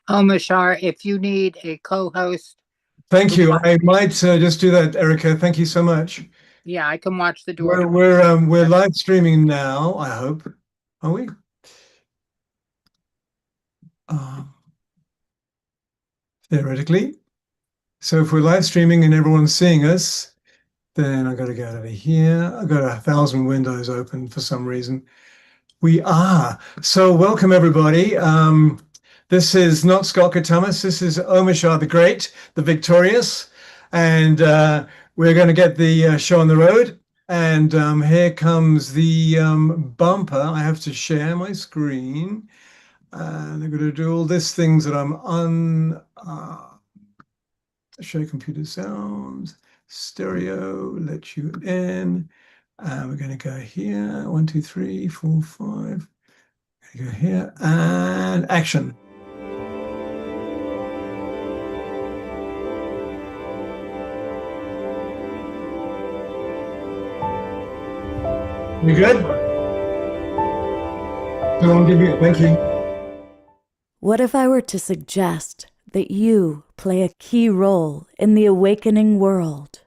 Mashar, if you need a co-host Thank to you. watch, I might just do that, Erica. Thank you so much. yeah, I can watch the door. We're live streaming now, I hope. Are we? Uh, Theoretically. So if we're live streaming and everyone's seeing us, then I got to go over here. I've got 1,000 windows open for some reason. We are. So welcome everybody. This is not Scott Thomas. This is Omishar the Great, the Victorious, and we're going to get the show on the road. And here comes the bumper. I have to share my screen, and I'm going to do all these things that I'm on. Show computer sounds, stereo, let you in. We're going to go here. 1, 2, 3, 4, 5. Go here and action. You good? Thank you. What if I were to suggest that you play a key role in the awakening world?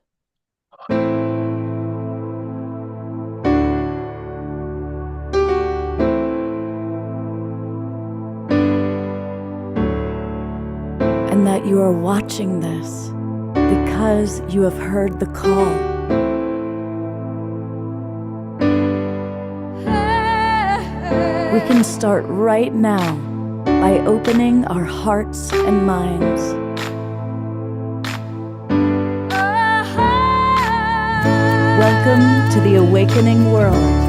And that you are watching this because you have heard the call. We can start right now by opening our hearts and minds. Welcome to the awakening world.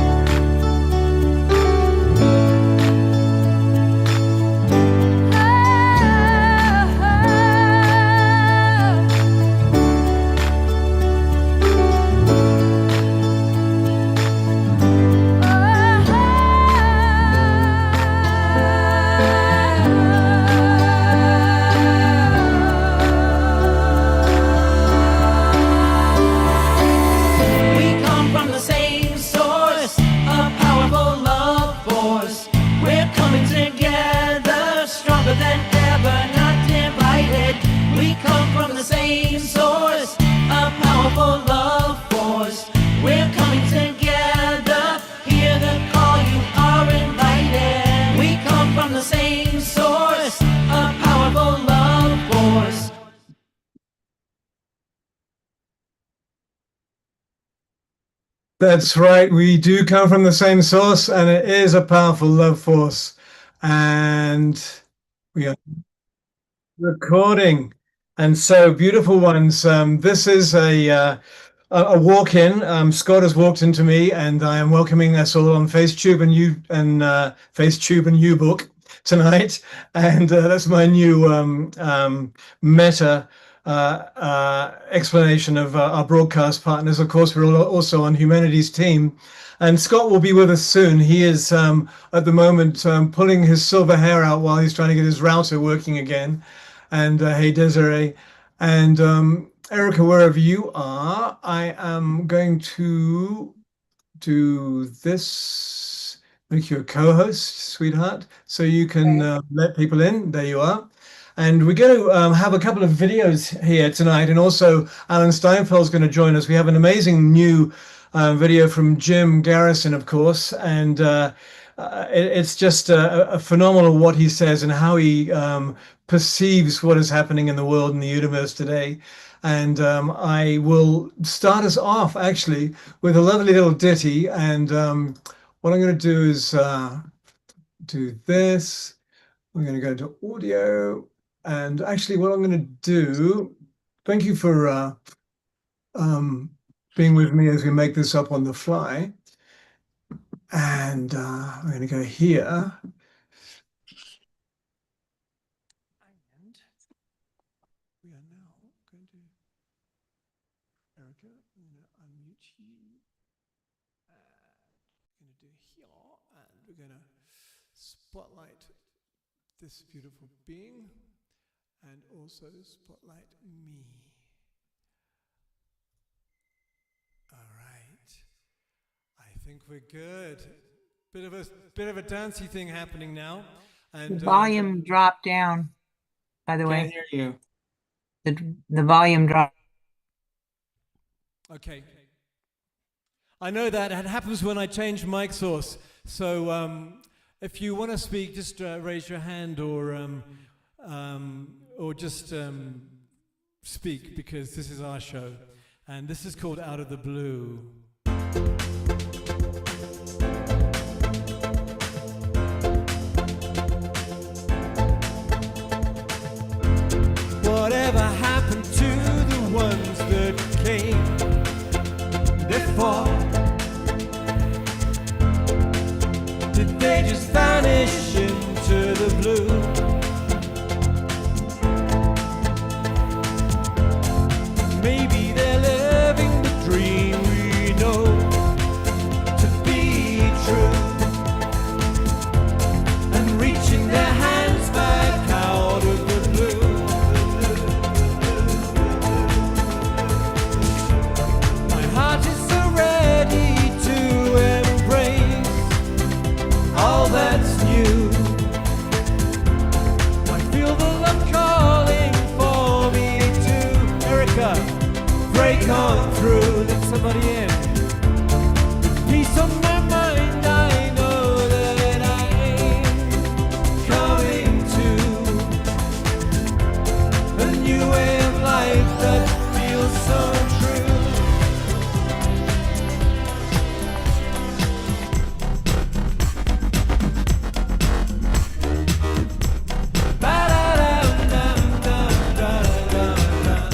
That's right. We do come from the same source, and it is a powerful love force. And we are recording. And so, beautiful ones. This is a walk-in. Scott has walked into me, and I am welcoming us all on FaceTube and UBook tonight. And that's my new meta explanation of our broadcast partners. Of course, we're also on Humanity's team. And Scott will be with us soon. He is at the moment pulling his silver hair out while he's trying to get his router working again. And hey, Desiree. And Erica, wherever you are, I am going to do this, make you a co-host, sweetheart, so you can let people in. There you are. And we're going to have a couple of videos here tonight. And also, Alan Steinfeld is going to join us. We have an amazing new video from Jim Garrison, of course. And it's just a phenomenal what he says and how he perceives what is happening in the world and the universe today. And I will start us off actually with a lovely little ditty. And what I'm going to do is do this. I'm going to go into audio. And actually, what I'm going to do, thank you for being with me as we make this up on the fly. And I'm going to go here. And we are now going to, Erica, I'm going to unmute you. We're going to do here, and we're going to spotlight this beautiful being and also spotlight me. All right. I think we're good. Bit of a dancey thing happening now. And The volume dropped down. by the Can't way. hear you. The volume dropped. Okay. I know that it happens when I change mic source. So if you want to speak, just raise your hand or just speak, because this is our show. And this is called Out of the Blue. Whatever happened to the ones that came before? Did they just vanish into the blue? Maybe they're living the dream we know to be true, and reaching their hands back out of the blue. My heart is so ready to embrace all that's new. I feel the love calling for me to Erica. Break on through, let somebody in. Peace on my mind, I know that I'm coming to a new way of life that feels so true. Ba-da-dum-dum-dum-dum-dum.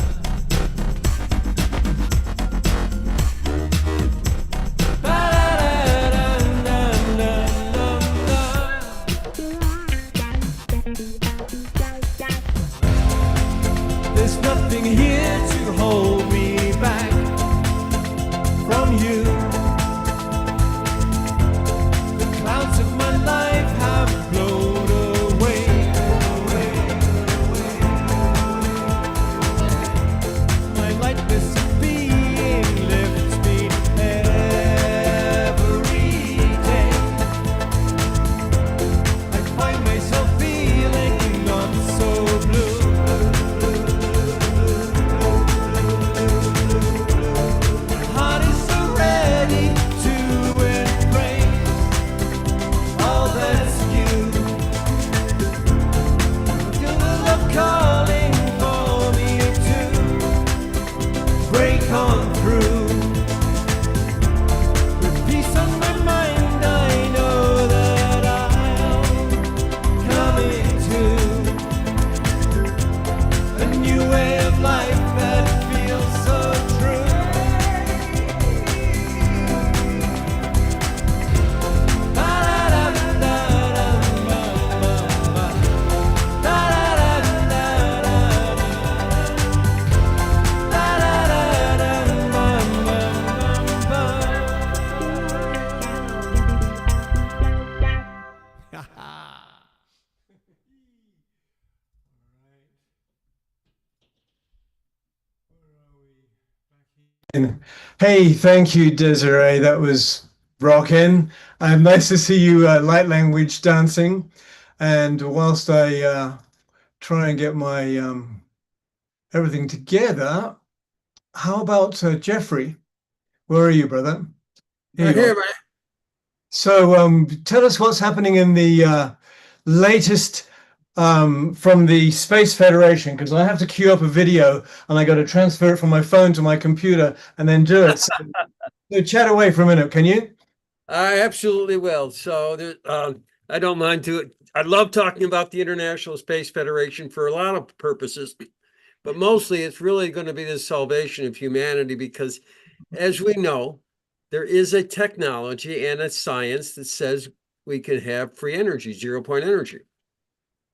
There's nothing here to hold me back from you. The clouds of my life have blown away. My lightness of being lifts me every day. I find myself feeling not so blue. Heart is so ready to embrace all that's new. Feel the love calling for me to break on through. With peace on my mind, I know that I'm coming to a new way of life that feels so true. Hey, thank you, Desiree. That was rockin'. Nice to see you light language dancing. And whilst I try and get my everything together, how about Jeffrey? Where are you, brother? Here you are. man. So tell us what's happening in the latest from the Space Federation, because I have to queue up a video and I got to transfer it from my phone to my computer and then do it. So chat away for a minute, can you? I absolutely will. So I don't mind to it. I love talking about the International Space Federation for a lot of purposes, but mostly it's really going to be the salvation of humanity, because as we know, there is a technology and a science that says we can have free energy, 0-point energy.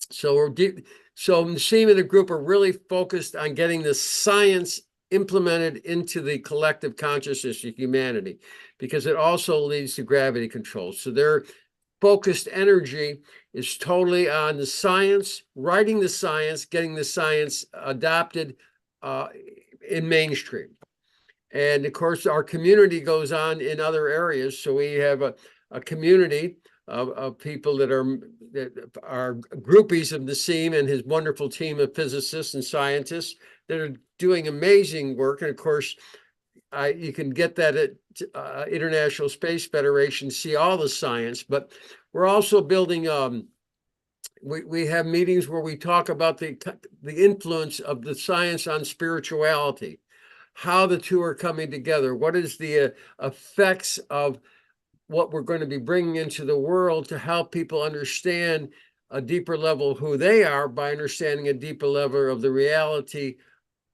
So Nassim and the group are really focused on getting the science implemented into the collective consciousness of humanity, because it also leads to gravity control. So their focused energy is totally on the science, writing the science, getting the science adopted in mainstream. And of course, our community goes on in other areas. So we have a community of people that are groupies of Nassim and his wonderful team of physicists and scientists that are doing amazing work. And of course, you can get that at International Space Federation, see all the science, but we're also building, we have meetings where we talk about the influence of the science on spirituality, how the two are coming together, what is the effects of what we're going to be bringing into the world to help people understand a deeper level of who they are by understanding a deeper level of the reality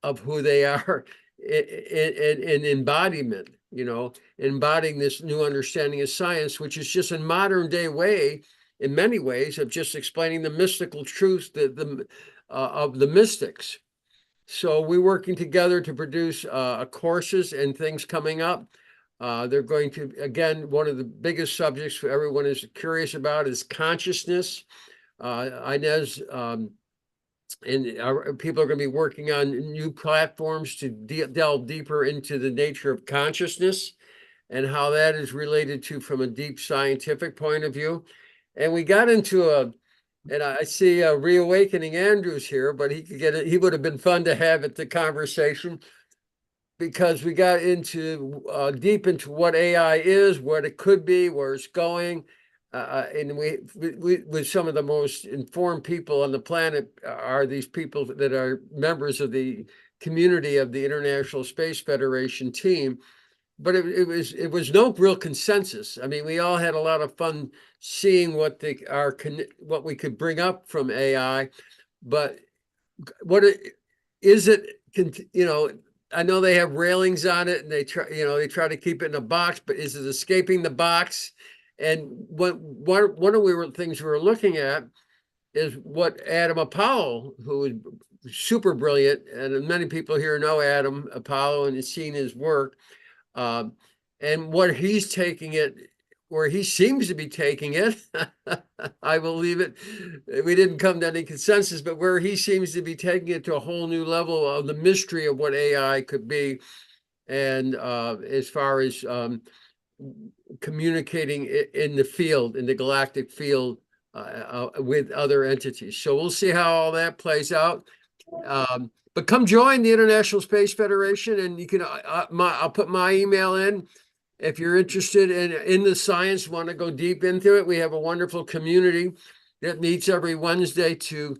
of who they are in embodiment, embodying this new understanding of science, which is just a modern day way, in many ways, of just explaining the mystical truth of the mystics. So we're working together to produce courses and things coming up. They're going to, again, one of the biggest subjects for everyone is curious about is consciousness. Inez and people are going to be working on new platforms to delve deeper into the nature of consciousness and how that is related to from a deep scientific point of view. And we got into and I see Reawakening Andrews here, but he could get it. He would have been fun to have at the conversation, because we got into deep into what AI is, what it could be, where it's going. And we with some of the most informed people on the planet are these people that are members of the community of the International Space Federation team. But it was no real consensus. I mean, we all had a lot of fun seeing what we could bring up from AI, but is it, I know they have railings on it and they try to keep it in a box, but is it escaping the box? And one of the things we were looking at is what Adam Apollo, who is super brilliant, and many people here know Adam Apollo and have seen his work, and what he's taking it, where he seems to be taking it, I believe it. We didn't come to any consensus, but where he seems to be taking it to a whole new level of the mystery of what AI could be, and as far as communicating in the field, in the galactic field, with other entities. So we'll see how all that plays out. But come join the International Space Federation, and you can. I'll put my email in if you're interested in the science, want to go deep into it. We have a wonderful community that meets every Wednesday to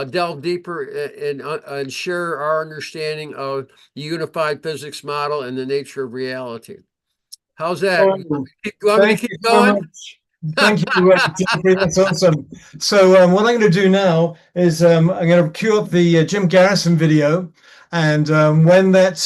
delve deeper and share our understanding of the unified physics model and the nature of reality. How's that? Oh, You want me to keep so going? much. Thank you, Jeffrey. That's awesome. So what I'm going to do now is I'm going to cue up the Jim Garrison video, and when that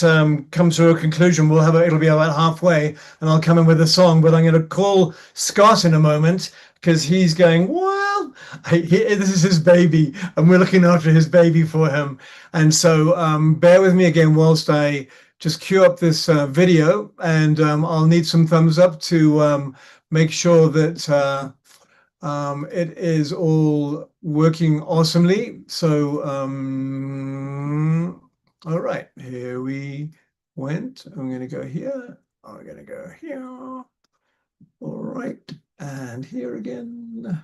comes to a conclusion, it'll be about halfway, and I'll come in with a song. But I'm going to call Scott in a moment because he's going, well, this is his baby, and we're looking after his baby for him. And so bear with me again whilst I just cue up this video, and I'll need some thumbs up to make sure that it is all working awesomely. So, all right, here we went. I'm going to go here. I'm going to go here. All right, and here again.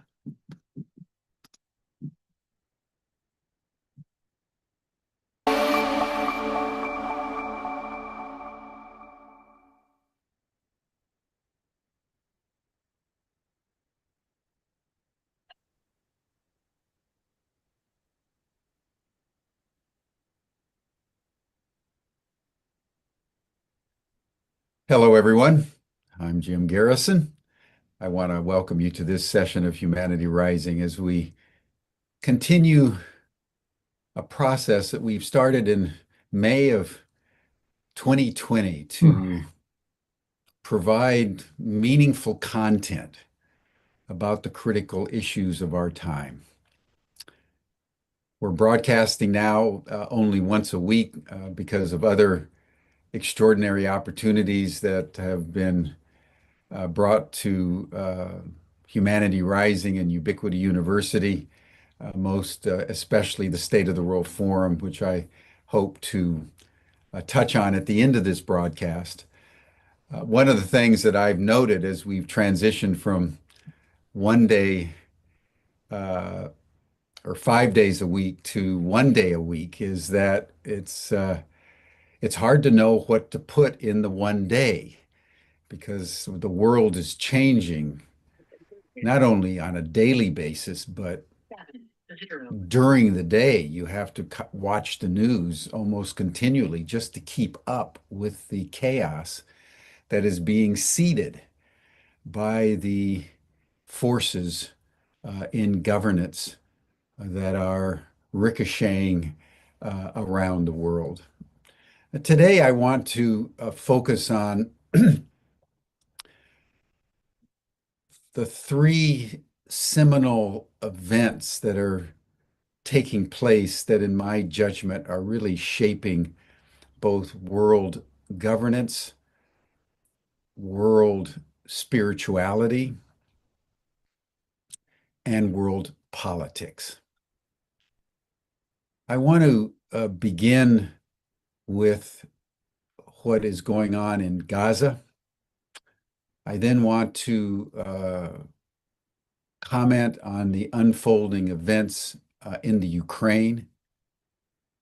Hello, everyone. I'm Jim Garrison. I want to welcome you to this session of Humanity Rising as we continue a process that we've started in May of 2020 to provide meaningful content about the critical issues of our time. We're broadcasting now only once a week because of other extraordinary opportunities that have been brought to Humanity Rising and Ubiquity University, most especially the State of the World Forum, which I hope to touch on at the end of this broadcast. One of the things that I've noted as we've transitioned from one day or 5 days a week to one day a week is that it's hard to know what to put in the one day because the world is changing not only on a daily basis, but during the day. You have to watch the news almost continually just to keep up with the chaos that is being seeded by the forces in governance that are ricocheting around the world. Today, I want to focus on the three seminal events that are taking place that, in my judgment, are really shaping both world governance, world spirituality, and world politics. I want to begin with what is going on in Gaza. I then want to comment on the unfolding events in the Ukraine.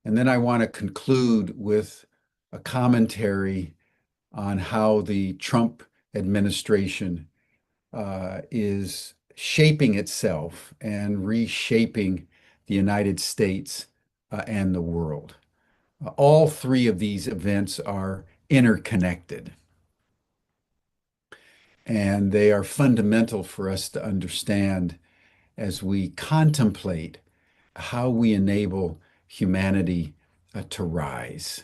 And then I want to conclude with a commentary on how the Trump administration is shaping itself and reshaping the United States and the world. All three of these events are interconnected, and they are fundamental for us to understand as we contemplate how we enable humanity to rise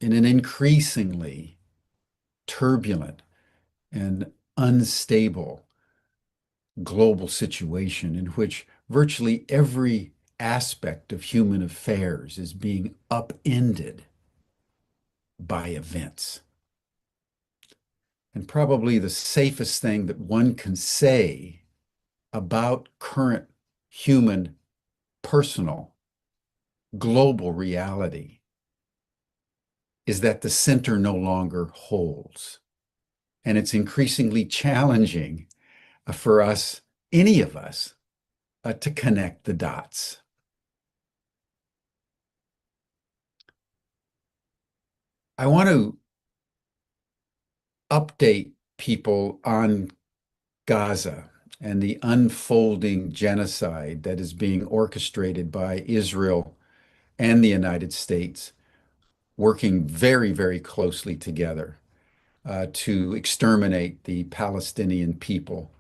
in an increasingly turbulent and unstable global situation in which virtually every aspect of human affairs is being upended by events. And probably the safest thing that one can say about current human, personal, global reality is that the center no longer holds. And it's increasingly challenging for us, any of us, to connect the dots. I want to update people on Gaza and the unfolding genocide that is being orchestrated by Israel and the United States, working very, very closely together to exterminate the Palestinian people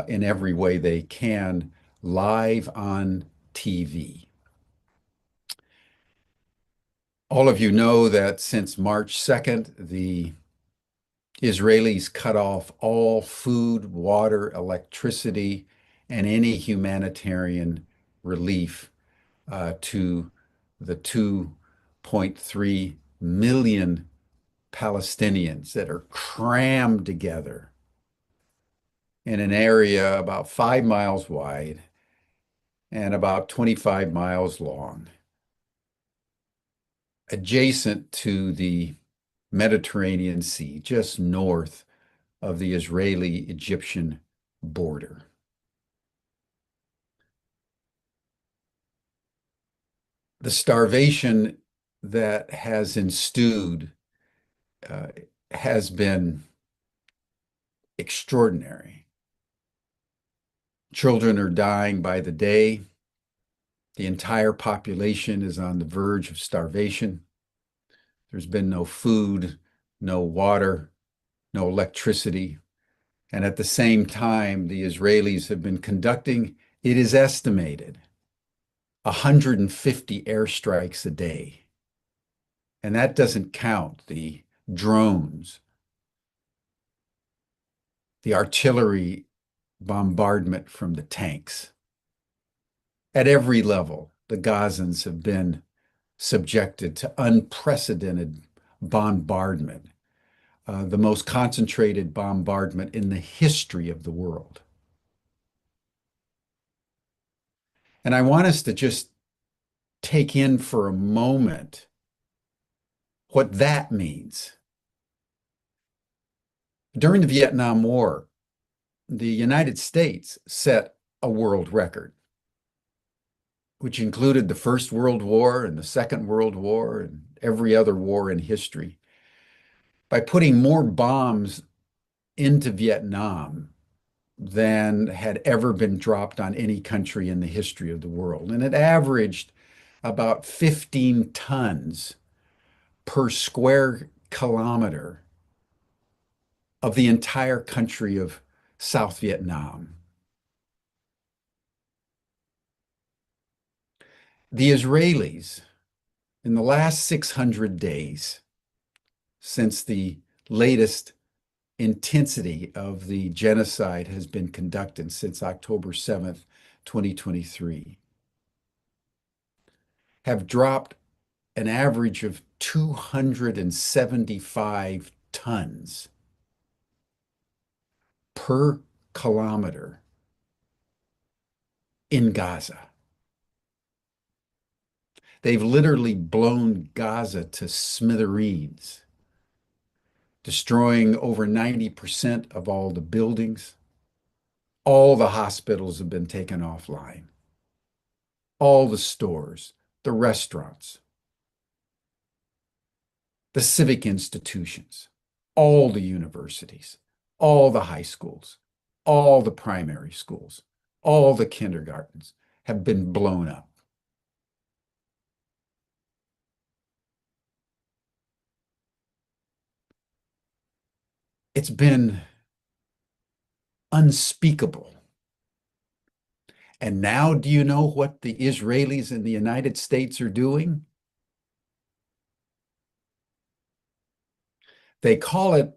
in every way they can, live on TV. All of you know that since March 2nd, the Israelis cut off all food, water, electricity, and any humanitarian relief to the 2.3 million Palestinians that are crammed together in an area about 5 miles wide and about 25 miles long, adjacent to the Mediterranean Sea, just north of the Israeli-Egyptian border. The starvation that has ensued has been extraordinary. Children are dying by the day. The entire population is on the verge of starvation. There's been no food, no water, no electricity. And at the same time, the Israelis have been conducting, it is estimated, 150 airstrikes a day. And that doesn't count the drones, the artillery bombardment from the tanks. At every level, the Gazans have been subjected to unprecedented bombardment, the most concentrated bombardment in the history of the world. And I want us to just take in for a moment what that means. During the Vietnam War, the United States set a world record, which included the First World War and the Second World War and every other war in history, by putting more bombs into Vietnam than had ever been dropped on any country in the history of the world. And it averaged about 15 tons per square kilometer of the entire country of South Vietnam. The Israelis, in the last 600 days, since the latest intensity of the genocide has been conducted since October 7th, 2023, have dropped an average of 275 tons per kilometer in Gaza. They've literally blown Gaza to smithereens, destroying over 90% of all the buildings. All the hospitals have been taken offline. All the stores, the restaurants, the civic institutions, all the universities, all the high schools, all the primary schools, all the kindergartens have been blown up. It's been unspeakable. And now, do you know what the Israelis in the United States are doing? They call it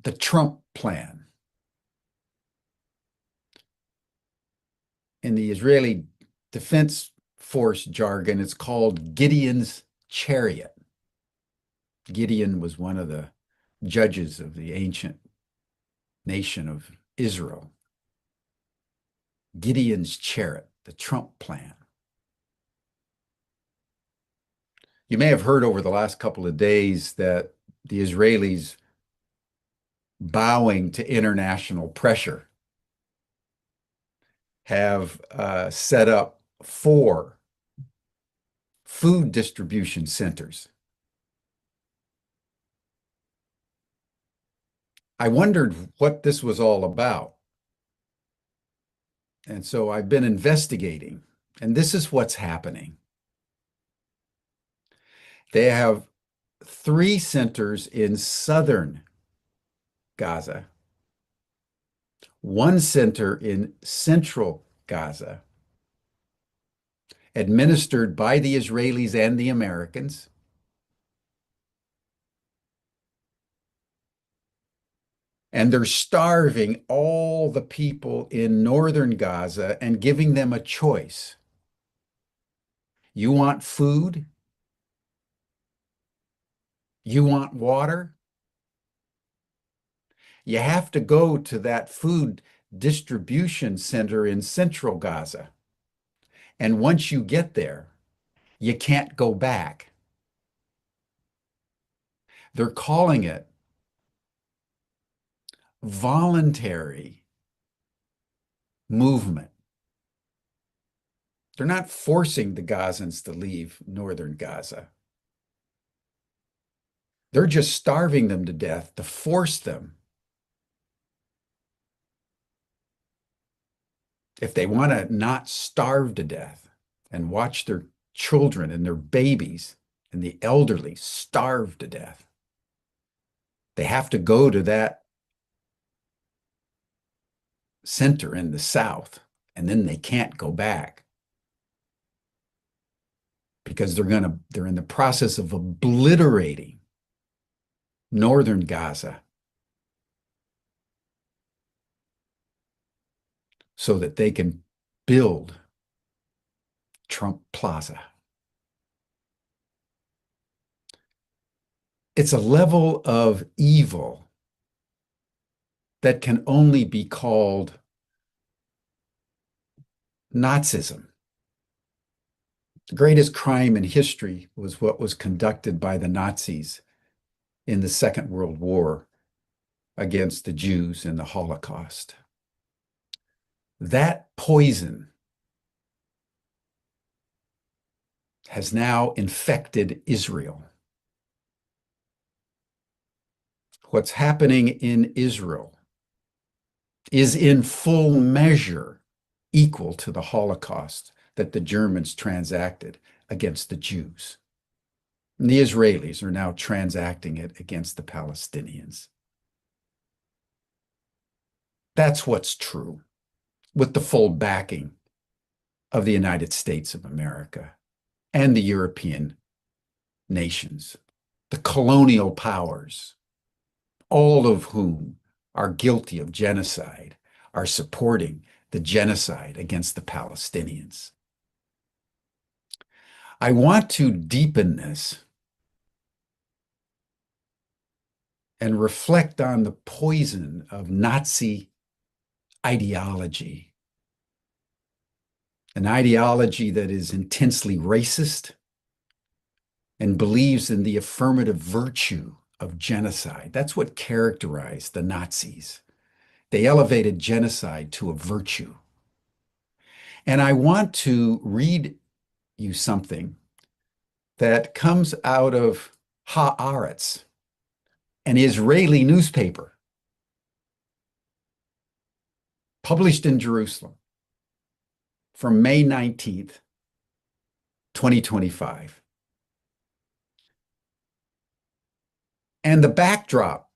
the Trump plan. In the Israeli Defense Force jargon, it's called Gideon's chariot. Gideon was one of the judges of the ancient nation of Israel. Gideon's chariot, the Trump plan. You may have heard over the last couple of days that the Israelis, bowing to international pressure, have set up 4 food distribution centers. I wondered what this was all about. And so I've been investigating, and this is what's happening. They have 3 centers in southern Gaza, 1 center in central Gaza, administered by the Israelis and the Americans, and they're starving all the people in northern Gaza and giving them a choice. You want food? You want water? You have to go to that food distribution center in central Gaza. And once you get there, you can't go back. They're calling it voluntary movement. They're not forcing the Gazans to leave northern Gaza. They're just starving them to death to force them. If they want to not starve to death and watch their children and their babies and the elderly starve to death, they have to go to that center in the south, and then they can't go back because they're in the process of obliterating northern Gaza so that they can build Trump Plaza. It's a level of evil that can only be called Nazism. The greatest crime in history was what was conducted by the Nazis in the Second World War against the Jews in the Holocaust. That poison has now infected Israel. What's happening in Israel is in full measure equal to the Holocaust that the Germans transacted against the Jews. And the Israelis are now transacting it against the Palestinians. That's what's true, with the full backing of the United States of America and the European nations, the colonial powers, all of whom are guilty of genocide, are supporting the genocide against the Palestinians. I want to deepen this and reflect on the poison of Nazi ideology, an ideology that is intensely racist and believes in the affirmative virtue of genocide. That's what characterized the Nazis. They elevated genocide to a virtue. And I want to read you something that comes out of Haaretz, an Israeli newspaper published in Jerusalem from May 19th, 2025. And the backdrop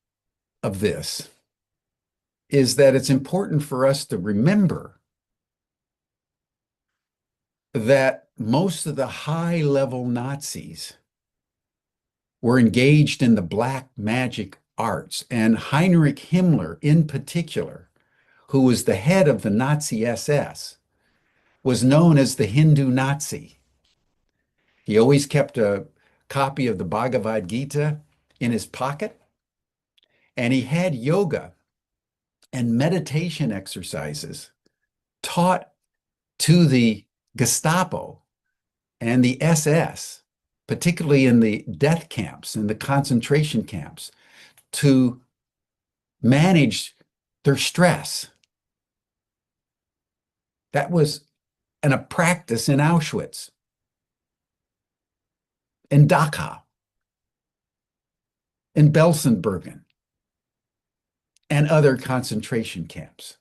of this is that it's important for us to remember that most of the high-level Nazis were engaged in the black magic arts, and Heinrich Himmler in particular, who was the head of the Nazi SS, was known as the Hindu Nazi. He always kept a copy of the Bhagavad Gita in his pocket, and he had yoga and meditation exercises taught to the Gestapo and the SS, particularly in the death camps and the concentration camps, to manage their stress. That was a practice in Auschwitz, in Dachau, in Belsenbergen, and other concentration camps.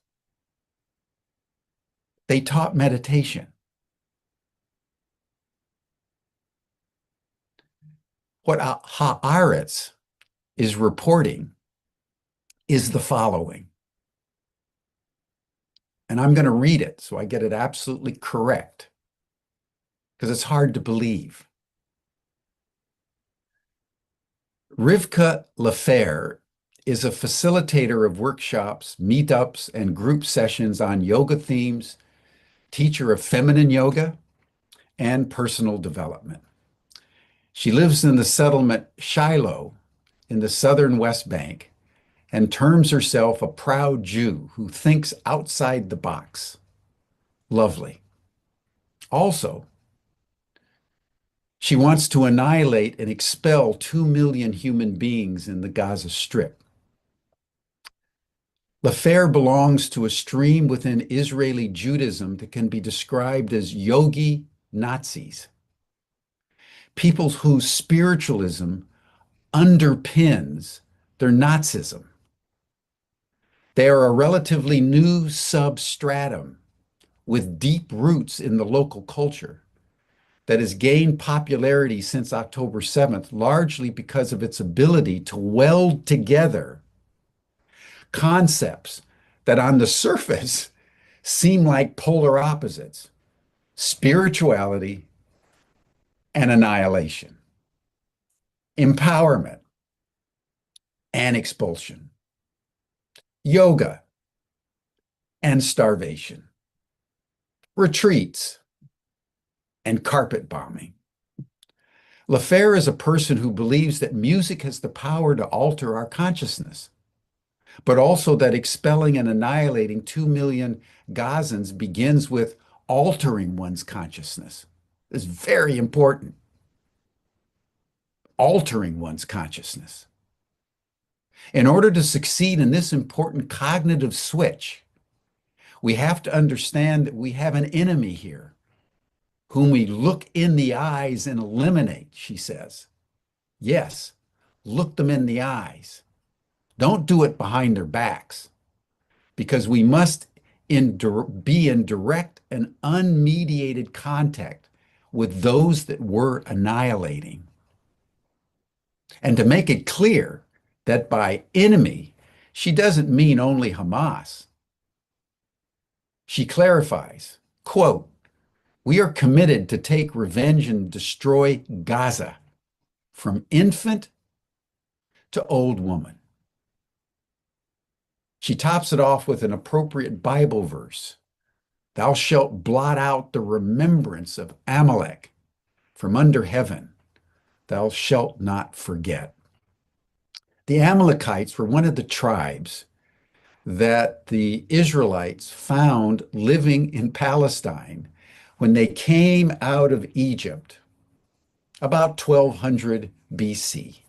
They taught meditation. What Haaretz is reporting is the following. And I'm going to read it so I get it absolutely correct, because it's hard to believe. Rivka Lefer is a facilitator of workshops, meetups, and group sessions on yoga themes, teacher of feminine yoga, and personal development. She lives in the settlement Shiloh in the southern West Bank and terms herself a proud Jew who thinks outside the box. Lovely. Also, she wants to annihilate and expel 2 million human beings in the Gaza Strip. Lefer belongs to a stream within Israeli Judaism that can be described as yogi Nazis, people whose spiritualism underpins their Nazism. They are a relatively new substratum with deep roots in the local culture that has gained popularity since October 7th, largely because of its ability to weld together concepts that on the surface seem like polar opposites: spirituality and annihilation, empowerment and expulsion, yoga and starvation, retreats and carpet bombing. Lefer is a person who believes that music has the power to alter our consciousness, but also that expelling and annihilating 2 million Gazans begins with altering one's consciousness. It's very important. Altering one's consciousness. In order to succeed in this important cognitive switch, we have to understand that we have an enemy here whom we look in the eyes and eliminate, she says. Yes, look them in the eyes. Don't do it behind their backs, because we must be in direct and unmediated contact with those that we're annihilating. And to make it clear that by enemy, she doesn't mean only Hamas. She clarifies, quote, "We are committed to take revenge and destroy Gaza from infant to old woman." She tops it off with an appropriate Bible verse. "Thou shalt blot out the remembrance of Amalek from under heaven. Thou shalt not forget." The Amalekites were one of the tribes that the Israelites found living in Palestine when they came out of Egypt about 1200 BC.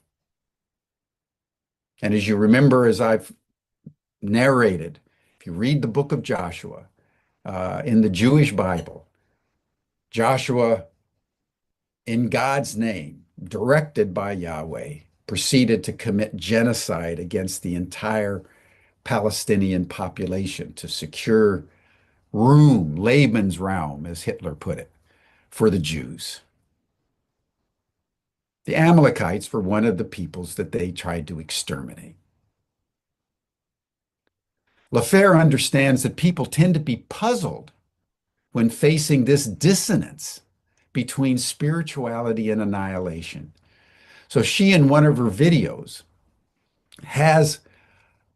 And as you remember, as I've narrated, if you read the book of Joshua in the Jewish Bible, Joshua, in God's name, directed by Yahweh, proceeded to commit genocide against the entire Palestinian population to secure room, Lebensraum, as Hitler put it, for the Jews. The Amalekites were one of the peoples that they tried to exterminate. LaFere understands that people tend to be puzzled when facing this dissonance between spirituality and annihilation. So she, in one of her videos, has,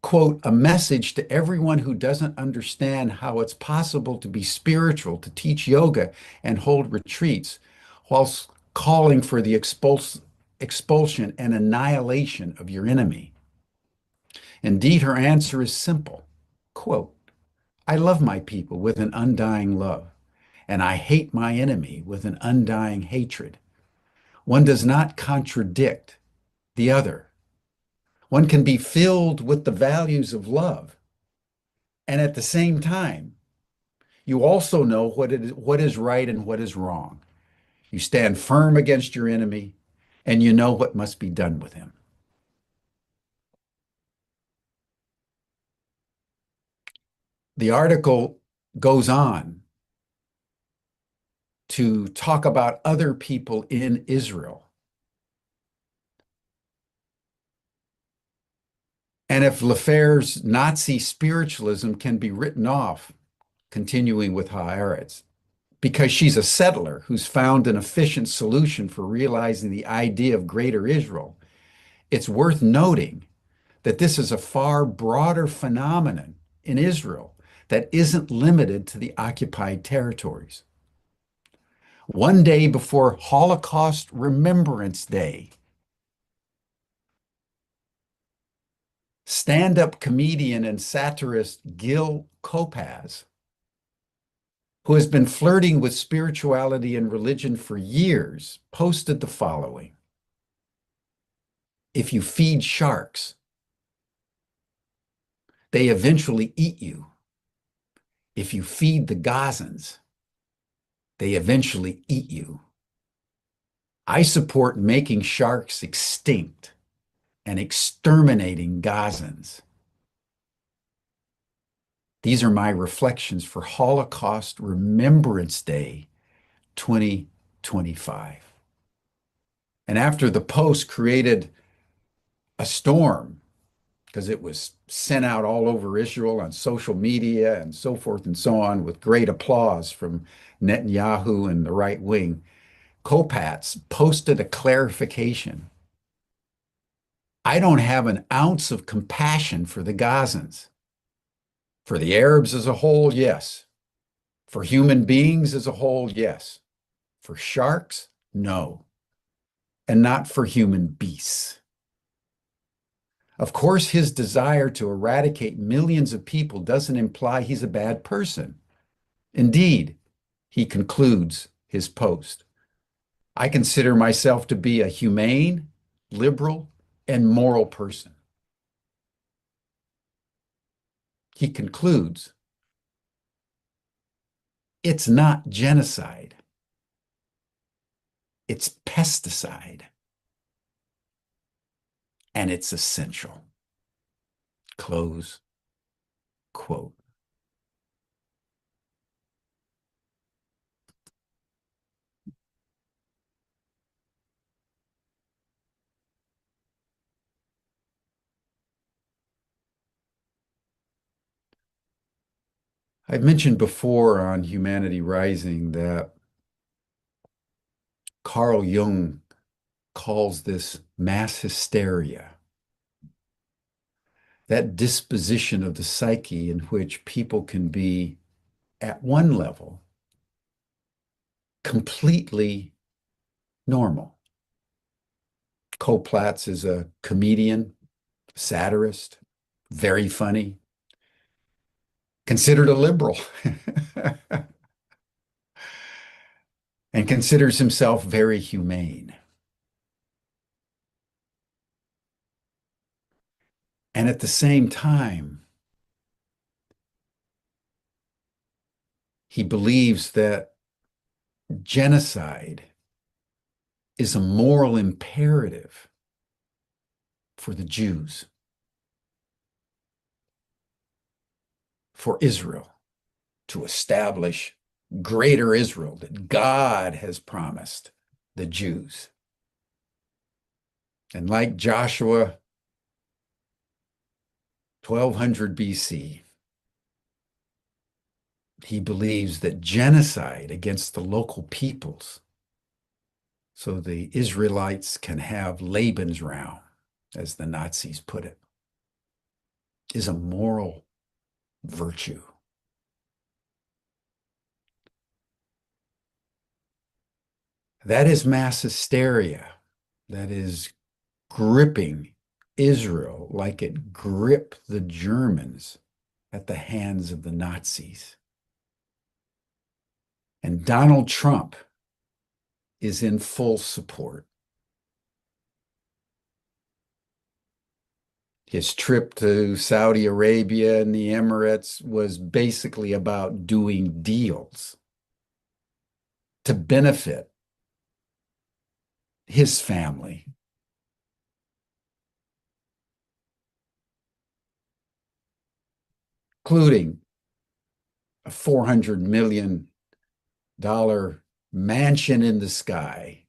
quote, "a message to everyone who doesn't understand how it's possible to be spiritual, to teach yoga and hold retreats, whilst calling for the expulsion and annihilation of your enemy." Indeed, her answer is simple. Quote, "I love my people with an undying love, and I hate my enemy with an undying hatred. One does not contradict the other. One can be filled with the values of love, and at the same time, you also know what is right and what is wrong. You stand firm against your enemy, and you know what must be done with him." The article goes on to talk about other people in Israel. And if LaFare's Nazi spiritualism can be written off, continuing with Haaretz, because she's a settler who's found an efficient solution for realizing the idea of Greater Israel, it's worth noting that this is a far broader phenomenon in Israel that isn't limited to the occupied territories. One day before Holocaust Remembrance Day, stand-up comedian and satirist Gil Kopaz, who has been flirting with spirituality and religion for years, posted the following: "If you feed sharks, they eventually eat you. If you feed the Gazans, they eventually eat you. I support making sharks extinct and exterminating Gazans. These are my reflections for Holocaust Remembrance Day 2025. And after the post created a storm, because it was sent out all over Israel on social media and so forth and so on, with great applause from Netanyahu and the right wing, Kopatz posted a clarification. I don't have an ounce of compassion for the Gazans. For the Arabs as a whole, yes. For human beings as a whole, yes. For sharks, no. And not for human beasts. Of course, his desire to eradicate millions of people doesn't imply he's a bad person. Indeed, he concludes his post, I consider myself to be a humane, liberal, and moral person. he concludes, it's not genocide. It's pesticide. And it's essential. Close quote. I've mentioned before on Humanity Rising that Carl Jung calls this mass hysteria, that disposition of the psyche in which people can be, at one level, completely normal. Koplatz is a comedian, satirist, very funny, considered a liberal, and considers himself very humane. And at the same time, he believes that genocide is a moral imperative for the Jews, for Israel, to establish greater Israel that God has promised the Jews. And like Joshua, 1200 BC, he believes that genocide against the local peoples, so the Israelites can have Lebensraum, as the Nazis put it, is a moral virtue. That is mass hysteria. That is gripping Israel like it gripped the Germans at the hands of the Nazis. And Donald Trump is in full support. His trip to Saudi Arabia and the Emirates was basically about doing deals to benefit his family, including a $400 million mansion in the sky,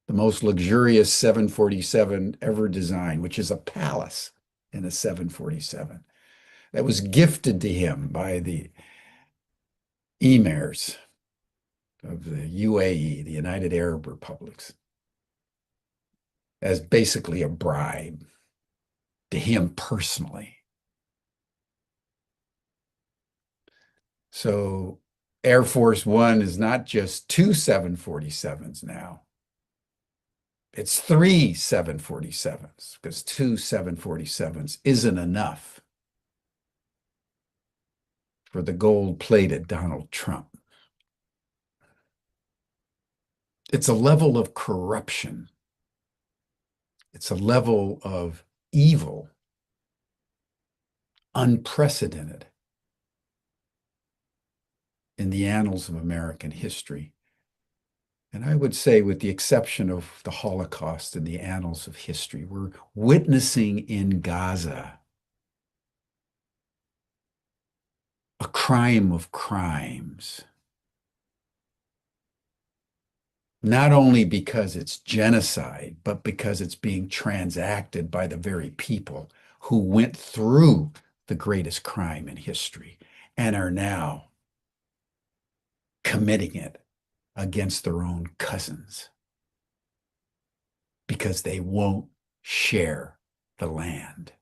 the most luxurious 747 ever designed, which is a palace in a 747 that was gifted to him by the emirs of the UAE, the United Arab Republics, as basically a bribe to him personally. So Air Force One is not just two 747s now. It's three 747s, because two 747s isn't enough for the gold-plated Donald Trump. It's a level of corruption. It's a level of evil unprecedented in the annals of American history. And I would say, with the exception of the Holocaust in the annals of history, we're witnessing in Gaza a crime of crimes. Not only because it's genocide, but because it's being transacted by the very people who went through the greatest crime in history and are now committing it against their own cousins because they won't share the land,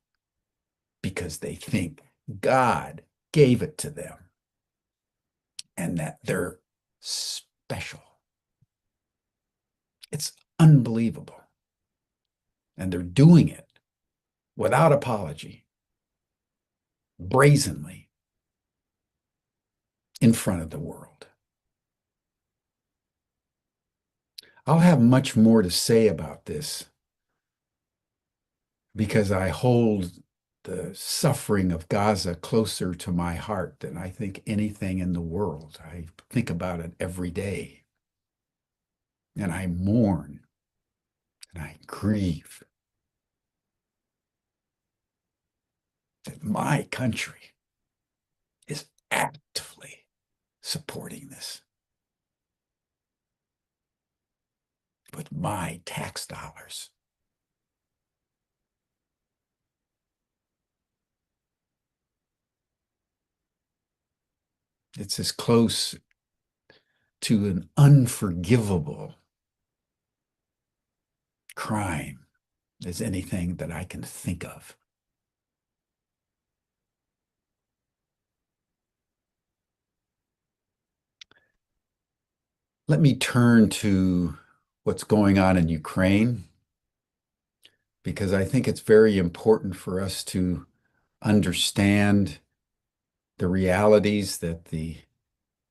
because they think God gave it to them and that they're special. It's unbelievable. And they're doing it without apology, brazenly, in front of the world. I'll have much more to say about this because I hold the suffering of Gaza closer to my heart than I think anything in the world. I think about it every day. And I mourn and I grieve that my country is actively supporting this with my tax dollars. It's as close to an unforgivable crime as anything that I can think of. Let me turn to what's going on in Ukraine, because I think it's very important for us to understand the realities that the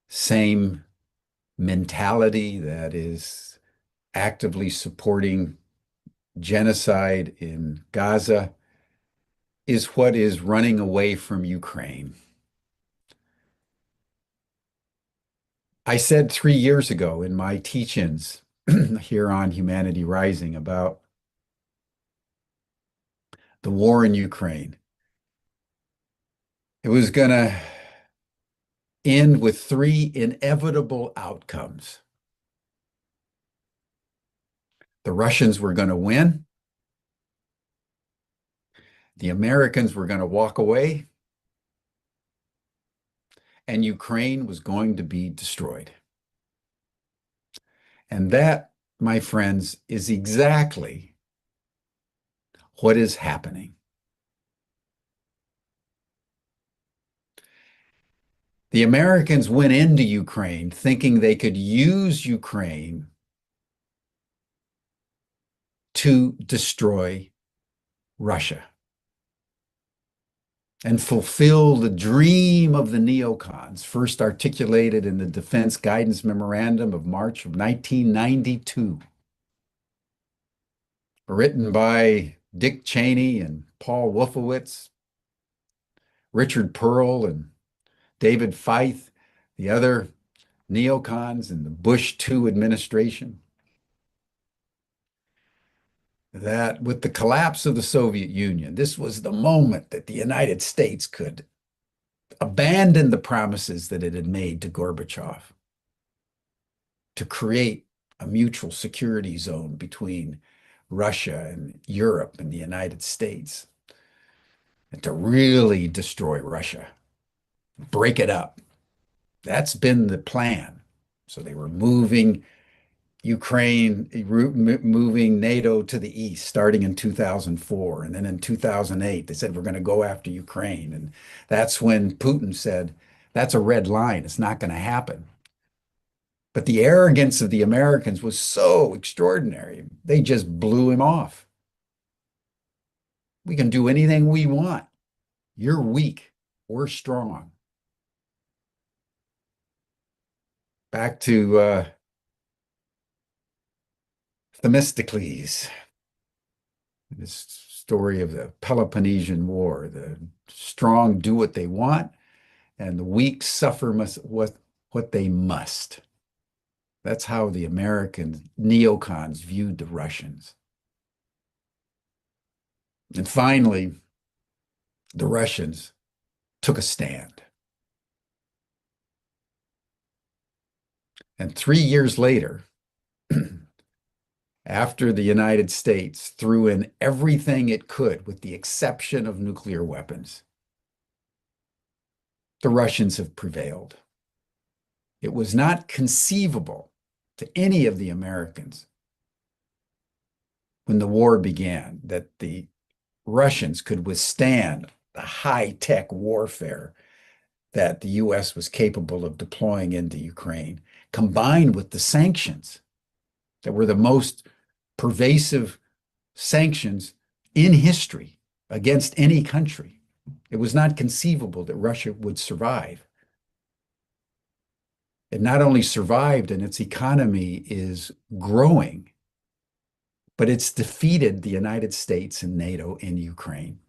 same mentality that is actively supporting genocide in Gaza is what is running away from Ukraine. I said 3 years ago in my teach-ins here on Humanity Rising about the war in Ukraine. It was going to end with 3 inevitable outcomes. The Russians were going to win. The Americans were going to walk away. And Ukraine was going to be destroyed. And that, my friends, is exactly what is happening. The Americans went into Ukraine thinking they could use Ukraine to destroy Russia and fulfill the dream of the neocons, first articulated in the Defense Guidance Memorandum of March of 1992, written by Dick Cheney and Paul Wolfowitz, Richard Pearl and David Feith, the other neocons in the Bush II administration, that with the collapse of the Soviet Union, this was the moment that the United States could abandon the promises that it had made to Gorbachev to create a mutual security zone between Russia and Europe and the United States, and to really destroy Russia, break it up. That's been the plan. So they were moving Ukraine, moving NATO to the east, starting in 2004. And then in 2008, they said, we're going to go after Ukraine. And that's when Putin said, that's a red line. It's not going to happen. But the arrogance of the Americans was so extraordinary. They just blew him off. We can do anything we want. You're weak. We're strong. Back to Themistocles, this story of the Peloponnesian War. The strong do what they want, and the weak suffer what they must. That's how the American neocons viewed the Russians. And finally, the Russians took a stand. And 3 years later, after the United States threw in everything it could, with the exception of nuclear weapons, the Russians have prevailed. It was not conceivable to any of the Americans when the war began that the Russians could withstand the high-tech warfare that the US was capable of deploying into Ukraine, combined with the sanctions that were the most pervasive sanctions in history against any country. It was not conceivable that Russia would survive. It not only survived, and its economy is growing, but it's defeated the United States and NATO in Ukraine.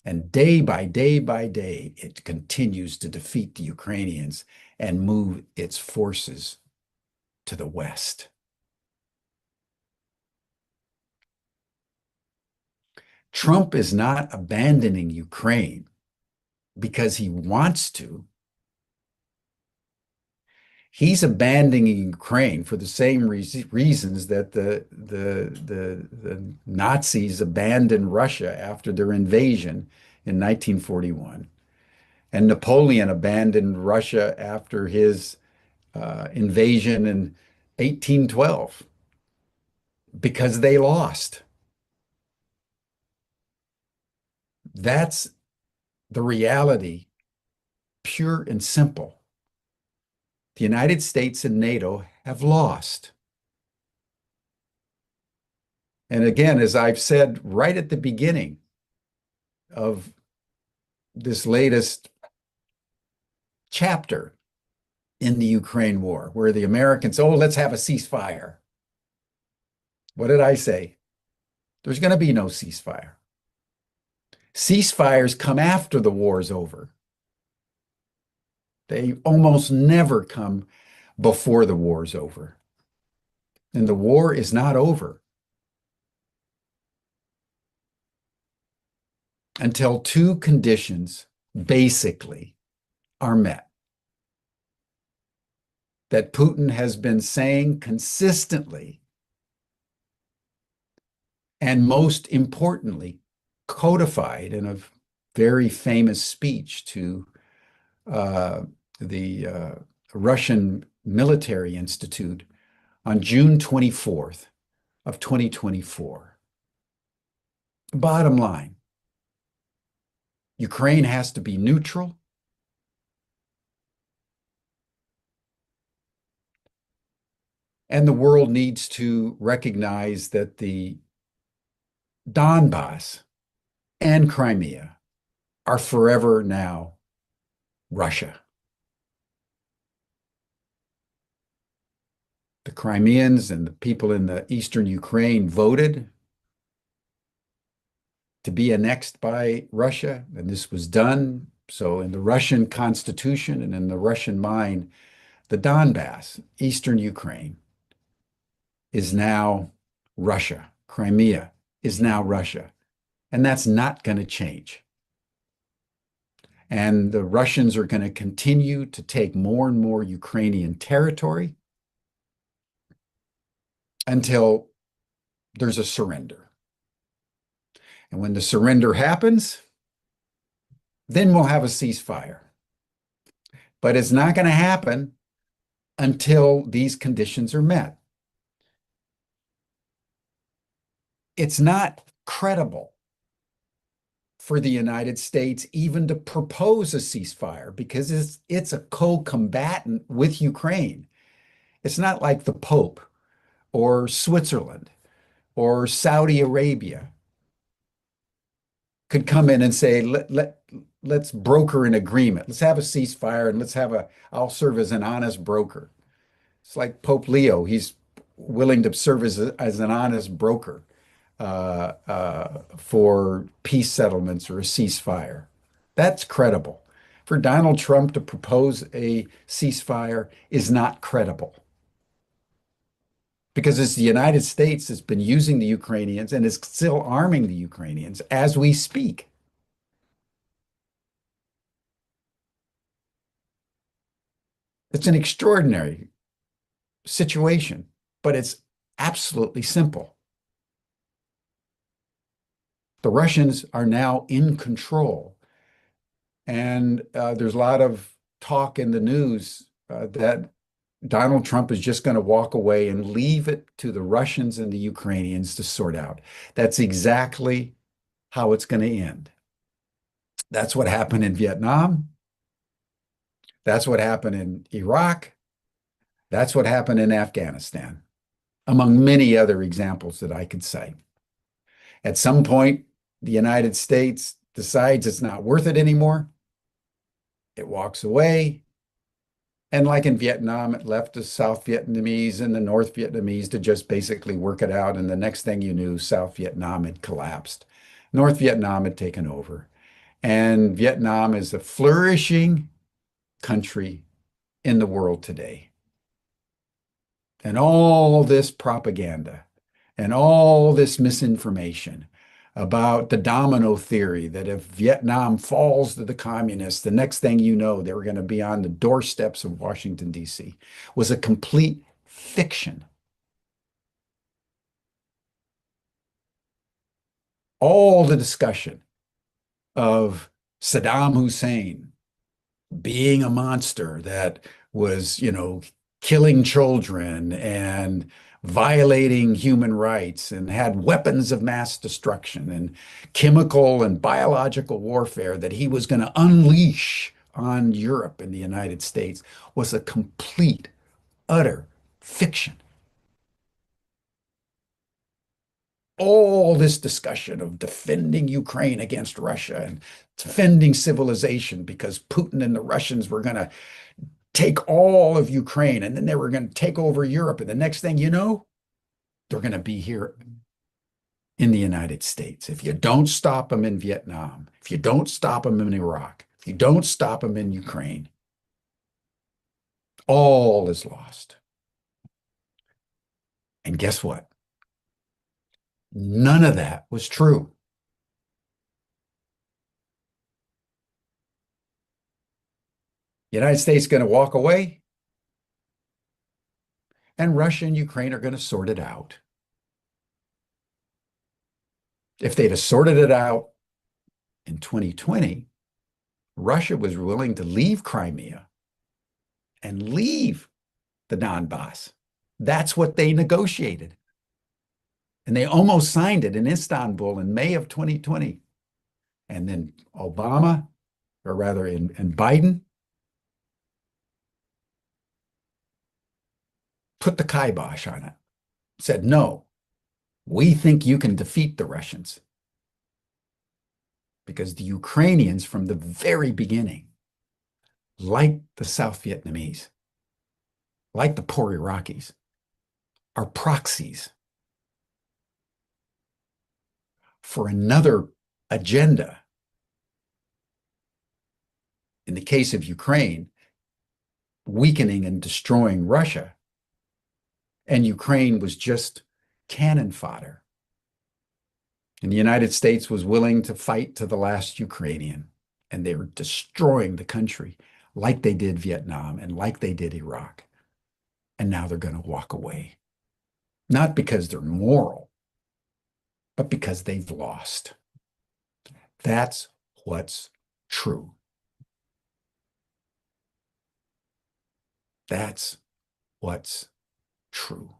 And day by day by day, it continues to defeat the Ukrainians and move its forces to the west. Trump is not abandoning Ukraine because he wants to. He's abandoning Ukraine for the same reasons that the Nazis abandoned Russia after their invasion in 1941, and Napoleon abandoned Russia after his invasion in 1812 because they lost. That's the reality, pure and simple. The United States and NATO have lost. And again, as I've said right at the beginning of this latest chapter in the Ukraine war, where the Americans, oh, let's have a ceasefire. What did I say? There's going to be no ceasefire. Ceasefires come after the war's over. They almost never come before the war's over. And the war is not over until two conditions basically are met. That Putin has been saying consistently, and most importantly, codified in a very famous speech to the Russian Military Institute on June 24th of 2024. Bottom line, Ukraine has to be neutral. And the world needs to recognize that the Donbass and Crimea are forever now Russia. The Crimeans and the people in the eastern Ukraine voted to be annexed by Russia, and this was done. So in the Russian constitution and in the Russian mind, the Donbass, eastern Ukraine, is now Russia. Crimea is now Russia. And that's not going to change. And the Russians are going to continue to take more and more Ukrainian territory until there's a surrender. And when the surrender happens, then we'll have a ceasefire. But it's not going to happen until these conditions are met. It's not credible for the United States even to propose a ceasefire because it's a co-combatant with Ukraine. It's not like the Pope or Switzerland or Saudi Arabia could come in and say, let's broker an agreement. Let's have a ceasefire and I'll serve as an honest broker. It's like Pope Leo. He's willing to serve as an honest broker for peace settlements or a ceasefire. That's credible. For Donald Trump to propose a ceasefire is not credible. Because it's the United States that's been using the Ukrainians and is still arming the Ukrainians as we speak. It's an extraordinary situation, but it's absolutely simple. The Russians are now in control. And there's a lot of talk in the news that Donald Trump is just going to walk away and leave it to the Russians and the Ukrainians to sort out. That's exactly how it's going to end. That's what happened in Vietnam. That's what happened in Iraq. That's what happened in Afghanistan, among many other examples that I could cite. At some point, the United States decides it's not worth it anymore. It walks away. And like in Vietnam, it left the South Vietnamese and the North Vietnamese to just basically work it out. And the next thing you knew, South Vietnam had collapsed. North Vietnam had taken over. And Vietnam is a flourishing country in the world today. And all this propaganda and all this misinformation about the domino theory that if Vietnam falls to the communists, the next thing you know, they were going to be on the doorsteps of Washington, D.C., was a complete fiction. All the discussion of Saddam Hussein being a monster that was, killing children and violating human rights and had weapons of mass destruction and chemical and biological warfare that he was going to unleash on Europe and the United States was a complete, utter fiction. All this discussion of defending Ukraine against Russia and defending civilization because Putin and the Russians were going to take all of Ukraine and then they were going to take over Europe. And the next thing you know, they're going to be here in the United States. If you don't stop them in Vietnam, if you don't stop them in Iraq, if you don't stop them in Ukraine, all is lost. And guess what? None of that was true. The United States is going to walk away, and Russia and Ukraine are going to sort it out. If they'd have sorted it out in 2020, Russia was willing to leave Crimea and leave the Donbass. That's what they negotiated. And they almost signed it in Istanbul in May of 2020. And then Obama, or rather, and Biden put the kibosh on it, said, no, we think you can defeat the Russians. Because the Ukrainians, from the very beginning, like the South Vietnamese, like the poor Iraqis, are proxies for another agenda. In the case of Ukraine, weakening and destroying Russia, and Ukraine was just cannon fodder. And the United States was willing to fight to the last Ukrainian, and they were destroying the country like they did Vietnam and like they did Iraq. And now they're going to walk away. Not because they're moral, but because they've lost. That's what's true. That's what's true.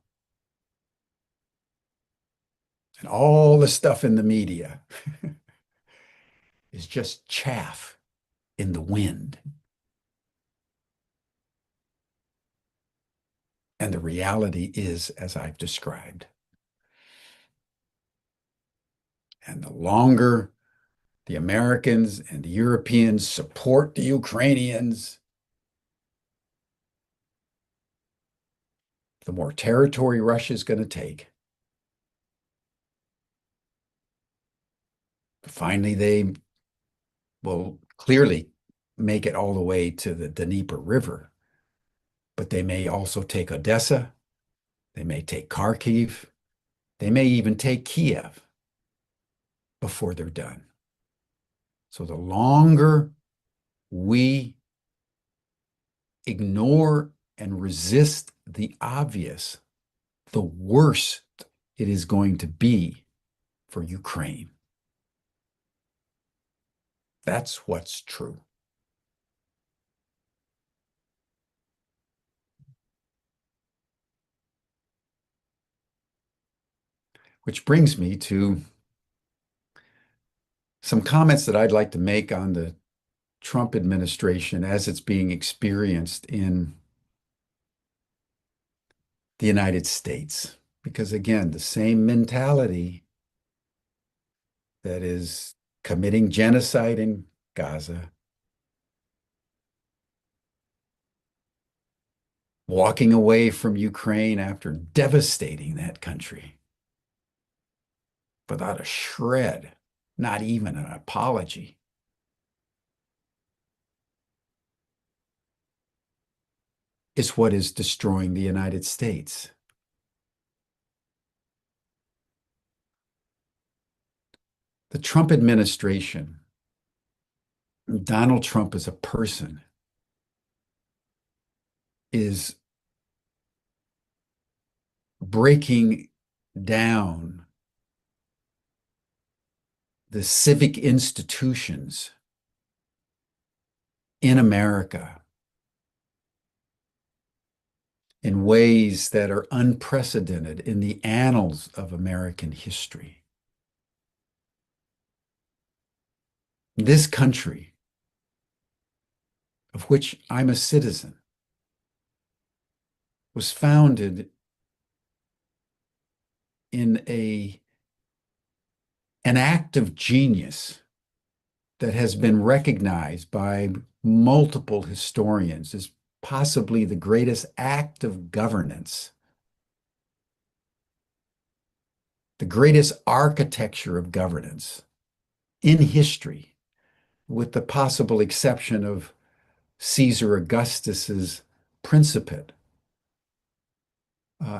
And all the stuff in the media is just chaff in the wind. And the reality is, as I've described. And the longer the Americans and the Europeans support the Ukrainians, the more territory Russia is going to take. Finally, they will clearly make it all the way to the Dnieper River, but they may also take Odessa, they may take Kharkiv, they may even take Kiev before they're done. So the longer we ignore and resist the obvious, the worse it is going to be for Ukraine. That's what's true. Which brings me to some comments that I'd like to make on the Trump administration as it's being experienced in the United States. Because again, the same mentality that is committing genocide in Gaza, walking away from Ukraine after devastating that country without a shred, not even an apology, is what is destroying the United States. The Trump administration, Donald Trump as a person, is breaking down the civic institutions in America in ways that are unprecedented in the annals of American history. This country, of which I'm a citizen, was founded in an act of genius that has been recognized by multiple historians as possibly the greatest act of governance, the greatest architecture of governance in history, with the possible exception of Caesar Augustus's Principate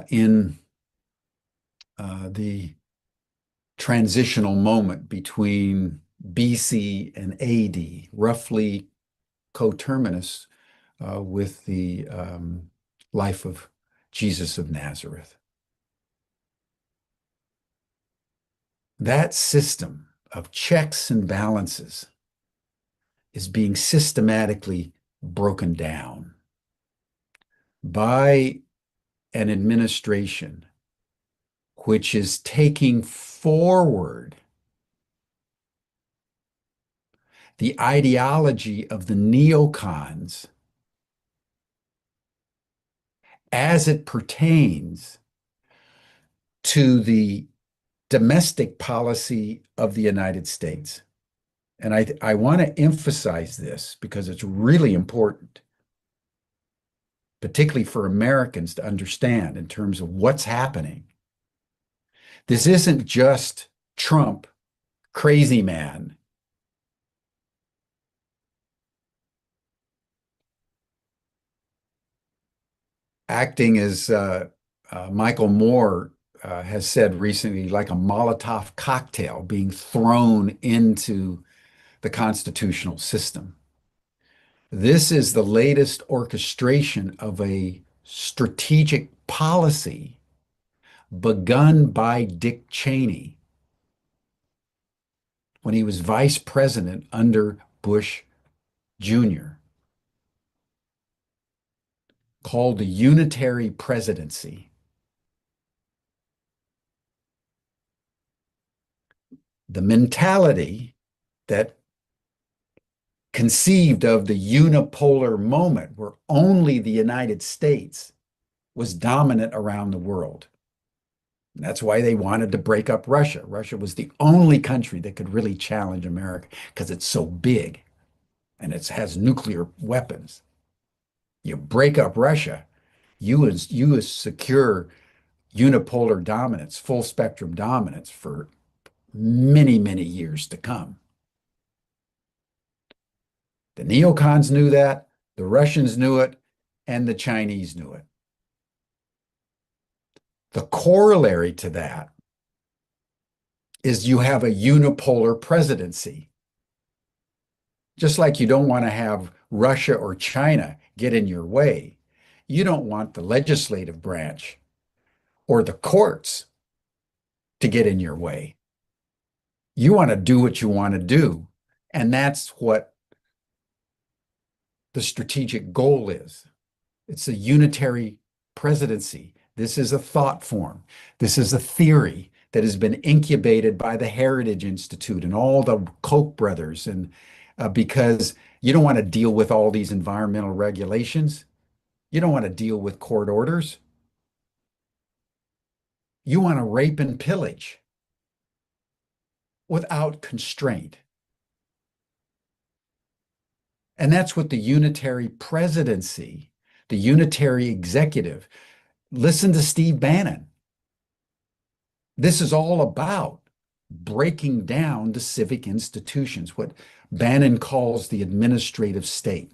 in the transitional moment between BC and AD, roughly coterminous with the life of Jesus of Nazareth. That system of checks and balances is being systematically broken down by an administration which is taking forward the ideology of the neocons as it pertains to the domestic policy of the United States. And I want to emphasize this because it's really important, particularly for Americans to understand in terms of what's happening. This isn't just Trump, crazy man, acting as Michael Moore has said recently, like a Molotov cocktail being thrown into the constitutional system. This is the latest orchestration of a strategic policy begun by Dick Cheney when he was vice president under Bush Jr., called the unitary presidency. The mentality that conceived of the unipolar moment where only the United States was dominant around the world. And that's why they wanted to break up Russia. Russia was the only country that could really challenge America because it's so big and it has nuclear weapons. You break up Russia, you secure unipolar dominance, full spectrum dominance for many, many years to come. The neocons knew that, the Russians knew it, and the Chinese knew it. The corollary to that is you have a unipolar presidency. Just like you don't want to have Russia or China get in your way, you don't want the legislative branch or the courts to get in your way. You want to do what you want to do, and that's what the strategic goal is. It's a unitary presidency. This is a thought form. This is a theory that has been incubated by the Heritage Institute and all the Koch brothers, and because you don't want to deal with all these environmental regulations. You don't want to deal with court orders. You want to rape and pillage without constraint. And that's what the unitary presidency, the unitary executive, listen to Steve Bannon. This is all about breaking down the civic institutions, what Bannon calls the administrative state.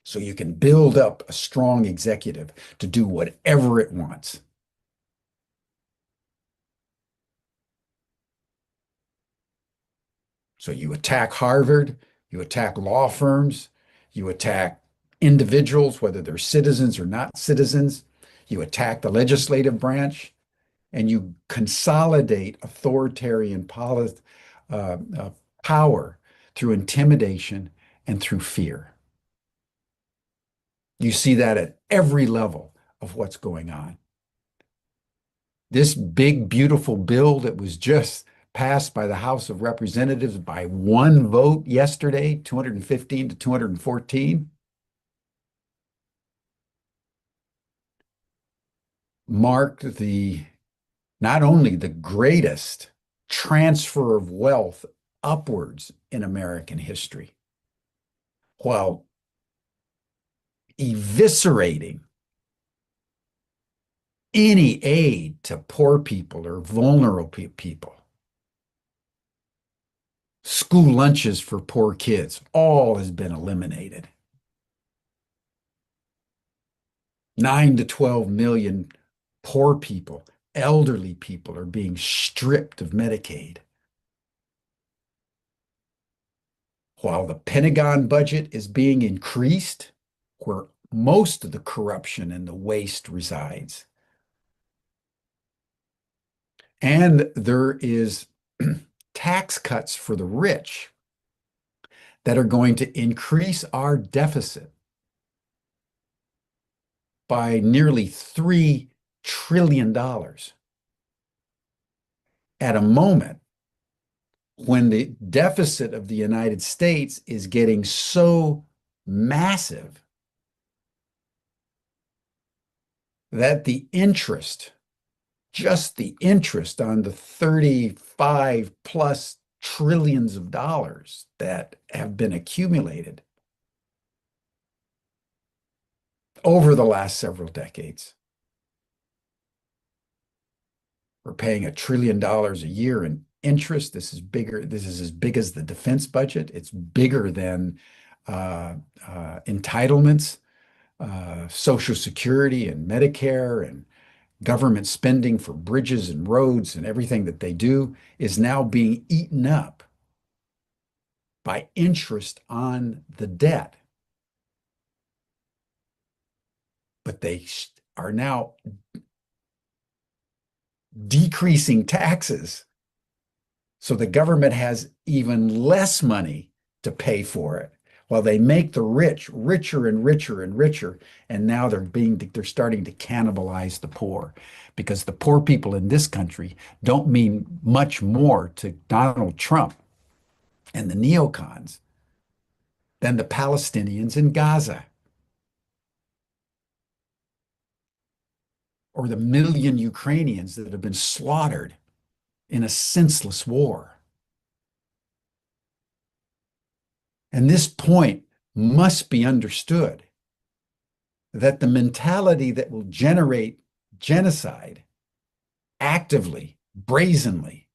so you can build up a strong executive to do whatever it wants. So you attack Harvard, you attack law firms, you attack individuals, whether they're citizens or not citizens, you attack the legislative branch, and you consolidate authoritarian power through intimidation and through fear. You see that at every level of what's going on. This big, beautiful bill that was just passed by the House of Representatives by one vote yesterday, 215 to 214, marked not only the greatest transfer of wealth upwards in American history, while eviscerating any aid to poor people or vulnerable people. School lunches for poor kids, all has been eliminated. 9 to 12 million poor people, elderly people are being stripped of Medicaid. While the Pentagon budget is being increased, where most of the corruption and the waste resides. And there is tax cuts for the rich that are going to increase our deficit by nearly $3 trillion at a moment when the deficit of the United States is getting so massive that the interest, just the interest on the 35 plus trillions of dollars that have been accumulated over the last several decades. We're paying $1 trillion a year in interest. This is bigger. This is as big as the defense budget. It's bigger than entitlements, Social Security and Medicare, and government spending for bridges and roads and everything that they do is now being eaten up by interest on the debt. But they are now decreasing taxes, so the government has even less money to pay for it, while they make the rich richer and richer and richer, and now they're starting to cannibalize the poor, because the poor people in this country don't mean much more to Donald Trump and the neocons than the Palestinians in Gaza, or the million Ukrainians that have been slaughtered in a senseless war. And this point must be understood, that the mentality that will generate genocide actively, brazenly,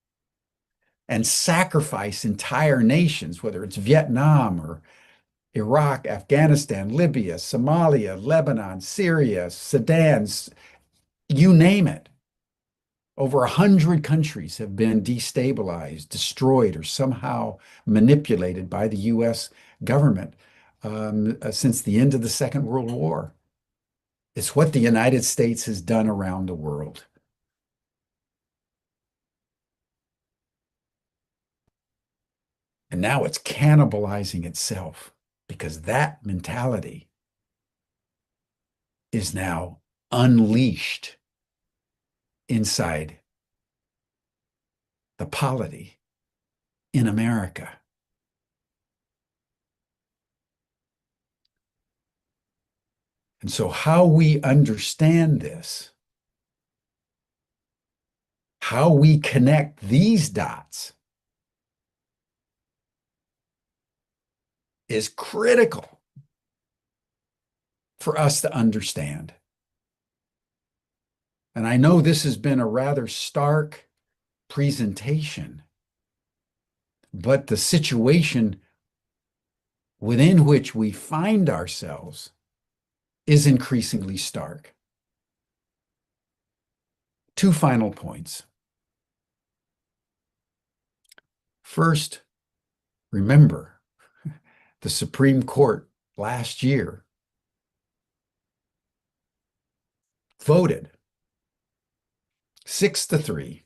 and sacrifice entire nations, whether it's Vietnam or Iraq, Afghanistan, Libya, Somalia, Lebanon, Syria, Sudan, you name it. Over 100 countries have been destabilized, destroyed, or somehow manipulated by the U.S. government since the end of the Second World War. It's what the United States has done around the world. And now it's cannibalizing itself, because that mentality is now unleashed inside the polity in America. And so how we understand this, how we connect these dots, is critical for us to understand. And I know this has been a rather stark presentation, but the situation within which we find ourselves is increasingly stark. Two final points. First, remember the Supreme Court last year voted 6-3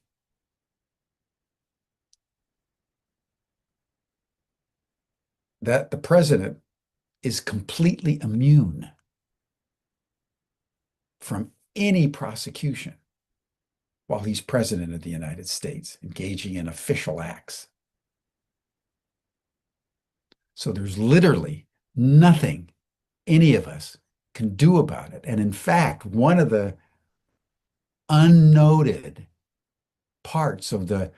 that the president is completely immune from any prosecution while he's president of the United States, engaging in official acts. So there's literally nothing any of us can do about it. And in fact, one of the unnoted parts of the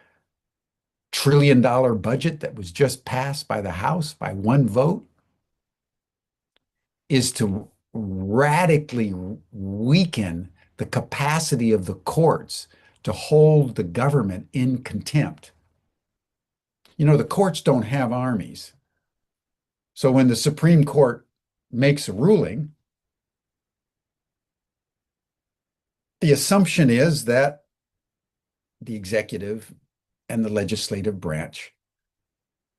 trillion-dollar budget that was just passed by the House by one vote is to radically weaken the capacity of the courts to hold the government in contempt. You know, the courts don't have armies. So when the Supreme Court makes a ruling, the assumption is that the executive and the legislative branch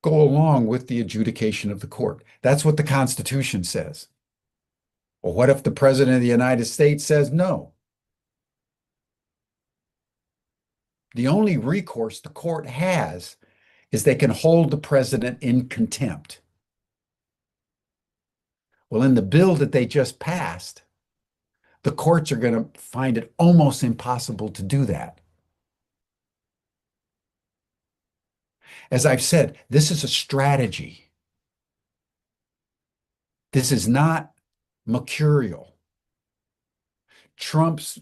go along with the adjudication of the court. That's what the Constitution says. Well, what if the President of the United States says no? The only recourse the court has is they can hold the president in contempt. Well, in the bill that they just passed, the courts are going to find it almost impossible to do that. As I've said, this is a strategy. This is not mercurial. Trump's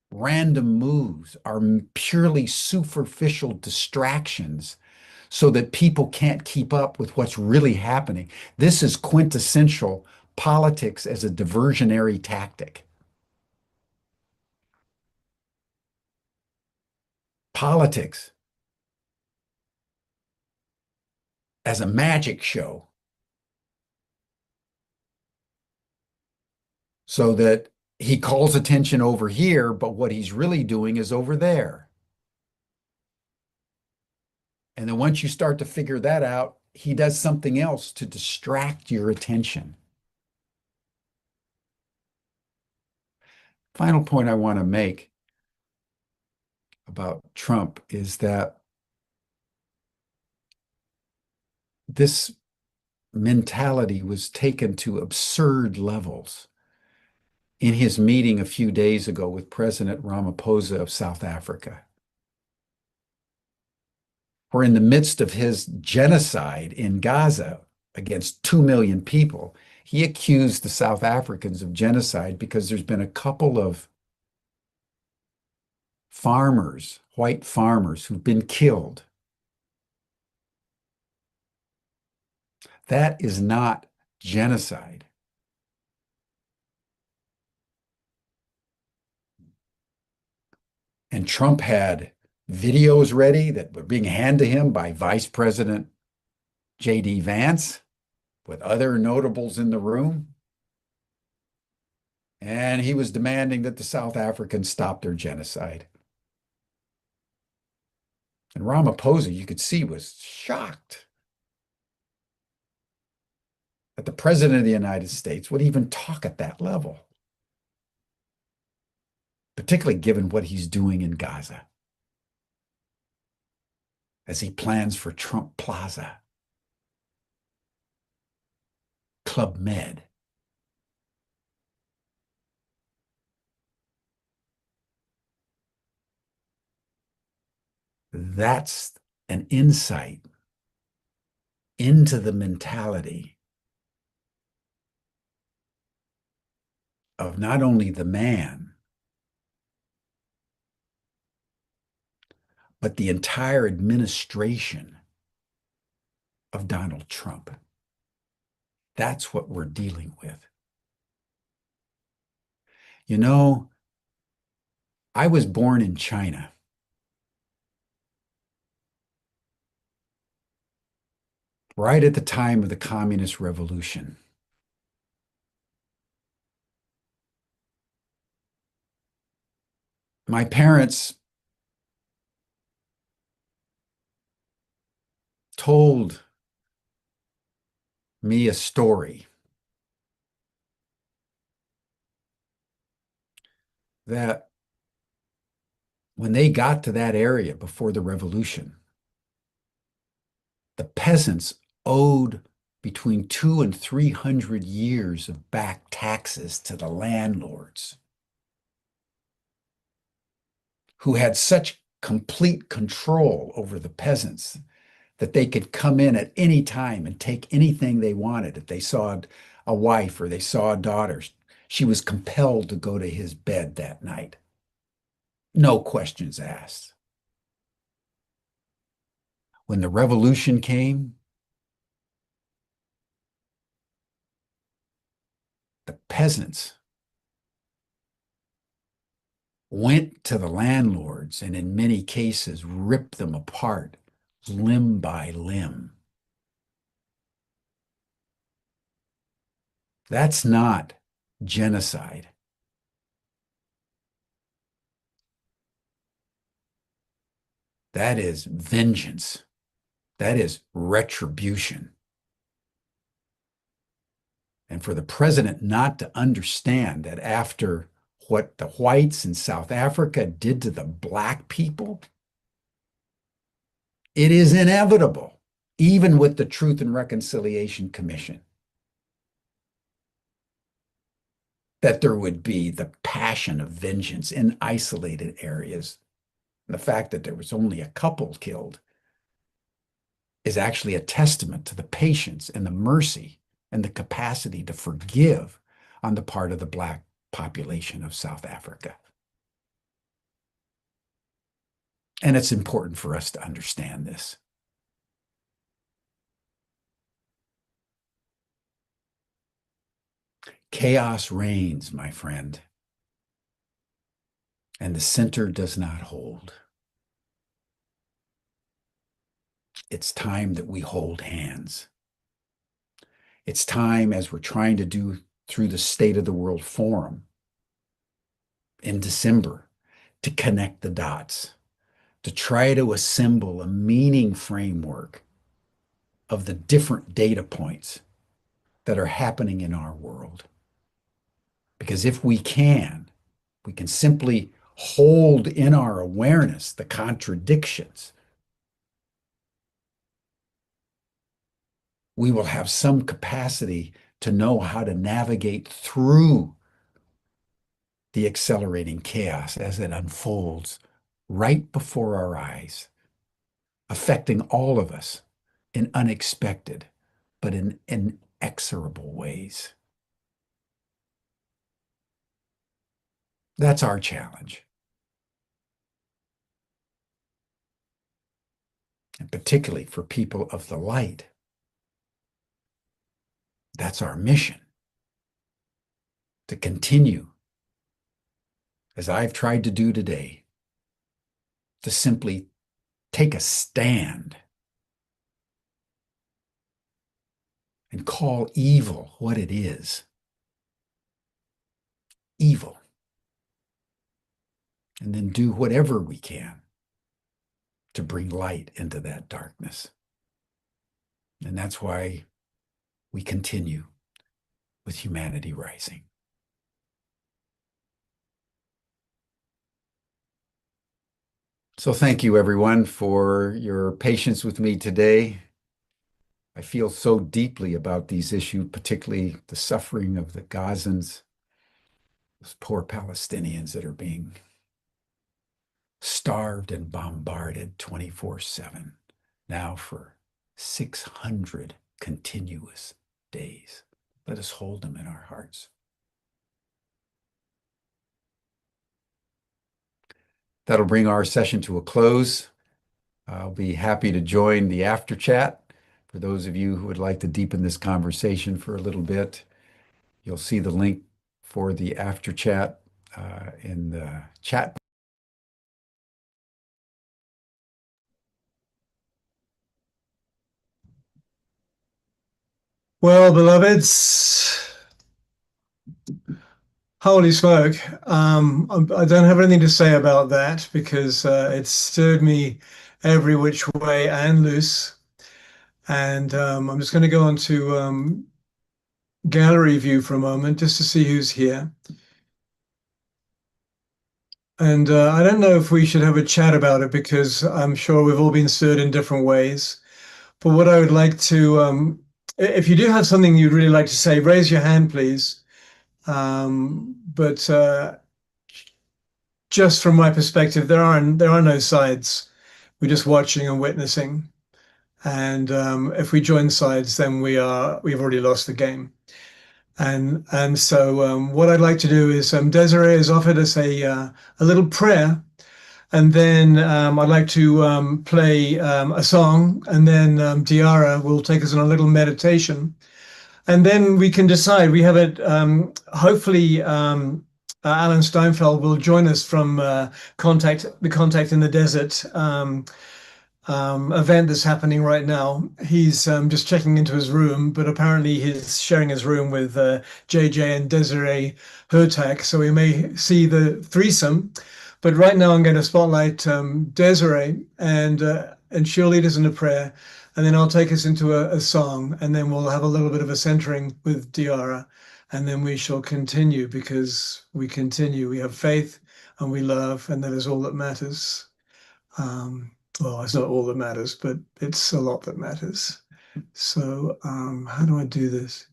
random moves are purely superficial distractions so that people can't keep up with what's really happening. This is quintessential politics as a diversionary tactic. Politics as a magic show so that he calls attention over here, but what he's really doing is over there. And then once you start to figure that out, he does something else to distract your attention. Final point I want to make about Trump is that this mentality was taken to absurd levels in his meeting a few days ago with President Ramaphosa of South Africa, where in the midst of his genocide in Gaza against 2 million people, he accused the South Africans of genocide because there's been a couple of farmers, white farmers, who've been killed. That is not genocide. And Trump had videos ready that were being handed to him by Vice President J.D. Vance with other notables in the room. And he was demanding that the South Africans stop their genocide. And Ramaphosa, you could see, was shocked that the President of the United States would even talk at that level, particularly given what he's doing in Gaza as he plans for Trump Plaza, Club Med. That's an insight into the mentality of not only the man, but the entire administration of Donald Trump. That's what we're dealing with. You know, I was born in China. right at the time of the Communist Revolution. My parents told me a story that when they got to that area before the revolution, the peasants owed between 200 and 300 years of back taxes to the landlords, who had such complete control over the peasants that they could come in at any time and take anything they wanted. If they saw a wife or they saw a daughter, she was compelled to go to his bed that night. No questions asked. When the revolution came, the peasants went to the landlords and in many cases ripped them apart limb by limb. That's not genocide. That is vengeance. That is retribution. And for the president not to understand that after what the whites in South Africa did to the black people, it is inevitable, even with the Truth and Reconciliation Commission, that there would be the passion of vengeance in isolated areas. And the fact that there was only a couple killed is actually a testament to the patience and the mercy and the capacity to forgive on the part of the black population of South Africa. And it's important for us to understand this. Chaos reigns, my friend, and the center does not hold. It's time that we hold hands. It's time, as we're trying to do through the State of the World Forum in December, to connect the dots, to try to assemble a meaning framework of the different data points that are happening in our world. Because if we can simply hold in our awareness the contradictions, we will have some capacity to know how to navigate through the accelerating chaos as it unfolds right before our eyes, affecting all of us in unexpected but in inexorable ways. That's our challenge. And particularly for people of the light, that's our mission, to continue, as I've tried to do today, to simply take a stand and call evil what it is, evil, and then do whatever we can to bring light into that darkness. And that's why we continue with Humanity Rising. So thank you, everyone, for your patience with me today. I feel so deeply about these issues, particularly the suffering of the Gazans, those poor Palestinians that are being starved and bombarded 24/7, now for 600 continuous days. Let us hold them in our hearts. That'll bring our session to a close. I'll be happy to join the after chat. For those of you who would like to deepen this conversation for a little bit, you'll see the link for the after chat in the chat. Well, beloveds, holy smoke. I don't have anything to say about that because it stirred me every which way and loose. And I'm just going to go on to gallery view for a moment just to see who's here. And I don't know if we should have a chat about it because I'm sure we've all been stirred in different ways. But what I would like to, if you do have something you'd really like to say, raise your hand, please. But just from my perspective, there are no sides. We're just watching and witnessing. And if we join sides, then we've already lost the game. And so what I'd like to do is Desiree has offered us a little prayer, and then I'd like to play a song, and then Diara will take us on a little meditation, and then we can decide. We have it. Hopefully, Alan Steinfeld will join us from the Contact in the Desert event that's happening right now. He's just checking into his room, but apparently he's sharing his room with JJ and Desiree Hertak, so we may see the threesome. But right now I'm going to spotlight Desiree, and she'll lead us in a prayer, and then I'll take us into a song, and then we'll have a little bit of a centering with Diara, and then we shall continue because we continue. We have faith and we love, and that is all that matters. Well, it's not all that matters, but it's a lot that matters. So how do I do this?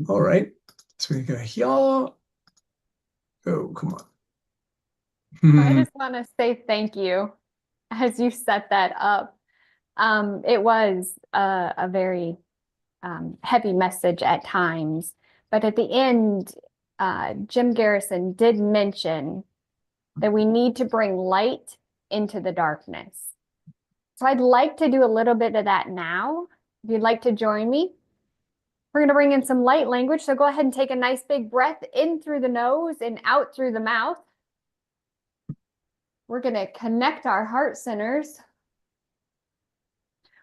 All right, so we go here. Oh, come on. I just want to say thank you as you set that up. It was a very heavy message at times, but at the end, Jim Garrison did mention that we need to bring light into the darkness. So I'd like to do a little bit of that now. If you'd like to join me, we're going to bring in some light language. So go ahead and take a nice big breath in through the nose and out through the mouth. We're going to connect our heart centers.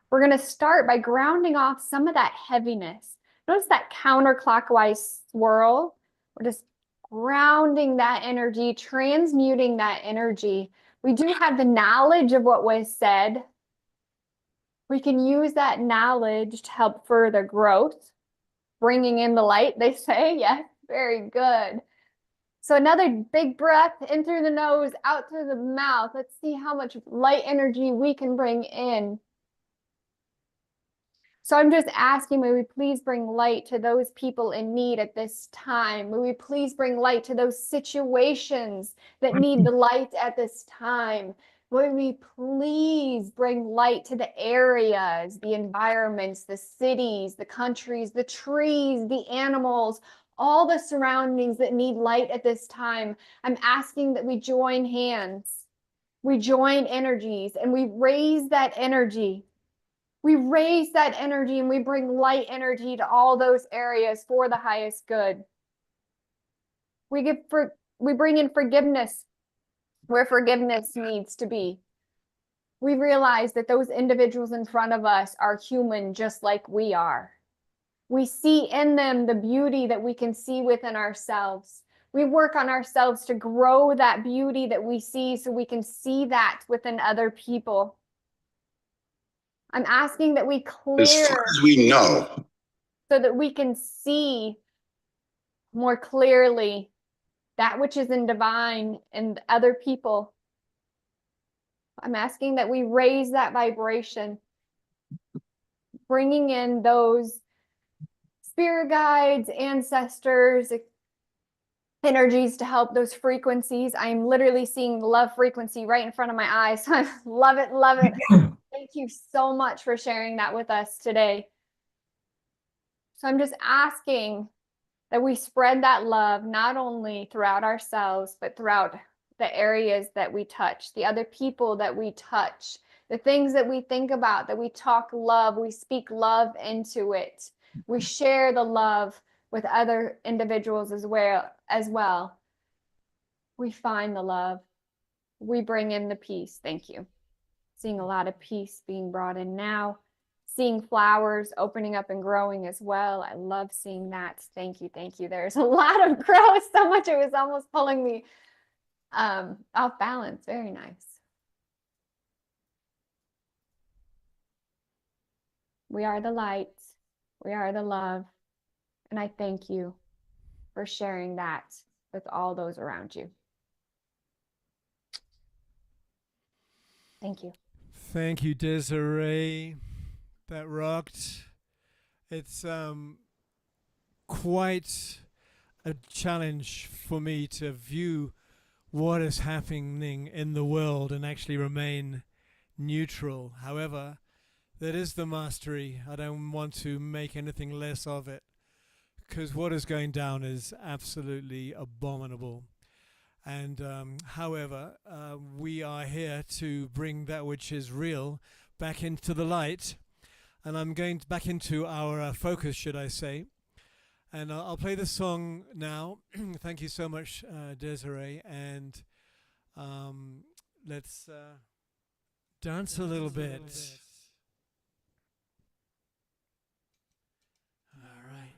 We're going to start by grounding off some of that heaviness. Notice that counterclockwise swirl. We're just grounding that energy, transmuting that energy. We do have the knowledge of what was said. We can use that knowledge to help further growth, bringing in the light, they say. Yes, very good. So another big breath in through the nose, out through the mouth. Let's see how much light energy we can bring in. So I'm just asking, may we please bring light to those people in need at this time? May we please bring light to those situations that need the light at this time? May we please bring light to the areas, the environments, the cities, the countries, the trees, the animals, all the surroundings that need light at this time. I'm asking that we join hands, we join energies, and we raise that energy. We raise that energy and we bring light energy to all those areas for the highest good. We bring in forgiveness where forgiveness needs to be. We realize that those individuals in front of us are human just like we are. We see in them the beauty that we can see within ourselves. We work on ourselves to grow that beauty that we see so we can see that within other people. I'm asking that we clear as far as we know, so that we can see more clearly that which is in divine and other people. I'm asking that we raise that vibration, bringing in those spirit guides, ancestors, energies to help those frequencies. I'm literally seeing the love frequency right in front of my eyes. I love it, love it. Thank you so much for sharing that with us today. So I'm just asking that we spread that love not only throughout ourselves, but throughout the areas that we touch, the other people that we touch, the things that we think about, that we talk love, we speak love into it. We share the love with other individuals as well. We find the love. We bring in the peace. Thank you. Seeing a lot of peace being brought in now. seeing flowers opening up and growing as well. I love seeing that. Thank you. Thank you. There's a lot of growth, so much it was almost pulling me off balance. Very nice. We are the light. We are the love. And I thank you for sharing that with all those around you. Thank you. Thank you, Desiree. That rocked. It's quite a challenge for me to view what is happening in the world and actually remain neutral. However, that is the mastery. I don't want to make anything less of it, because what is going down is absolutely abominable. And however, we are here to bring that which is real back into the light. And I'm going back into our focus, should I say. And I'll play the song now. Thank you so much, Desiree. And let's dance a little bit. All right.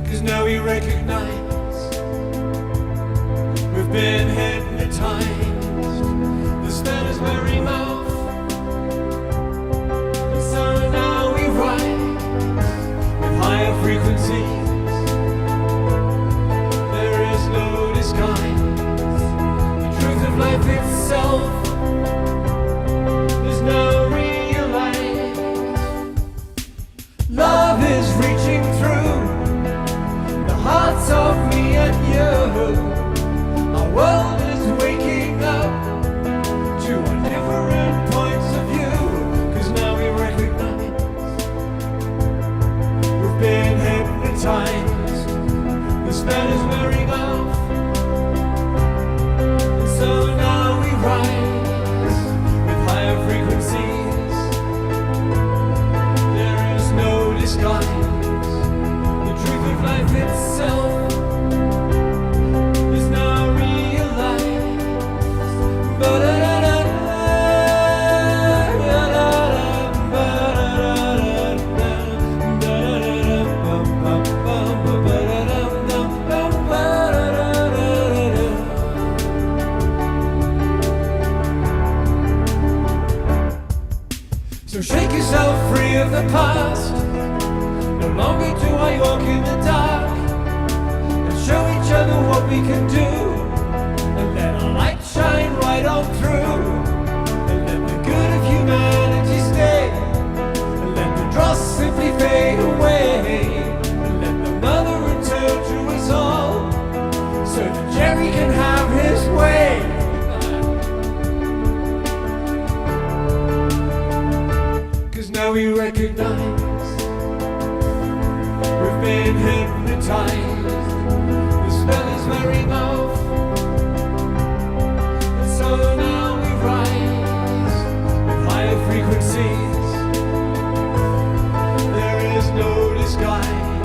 'Cause now we recognize we've been hypnotized. The smell is wearing off, and so now we rise with higher frequencies. There is no disguise. The truth of life itself is now realized. Love is reaching through the hearts of me and you. Our world is waking up to our different points of view. 'Cause now we recognize we've been hypnotized. The spell is wearing off, and so now we rise with higher frequencies. There is no disguise. The truth of life itself is now realized. So shake yourself free of the past. No longer do I walk in the dark. Let's show each other what we can do, and let our light shine right on through. And let the good of humanity stay, and let the dross simply fade away. And let the mother return to us all, so that Jerry can have his way. 'Cause now we recognize we've been hypnotized. The spell is wearing off, and so now we rise with higher frequencies. There is no disguise.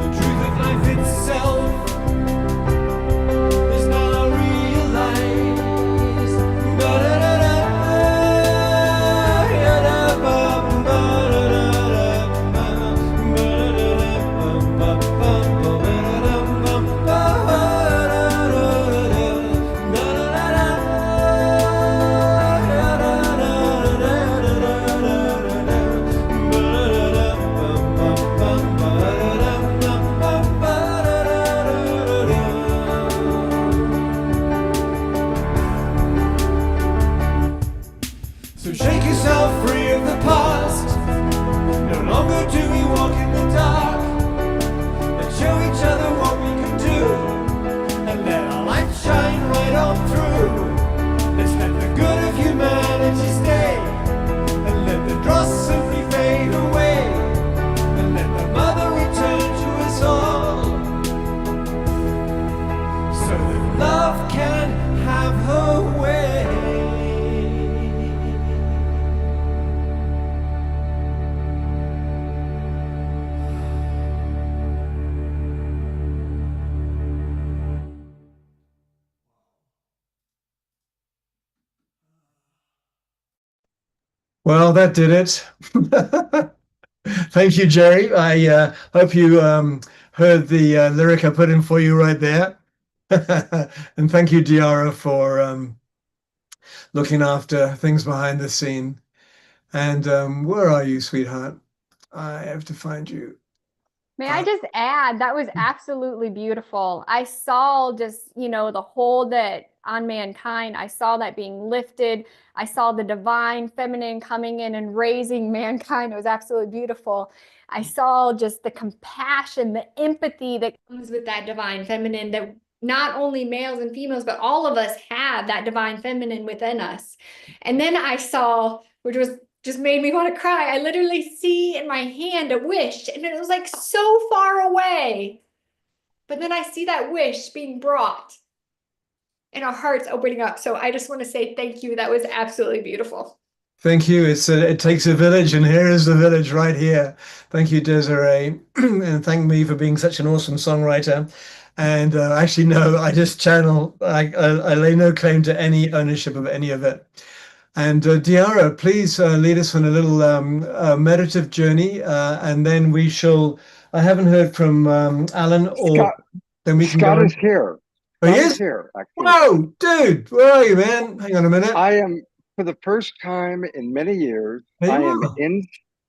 The truth of life itself is now realized. Well, that did it. Thank you, Jerry. I hope you heard the lyric I put in for you right there. And thank you, Diara, for looking after things behind the scene. And where are you, sweetheart? I have to find you. May I just add, that was absolutely beautiful. I saw just, the hold that on mankind. I saw that being lifted. I saw the divine feminine coming in and raising mankind. It was absolutely beautiful. I saw just the compassion, the empathy that comes with that divine feminine, that not only males and females, but all of us have that divine feminine within us. And then I saw, which was just made me want to cry. I literally see in my hand a wish, and it was like so far away. But then I see that wish being brought and our hearts opening up. So I just want to say thank you. That was absolutely beautiful. Thank you. It takes a village, and here is the village right here. Thank you, Desiree, and thank me for being such an awesome songwriter. And actually, no, I just channel. I lay no claim to any ownership of any of it. And Diara, please lead us on a little meditative journey, and then we shall. I haven't heard from Alan, or Scott, then we can Scott go on. is here. Oh, he Scott is? here, actually. Whoa, dude, where are you, man? Hang on a minute. I am, for the first time in many years, There I you am are.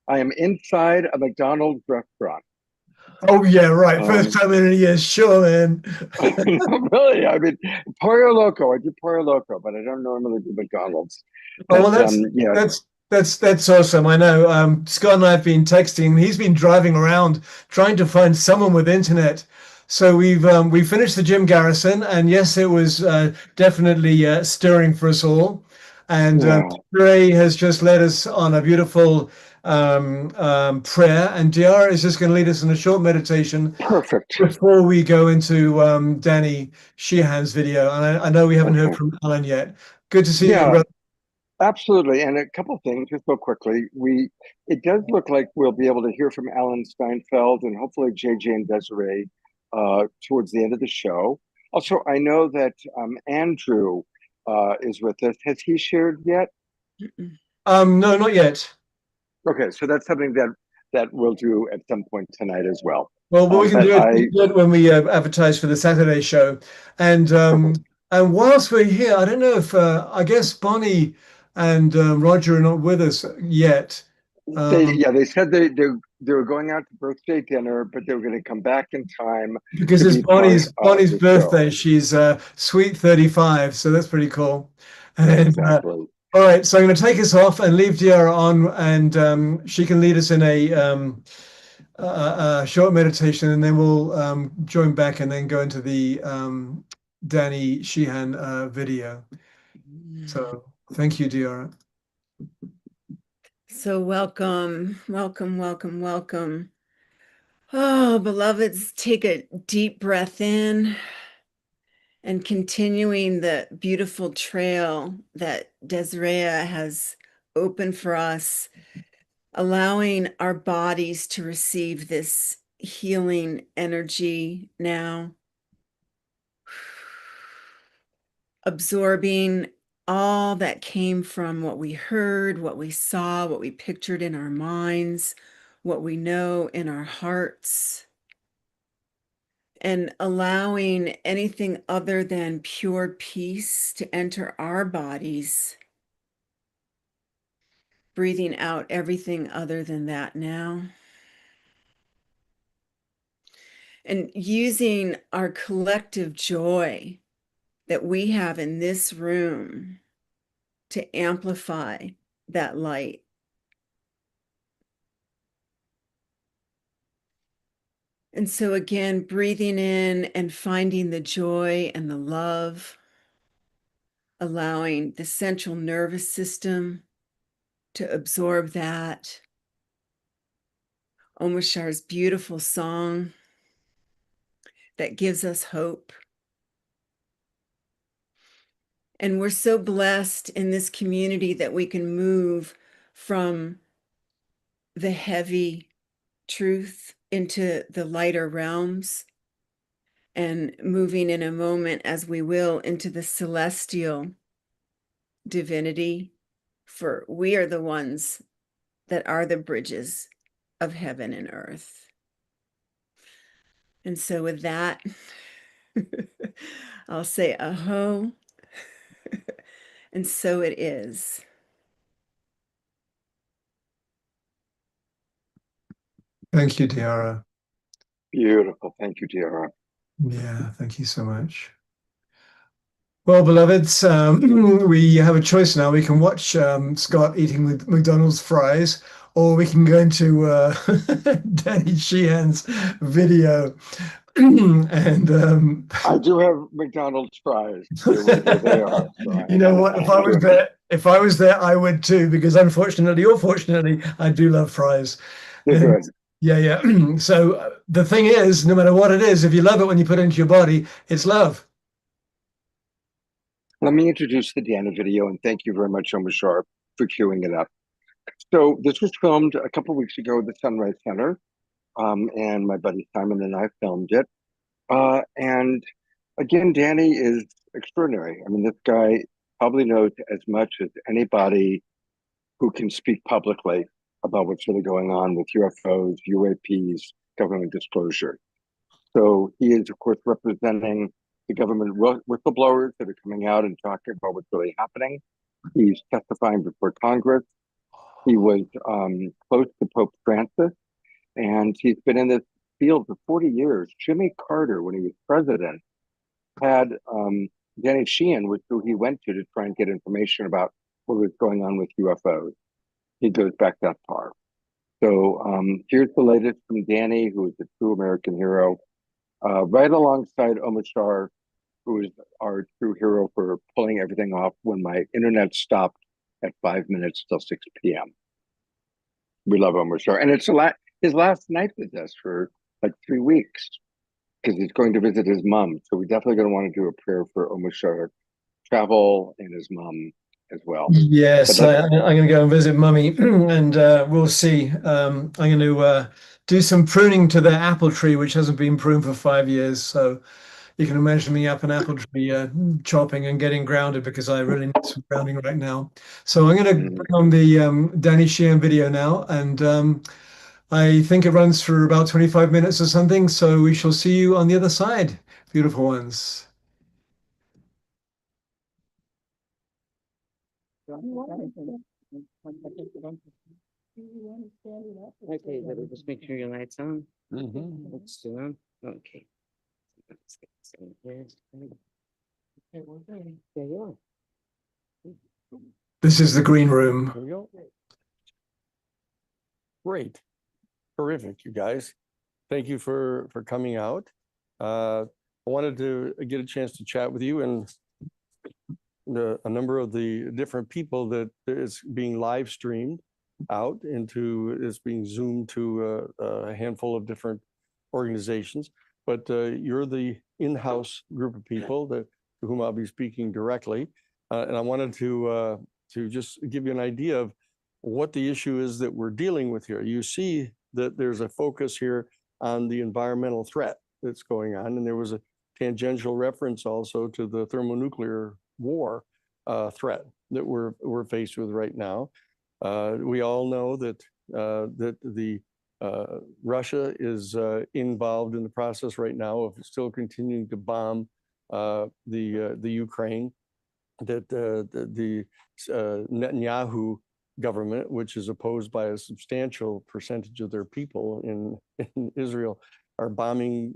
I am inside a McDonald's restaurant. Oh yeah, right. First Um, time in a year, sure, man. really, I mean, Pollo Loco. I do Pollo Loco, but I don't normally do McDonald's. Oh well, But yeah, that's awesome. I know. Scott and I have been texting. He's been driving around trying to find someone with internet. So we finished the Jim Garrison, and yes, it was definitely stirring for us all. And yeah, Ray has just led us on a beautiful prayer, and Diara is just going to lead us in a short meditation perfect. before we go into Danny Sheehan's video. And I know we haven't heard Okay. from Alan yet. Good to see you, Yeah, brother. absolutely. And a couple things, just real quickly. It does look like we'll be able to hear from Alan Steinfeld and hopefully JJ and Desiree towards the end of the show. Also, I know that Andrew is with us. Has he shared yet? No, not yet. Okay, so that's something that we'll do at some point tonight as well. Well, we can But do it, we I can do it when we advertise for the Saturday show. And perfect. whilst we're here, I don't know if I guess Bonnie and Roger are not with us yet. They said they were going out to birthday dinner, but they were going to come back in time Because to it's be part of Bonnie's the show. birthday. She's sweet 35, so that's pretty cool. And Exactly. all right, so I'm going to take us off and leave Diara on, and she can lead us in a short meditation, and then we'll join back and then go into the Danny Sheehan video. So thank you, Diara. So welcome, welcome, welcome, welcome. Oh, beloveds, take a deep breath in and continuing the beautiful trail that Desiree has opened for us, allowing our bodies to receive this healing energy now, absorbing all that came from what we heard, what we saw, what we pictured in our minds, what we know in our hearts, and allowing anything other than pure peace to enter our bodies, breathing out everything other than that now. And using our collective joy that we have in this room to amplify that light. And so again, breathing in and finding the joy and the love, allowing the central nervous system to absorb that. Omashar's beautiful song that gives us hope. And we're so blessed in this community that we can move from the heavy truth into the lighter realms, and moving in a moment, as we will, into the celestial divinity For we are the ones that are the bridges of heaven and earth. And so with that, I'll say aho, and so it is. Thank you, Tiara. Beautiful. Thank you, Tiara. Yeah, thank you so much. Well, beloveds, we have a choice now. We can watch Scott eating with McDonald's fries, or we can go into Danny Sheehan's video. And I do have McDonald's fries. Here they are. So you know what? If I was there, I would too, because unfortunately or fortunately, I do love fries. they're And good. yeah. So the thing is, no matter what it is, if you love it when you put it into your body, it's love. Let me introduce the Deanna video, and thank you very much, Omar Sharp, for queuing it up. So this was filmed a couple of weeks ago at the Sunrise Center, and my buddy Simon and I filmed it. And again, Danny is extraordinary. I mean, this guy probably knows as much as anybody who can speak publicly about what's really going on with UFOs, UAPs, government disclosure. So he is, of course, representing the government whistleblowers that are coming out and talking about what's really happening. He's testifying before Congress. He was close to Pope Francis, and he's been in this field for 40 years. Jimmy Carter, when he was president, had Danny Sheehan, who he went to try and get information about what was going on with UFOs. He goes back that far. So here's the latest from Danny, who is a true American hero, right alongside Omar Shar, who is our true hero for pulling everything off when my internet stopped at 5 minutes till 6 p.m. We love Omar Shar. And it's his last night with us for like 3 weeks because he's going to visit his mom. So we definitely going to want to do a prayer for Omar Shar travel and his mom as well. Yes, I'm going to go and visit Mummy, and we'll see. I'm going to do some pruning to the apple tree, which hasn't been pruned for 5 years. So you can imagine me up an apple tree chopping and getting grounded because I really need some grounding right now. So I'm going to bring on the Danny Sheehan video now, and I think it runs for about 25 minutes or something. So we shall see you on the other side, beautiful ones. Okay, let me just make sure your light's on. It's still on. Okay. There you are. This is the green room. Here we go. Great. Terrific, you guys. Thank you for coming out. I wanted to get a chance to chat with you and a number of the different people that is being live streamed out into, is being zoomed to a handful of different organizations. But you're the in-house group of people to whom I'll be speaking directly. And I wanted to just give you an idea of what the issue is that we're dealing with here. You see that there's a focus here on the environmental threat that's going on. And there was a tangential reference also to the thermonuclear war threat that we're faced with right now. We all know that Russia is involved in the process right now of still continuing to bomb the Ukraine. That the Netanyahu government, which is opposed by a substantial percentage of their people in Israel, are bombing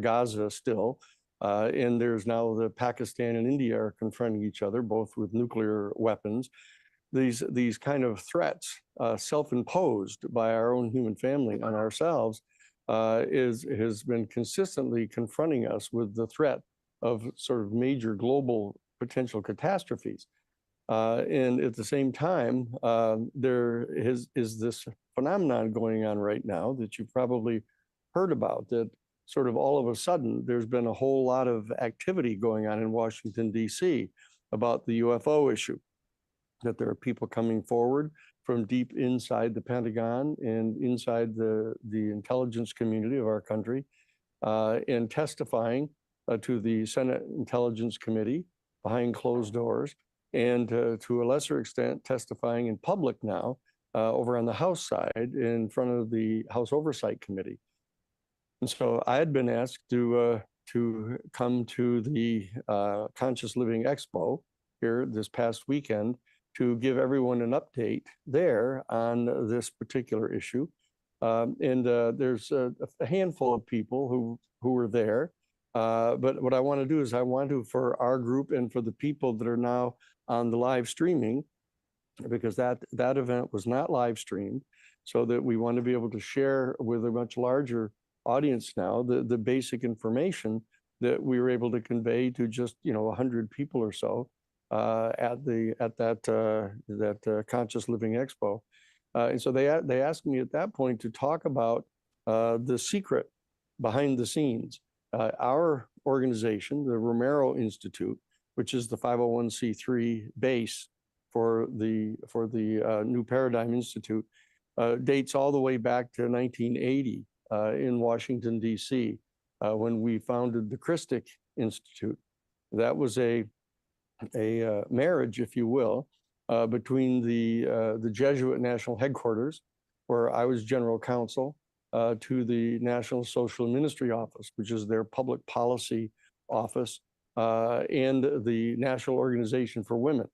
Gaza still. And there's now the Pakistan and India are confronting each other, both with nuclear weapons. These kind of threats, self-imposed by our own human family on ourselves, has been consistently confronting us with the threat of sort of major global potential catastrophes. And at the same time, there is this phenomenon going on right now that you've probably heard about, that sort of all of a sudden there's been a whole lot of activity going on in Washington, D.C. about the UFO issue, that there are people coming forward from deep inside the Pentagon and inside the intelligence community of our country and testifying to the Senate Intelligence Committee behind closed doors and to a lesser extent testifying in public now over on the House side in front of the House Oversight Committee. And so I had been asked to come to the Conscious Living Expo here this past weekend to give everyone an update there on this particular issue. There's a handful of people who were there. But what I want to do is I want to, for our group and for the people that are now on the live streaming, because that event was not live streamed, so that we want to be able to share with a much larger audience now the basic information that we were able to convey to just 100 people or so at that Conscious Living Expo. And so they asked me at that point to talk about the secret behind the scenes. Our organization, the Romero Institute, which is the 501c3 base for the New Paradigm Institute, dates all the way back to 1980 in Washington, D.C., when we founded the Christic Institute. That was a marriage, if you will, between the Jesuit National Headquarters, where I was general counsel, to the National Social Ministry Office, which is their public policy office, and the National Organization for Women,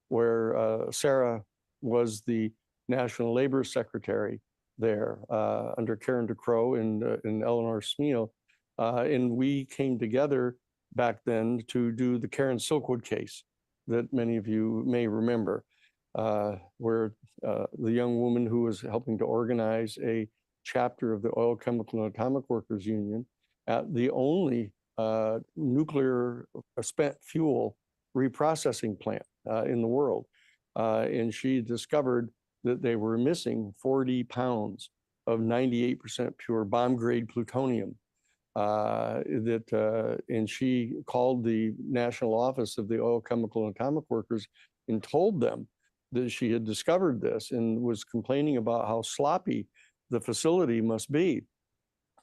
where Sarah was the National Labor Secretary there under Karen DeCrow and Eleanor Smeal. And we came together back then to do the Karen Silkwood case that many of you may remember, where the young woman who was helping to organize a chapter of the Oil, Chemical, and Atomic Workers Union at the only nuclear spent fuel reprocessing plant in the world. And she discovered that they were missing 40 pounds of 98% pure bomb-grade plutonium. And she called the National Office of the Oil, Chemical, and Atomic Workers and told them that she had discovered this and was complaining about how sloppy the facility must be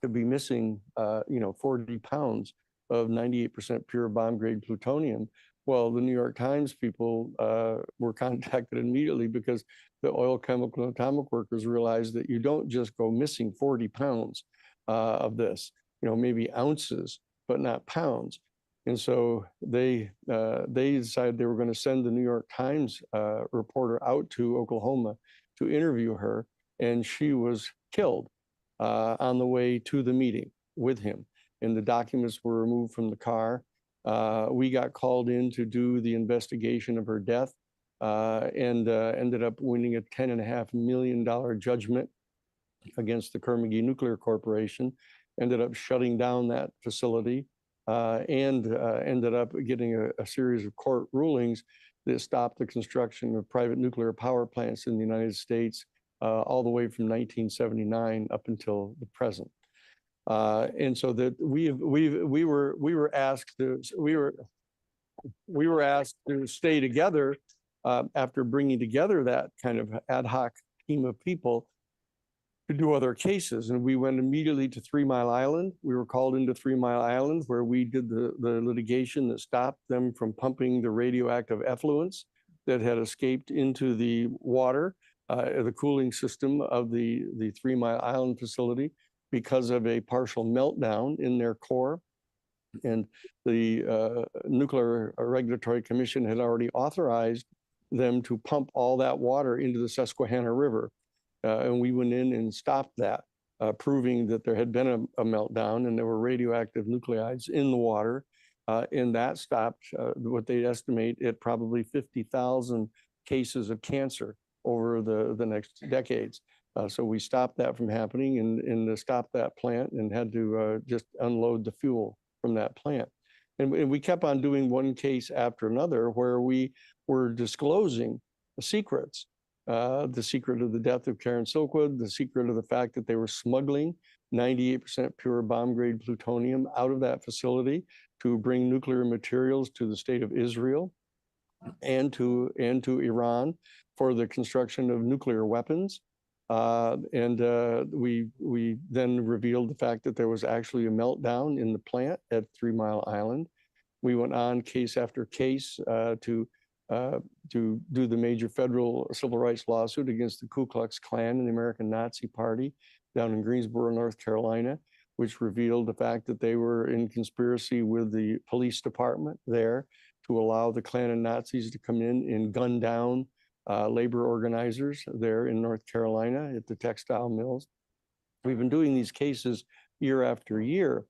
to be missing 40 pounds of 98% pure bomb-grade plutonium. Well, the New York Times people were contacted immediately because the Oil, Chemical, and Atomic Workers realized that you don't just go missing 40 pounds of this, maybe ounces, but not pounds. And so they decided they were going to send the New York Times reporter out to Oklahoma to interview her, and she was killed on the way to the meeting with him. And the documents were removed from the car. We got called in to do the investigation of her death and ended up winning a $10.5 million judgment against the Kerr-McGee Nuclear Corporation, ended up shutting down that facility, and ended up getting a series of court rulings that stopped the construction of private nuclear power plants in the United States all the way from 1979 up until the present. And so that we were asked to stay together after bringing together that kind of ad hoc team of people to do other cases. And we went immediately to 3 Mile Island. We were called into 3 Mile Island, where we did the litigation that stopped them from pumping the radioactive effluents that had escaped into the water, the cooling system of the 3 Mile Island facility, because of a partial meltdown in their core. And the Nuclear Regulatory Commission had already authorized them to pump all that water into the Susquehanna River. And we went in and stopped that, proving that there had been a meltdown and there were radioactive nuclides in the water. And that stopped what they estimate at probably 50,000 cases of cancer over the next decades. So we stopped that from happening and stopped that plant and had to just unload the fuel from that plant. And we kept on doing one case after another where we were disclosing the secrets. The secret of the death of Karen Silkwood, the secret of the fact that they were smuggling 98% pure bomb-grade plutonium out of that facility to bring nuclear materials to the state of Israel and to Iran for the construction of nuclear weapons. We then revealed the fact that there was actually a meltdown in the plant at 3 Mile Island. We went on case after case to to do the major federal civil rights lawsuit against the Ku Klux Klan and the American Nazi Party down in Greensboro, North Carolina, which revealed the fact that they were in conspiracy with the police department there to allow the Klan and Nazis to come in and gun down labor organizers there in North Carolina at the textile mills. We've been doing these cases year after year.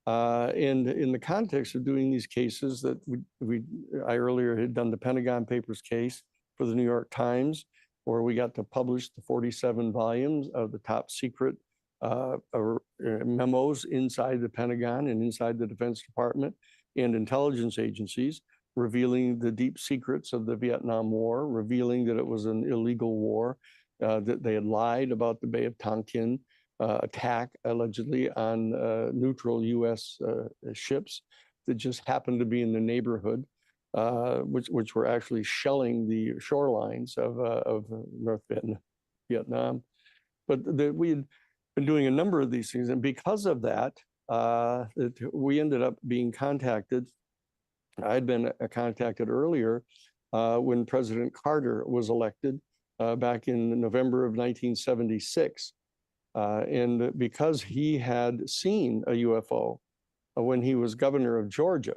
And in the context of doing these cases that I earlier had done the Pentagon Papers case for the New York Times, where we got to publish the 47 volumes of the top secret memos inside the Pentagon and inside the Defense Department and intelligence agencies, revealing the deep secrets of the Vietnam War, revealing that it was an illegal war, that they had lied about the Bay of Tonkin attack allegedly on neutral U.S. ships that just happened to be in the neighborhood, which were actually shelling the shorelines of North Vietnam. But we had been doing a number of these things, and because of that, we ended up being contacted. I had been contacted earlier when President Carter was elected back in November of 1976. And because he had seen a UFO when he was governor of Georgia,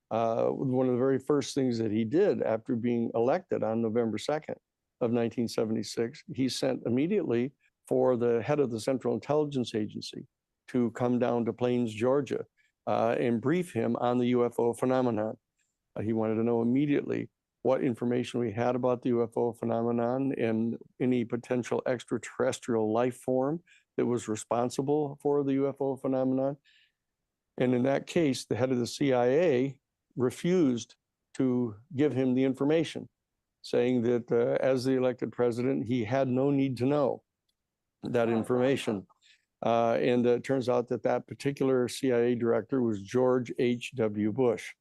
one of the very first things that he did after being elected on November 2nd of 1976, he sent immediately for the head of the Central Intelligence Agency to come down to Plains, Georgia, and brief him on the UFO phenomenon. He wanted to know immediately what information we had about the UFO phenomenon and any potential extraterrestrial life form that was responsible for the UFO phenomenon. And in that case, the head of the CIA refused to give him the information, saying that as the elected president, he had no need to know that information. And it turns out that that particular CIA director was George H.W. Bush,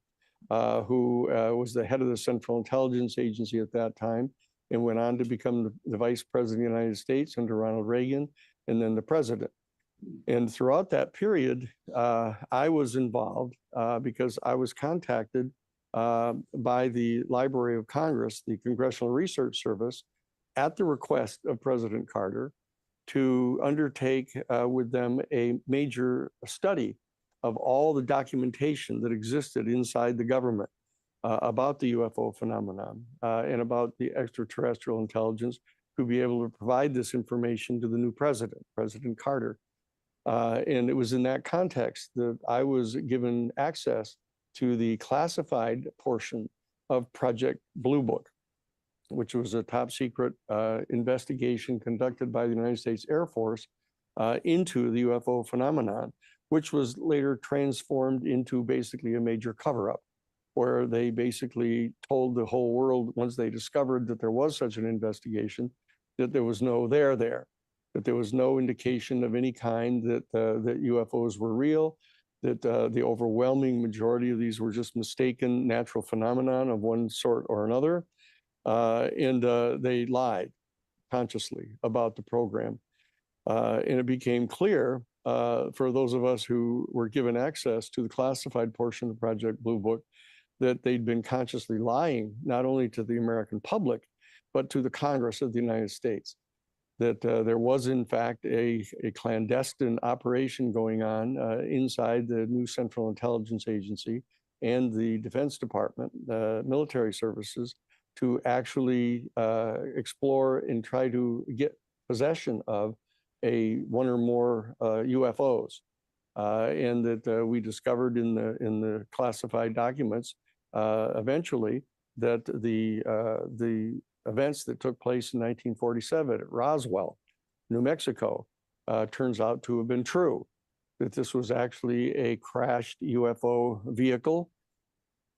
who was the head of the Central Intelligence Agency at that time and went on to become the vice president of the United States under Ronald Reagan and then the president. And throughout that period, I was involved because I was contacted by the Library of Congress, the Congressional Research Service, at the request of President Carter to undertake with them a major study of all the documentation that existed inside the government about the UFO phenomenon and about the extraterrestrial intelligence, to be able to provide this information to the new president, President Carter. And it was in that context that I was given access to the classified portion of Project Blue Book, which was a top secret investigation conducted by the United States Air Force into the UFO phenomenon, which was later transformed into basically a major cover-up, where they basically told the whole world, once they discovered that there was such an investigation, that there was no there, that there was no indication of any kind that that UFOs were real, that the overwhelming majority of these were just mistaken natural phenomenon of one sort or another. And they lied consciously about the program. And it became clear for those of us who were given access to the classified portion of Project Blue Book that they'd been consciously lying, not only to the American public, but to the Congress of the United States, that there was in fact a clandestine operation going on inside the new Central Intelligence Agency and the Defense Department, military services, to actually explore and try to get possession of one or more UFOs. And that we discovered in the classified documents eventually that the events that took place in 1947 at Roswell, New Mexico, turns out to have been true, that this was actually a crashed UFO vehicle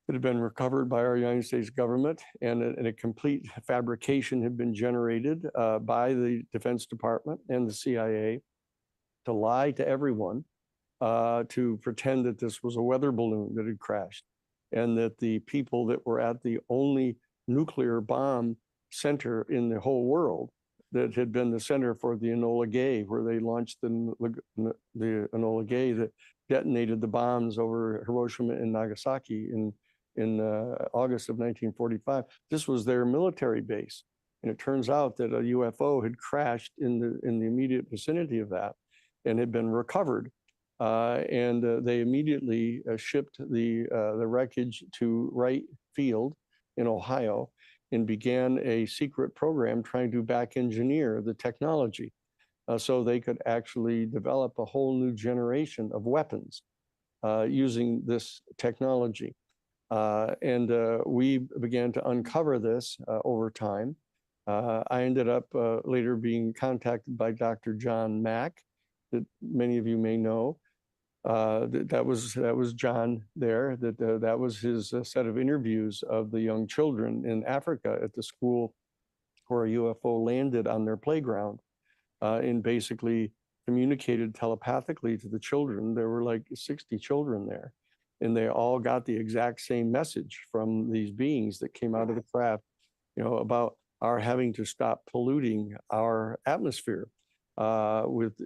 that had been recovered by our United States government, and a complete fabrication had been generated by the Defense Department and the CIA to lie to everyone, to pretend that this was a weather balloon that had crashed, and that the people that were at the only nuclear bomb center in the whole world, that had been the center for the Enola Gay, where they launched the Enola Gay that detonated the bombs over Hiroshima and Nagasaki in in August of 1945. This was their military base. And it turns out that a UFO had crashed in the immediate vicinity of that and had been recovered. They immediately shipped the wreckage to Wright Field in Ohio and began a secret program trying to back engineer the technology so they could actually develop a whole new generation of weapons using this technology. We began to uncover this over time. I ended up later being contacted by Dr. John Mack, that many of you may know. That was John there. That was his set of interviews of the young children in Africa at the school where a UFO landed on their playground, and basically communicated telepathically to the children. There were like 60 children there, and they all got the exact same message from these beings that came out of the craft, about our having to stop polluting our atmosphere with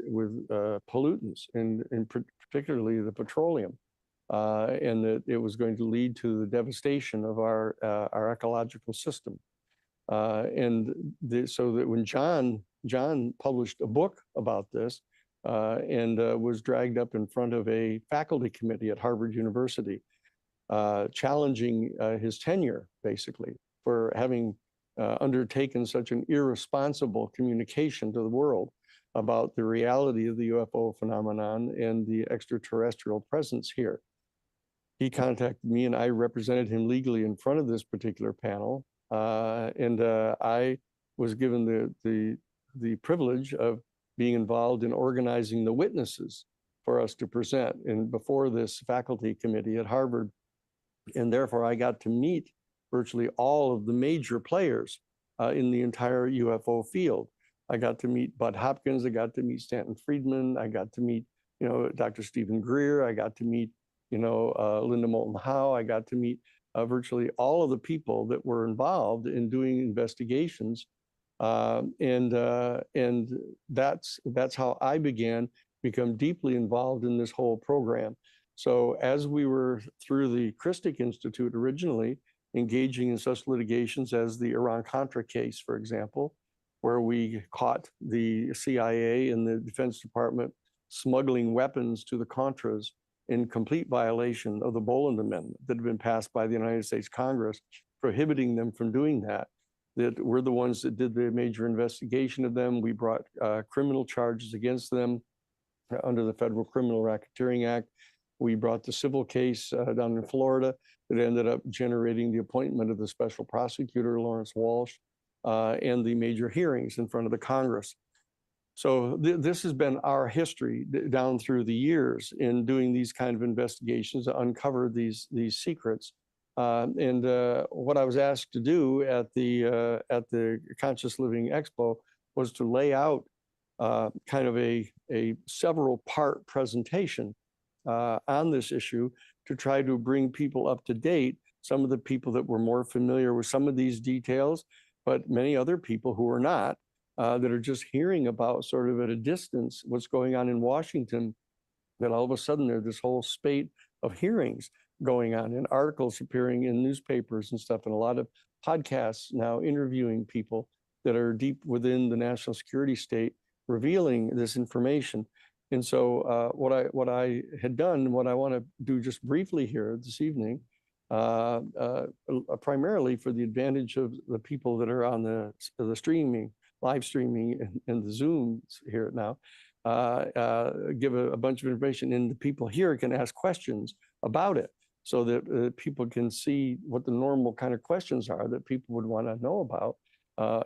pollutants, and particularly the petroleum, and that it was going to lead to the devastation of our ecological system. So that when John published a book about this and was dragged up in front of a faculty committee at Harvard University, challenging his tenure, basically, for having undertaken such an irresponsible communication to the world about the reality of the UFO phenomenon and the extraterrestrial presence here. He contacted me, and I represented him legally in front of this particular panel. I was given the privilege of being involved in organizing the witnesses for us to present before this faculty committee at Harvard. And therefore, I got to meet virtually all of the major players in the entire UFO field. I got to meet Bud Hopkins. I got to meet Stanton Friedman. I got to meet, Dr. Stephen Greer. I got to meet, Linda Moulton Howe. I got to meet virtually all of the people that were involved in doing investigations. And that's how I began to become deeply involved in this whole program. So as we were through the Christic Institute originally, engaging in such litigations as the Iran-Contra case, for example, where we caught the CIA and the Defense Department smuggling weapons to the Contras in complete violation of the Boland Amendment that had been passed by the United States Congress, prohibiting them from doing that. That we're the ones that did the major investigation of them. We brought criminal charges against them under the Federal Criminal Racketeering Act. We brought the civil case down in Florida that ended up generating the appointment of the special prosecutor, Lawrence Walsh, and the major hearings in front of the Congress. So this has been our history down through the years in doing these kind of investigations to uncover these secrets. What I was asked to do at the Conscious Living Expo was to lay out kind of a several part presentation on this issue to try to bring people up to date, some of the people that were more familiar with some of these details, but many other people who are not, that are just hearing about sort of at a distance what's going on in Washington, that all of a sudden there's this whole spate of hearings going on and articles appearing in newspapers and stuff, and a lot of podcasts now interviewing people that are deep within the national security state, revealing this information. And so what I had done, what I want to do just briefly here this evening, primarily for the advantage of the people that are on the streaming, live streaming and the Zooms here now, give a bunch of information, and the people here can ask questions about it so that people can see what the normal kind of questions are that people would want to know about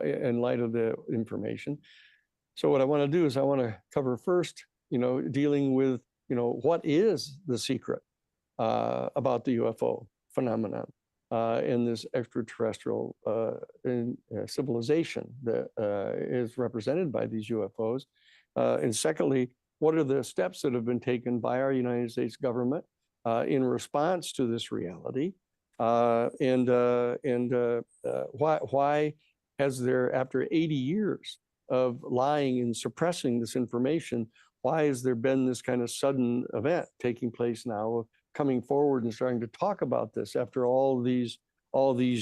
in light of the information. So what I want to do is I want to cover first, dealing with, what is the secret about the UFO phenomenon and this extraterrestrial civilization that is represented by these UFOs. And secondly, what are the steps that have been taken by our United States government in response to this reality? Why has there, after 80 years of lying and suppressing this information, why has there been this kind of sudden event taking place now coming forward and starting to talk about this after all these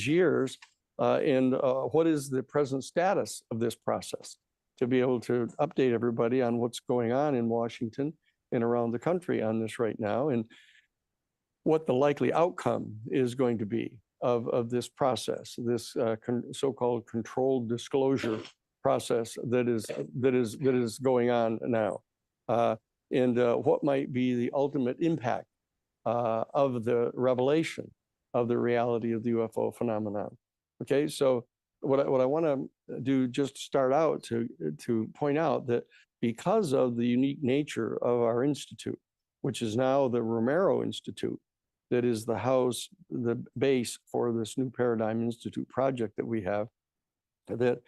years, and what is the present status of this process, to be able to update everybody on what's going on in Washington and around the country on this right now, and what the likely outcome is going to be of this process, this so-called controlled disclosure process that is going on now, and what might be the ultimate impact of the revelation of the reality of the UFO phenomenon. Okay, so what I want to do, just to start out, to point out that because of the unique nature of our institute, which is now the Romero Institute, that is the base for this New Paradigm Institute project that we have, that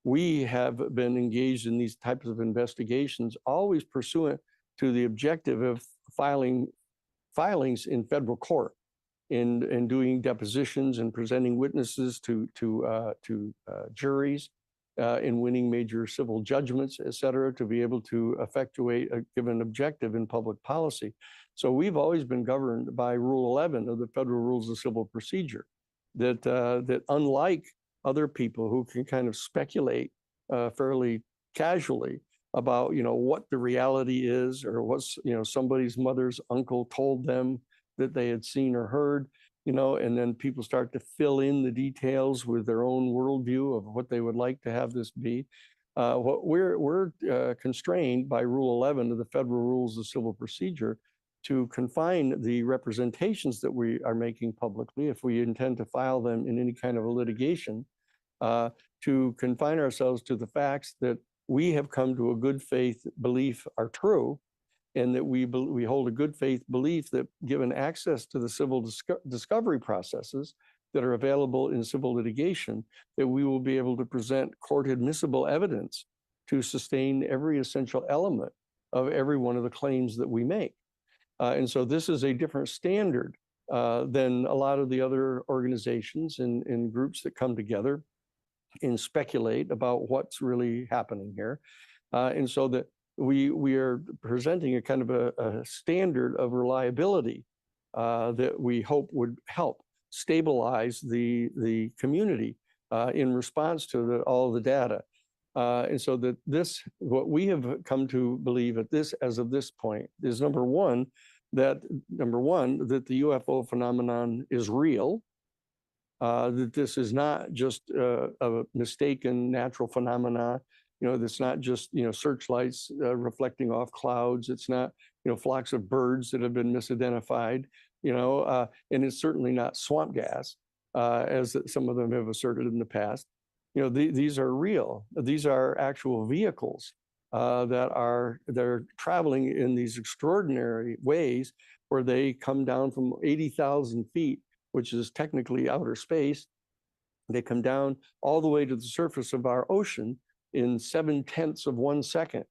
we have been engaged in these types of investigations, always pursuant to the objective of filings in federal court, in doing depositions and presenting witnesses to juries, in winning major civil judgments, et cetera, to be able to effectuate a given objective in public policy. So we've always been governed by Rule 11 of the Federal Rules of Civil Procedure, that unlike other people who can kind of speculate fairly casually about, what the reality is, or what's, somebody's mother's uncle told them that they had seen or heard, and then people start to fill in the details with their own worldview of what they would like to have this be. What we're constrained by Rule 11 of the Federal Rules of Civil Procedure to confine the representations that we are making publicly, if we intend to file them in any kind of a litigation, to confine ourselves to the facts that we have come to a good faith belief are true, and that we hold a good faith belief that, given access to the civil discovery processes that are available in civil litigation, that we will be able to present court admissible evidence to sustain every essential element of every one of the claims that we make. And so this is a different standard than a lot of the other organizations and groups that come together and speculate about what's really happening here. And so that we are presenting a kind of a standard of reliability that we hope would help stabilize the community in response to all the data. And so that what we have come to believe as of this point is number one, that the UFO phenomenon is real, that this is not just a mistaken natural phenomena. That's not just, searchlights reflecting off clouds. It's not, flocks of birds that have been misidentified, and it's certainly not swamp gas, as some of them have asserted in the past. These are real. These are actual vehicles they're traveling in these extraordinary ways, where they come down from 80,000 feet, which is technically outer space. They come down all the way to the surface of our ocean in 0.7 of 1 second,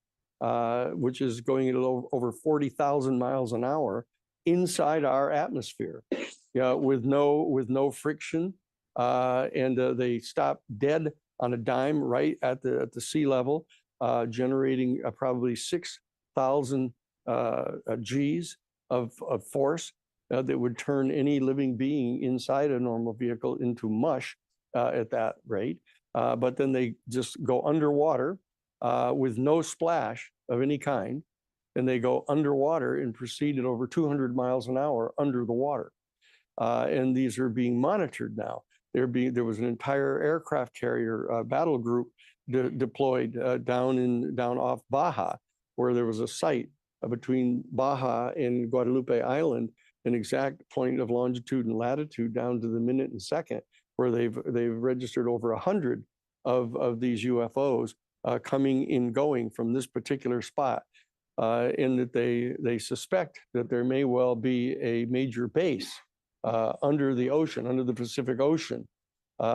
which is going at over 40,000 miles an hour inside our atmosphere, with no friction, and they stop dead on a dime right at the sea level, generating probably 6,000 Gs of force that would turn any living being inside a normal vehicle into mush at that rate. But then they just go underwater with no splash of any kind, and they go underwater and proceed at over 200 miles an hour under the water. And these are being monitored now. There was an entire aircraft carrier battle group deployed down off Baja, where there was a site between Baja and Guadalupe Island, an exact point of longitude and latitude down to the minute and second, where they've registered over 100 of these UFOs coming and going from this particular spot, and that they suspect that there may well be a major base under the ocean, under the Pacific Ocean,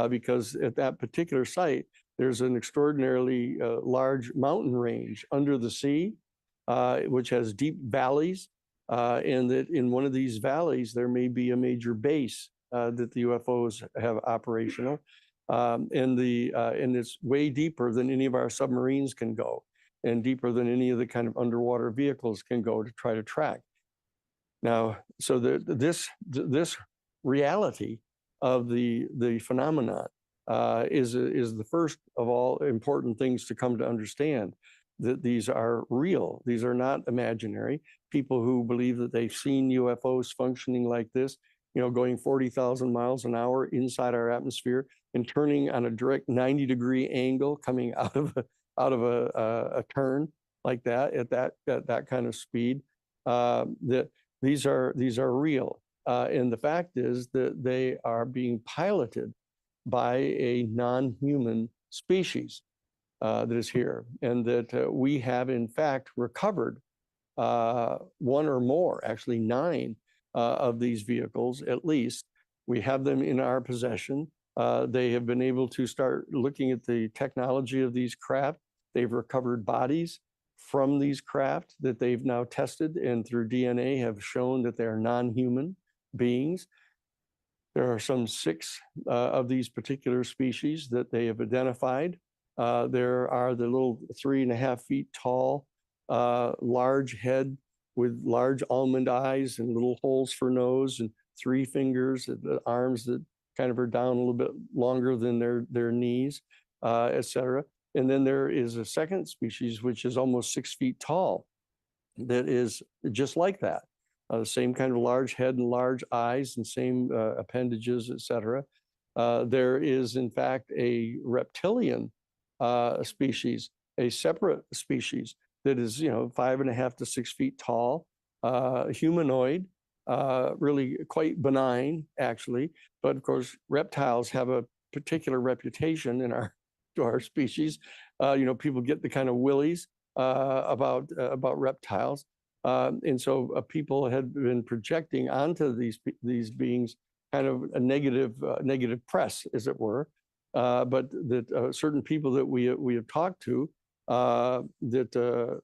because at that particular site, there's an extraordinarily large mountain range under the sea, which has deep valleys, and that in one of these valleys, there may be a major base that the UFOs have operational. And it's way deeper than any of our submarines can go, and deeper than any of the kind of underwater vehicles can go to try to track. Now, so this reality of the phenomenon is the first of all important things to come to understand, that these are real. These are not imaginary. People who believe that they've seen UFOs functioning like this, going 40,000 miles an hour inside our atmosphere and turning on a direct 90-degree angle, coming out of a turn like that at that kind of speed. That these are real, and the fact is that they are being piloted by a non-human species that is here, and that we have in fact recovered one or more, actually 9 of these vehicles at least. We have them in our possession. They have been able to start looking at the technology of these craft. They've recovered bodies from these craft that they've now tested, and through DNA have shown that they are non-human beings. There are some 6 of these particular species that they have identified. There are the little 3.5 feet tall, large head with large almond eyes and little holes for nose and 3 fingers, the arms that kind of are down a little bit longer than their knees, etc. And then there is a second species, which is almost 6 feet tall, that is just like that. The same kind of large head and large eyes and same appendages, etc. There is, in fact, a reptilian species, a separate species that is, 5.5 to 6 feet tall, humanoid, really quite benign, actually. But of course, reptiles have a particular reputation in our species. People get the kind of willies about reptiles. And so people had been projecting onto these beings kind of a negative press, as it were. But that certain people that we have talked to that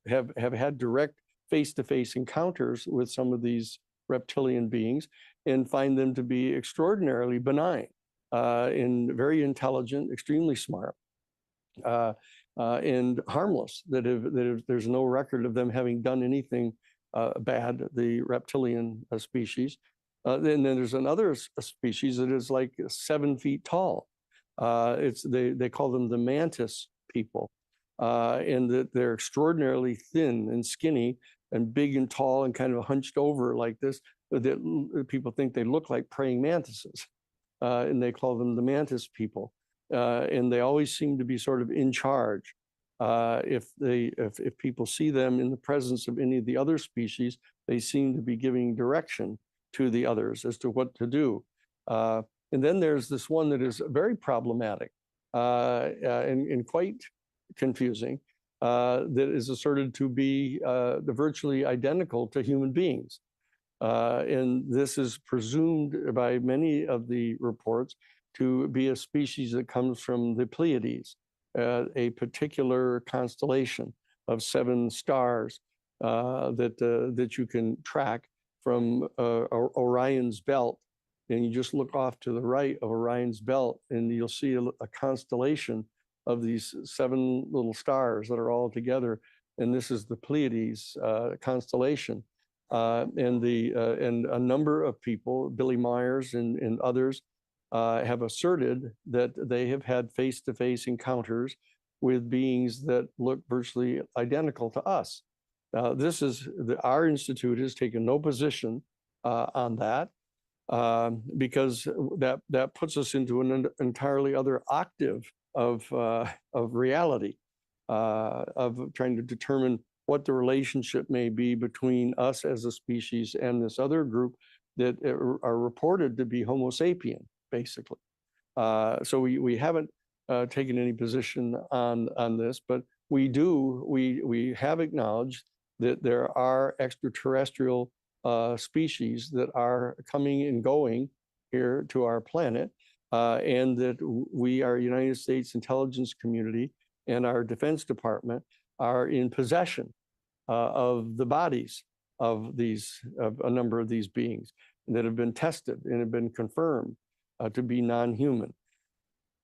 have had direct face-to-face encounters with some of these reptilian beings and find them to be extraordinarily benign and very intelligent, extremely smart. And harmless, there's no record of them having done anything bad, the reptilian species. Then there's another species that is like 7 feet tall. They call them the mantis people, and that they're extraordinarily thin and skinny and big and tall and kind of hunched over like this. That people think they look like praying mantises, and they call them the mantis people. And they always seem to be sort of in charge. If people see them in the presence of any of the other species, they seem to be giving direction to the others as to what to do. And then there's this one that is very problematic and quite confusing, that is asserted to be virtually identical to human beings. And this is presumed by many of the reports to be a species that comes from the Pleiades, a particular constellation of 7 stars that you can track from Orion's belt. And you just look off to the right of Orion's belt, and you'll see a constellation of these 7 little stars that are all together. And this is the Pleiades constellation. And a number of people, Billy Myers and others, have asserted that they have had face-to-face encounters with beings that look virtually identical to us. Our institute has taken no position on that because that puts us into an entirely other octave of reality, of trying to determine what the relationship may be between us as a species and this other group that are reported to be Homo sapien, basically. So we haven't taken any position on this, but we have acknowledged that there are extraterrestrial species that are coming and going here to our planet, and that we, our United States intelligence community and our Defense Department, are in possession of the bodies of a number of these beings that have been tested and have been confirmed to be non-human.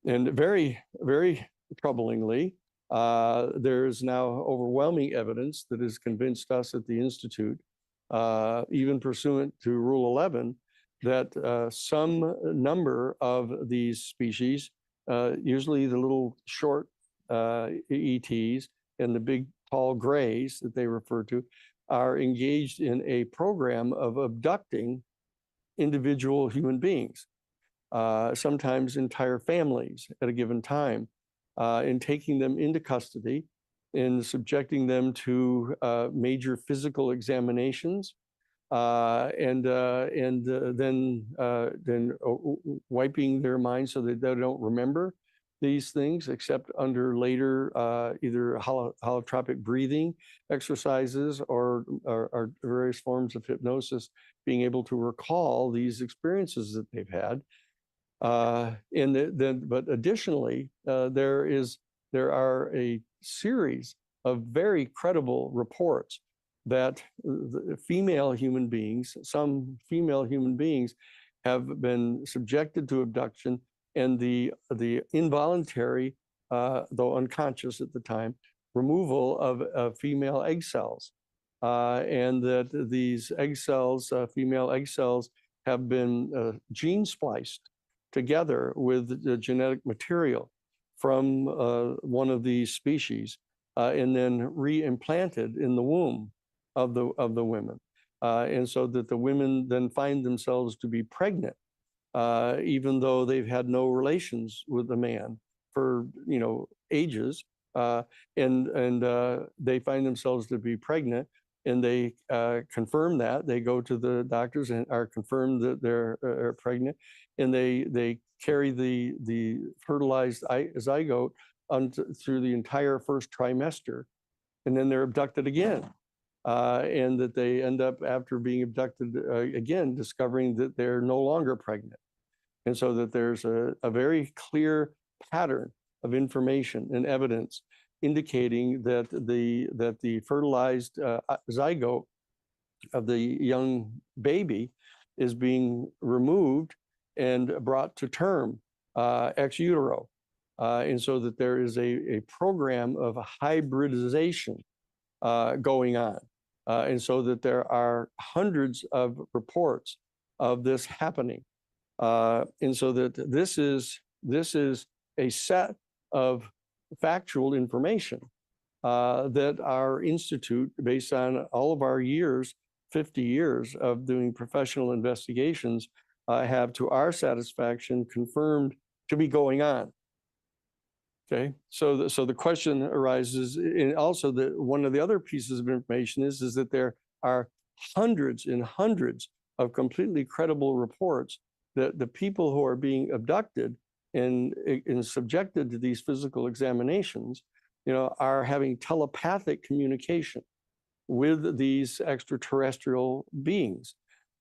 And very, very troublingly, there is now overwhelming evidence that has convinced us at the Institute even pursuant to Rule 11, that some number of these species, usually the little short ETs and the big tall grays that they refer to, are engaged in a program of abducting individual human beings, sometimes entire families at a given time, and taking them into custody and subjecting them to major physical examinations, and then wiping their minds so that they don't remember these things, except under later either holotropic breathing exercises or various forms of hypnosis, being able to recall these experiences that they've had. But additionally, there are a series of very credible reports that female human beings, some female human beings, have been subjected to abduction, and the involuntary, though unconscious at the time, removal of female egg cells, and that these egg cells, female egg cells, have been gene spliced together with the genetic material from one of these species, and then reimplanted in the womb of the women, and so that the women then find themselves to be pregnant, even though they've had no relations with the man for ages, and they find themselves to be pregnant, and they confirm that. They go to the doctors and are confirmed that they're pregnant, and they carry the fertilized zygote through the entire first trimester, and then they're abducted again. And that they end up, after being abducted again, discovering that they're no longer pregnant. And so that there's a very clear pattern of information and evidence indicating that the fertilized zygote of the young baby is being removed and brought to term ex utero. And so that there is a program of hybridization going on. And so that there are hundreds of reports of this happening. And so that this is a set of factual information that our institute, based on all of our years, 50 years of doing professional investigations, have, to our satisfaction, confirmed to be going on. Okay, so the question arises, and also that one of the other pieces of information is that there are hundreds and hundreds of completely credible reports that the people who are being abducted and subjected to these physical examinations, are having telepathic communication with these extraterrestrial beings.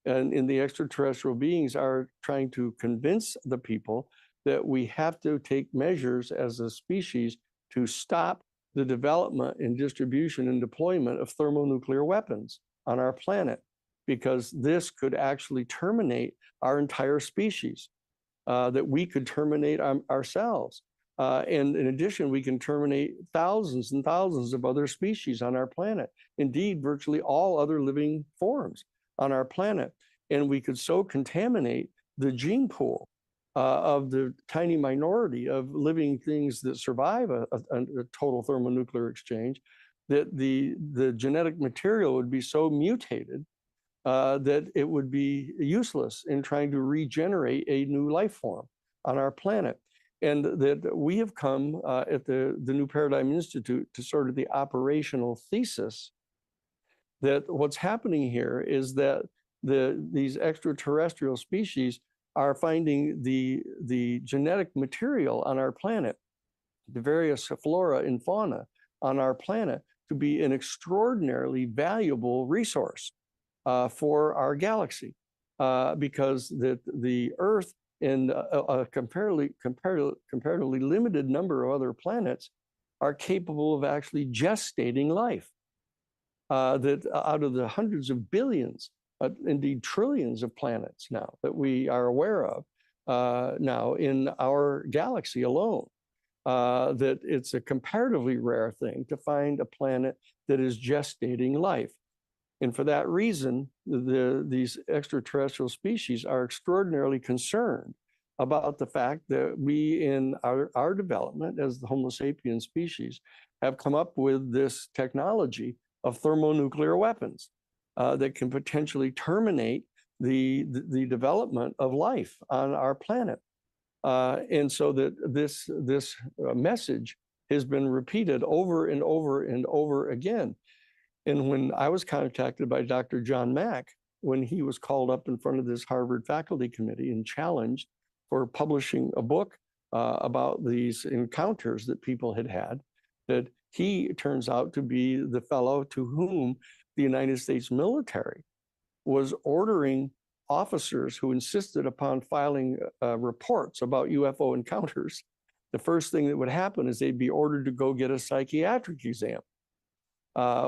And the extraterrestrial beings are trying to convince the people that we have to take measures as a species to stop the development and distribution and deployment of thermonuclear weapons on our planet, because this could actually terminate our entire species, that we could terminate ourselves. And in addition, we can terminate thousands and thousands of other species on our planet. Indeed, virtually all other living forms on our planet. And we could so contaminate the gene pool of the tiny minority of living things that survive a total thermonuclear exchange, that the genetic material would be so mutated that it would be useless in trying to regenerate a new life form on our planet. And that we have come at the New Paradigm Institute to sort of the operational thesis that what's happening here is that these extraterrestrial species are finding the genetic material on our planet, the various flora and fauna on our planet, to be an extraordinarily valuable resource for our galaxy, because the Earth and a comparatively limited number of other planets are capable of actually gestating life. That out of the hundreds of billions, indeed trillions of planets now that we are aware of now in our galaxy alone, that it's a comparatively rare thing to find a planet that is gestating life. And for that reason, these extraterrestrial species are extraordinarily concerned about the fact that we, in our development as the Homo sapiens species, have come up with this technology of thermonuclear weapons that can potentially terminate the development of life on our planet. And so that this message has been repeated over and over and over again. And when I was contacted by Dr. John Mack, when he was called up in front of this Harvard faculty committee and challenged for publishing a book about these encounters that people had had, that he turns out to be the fellow to whom the United States military was ordering officers who insisted upon filing reports about UFO encounters. The first thing that would happen is they'd be ordered to go get a psychiatric exam,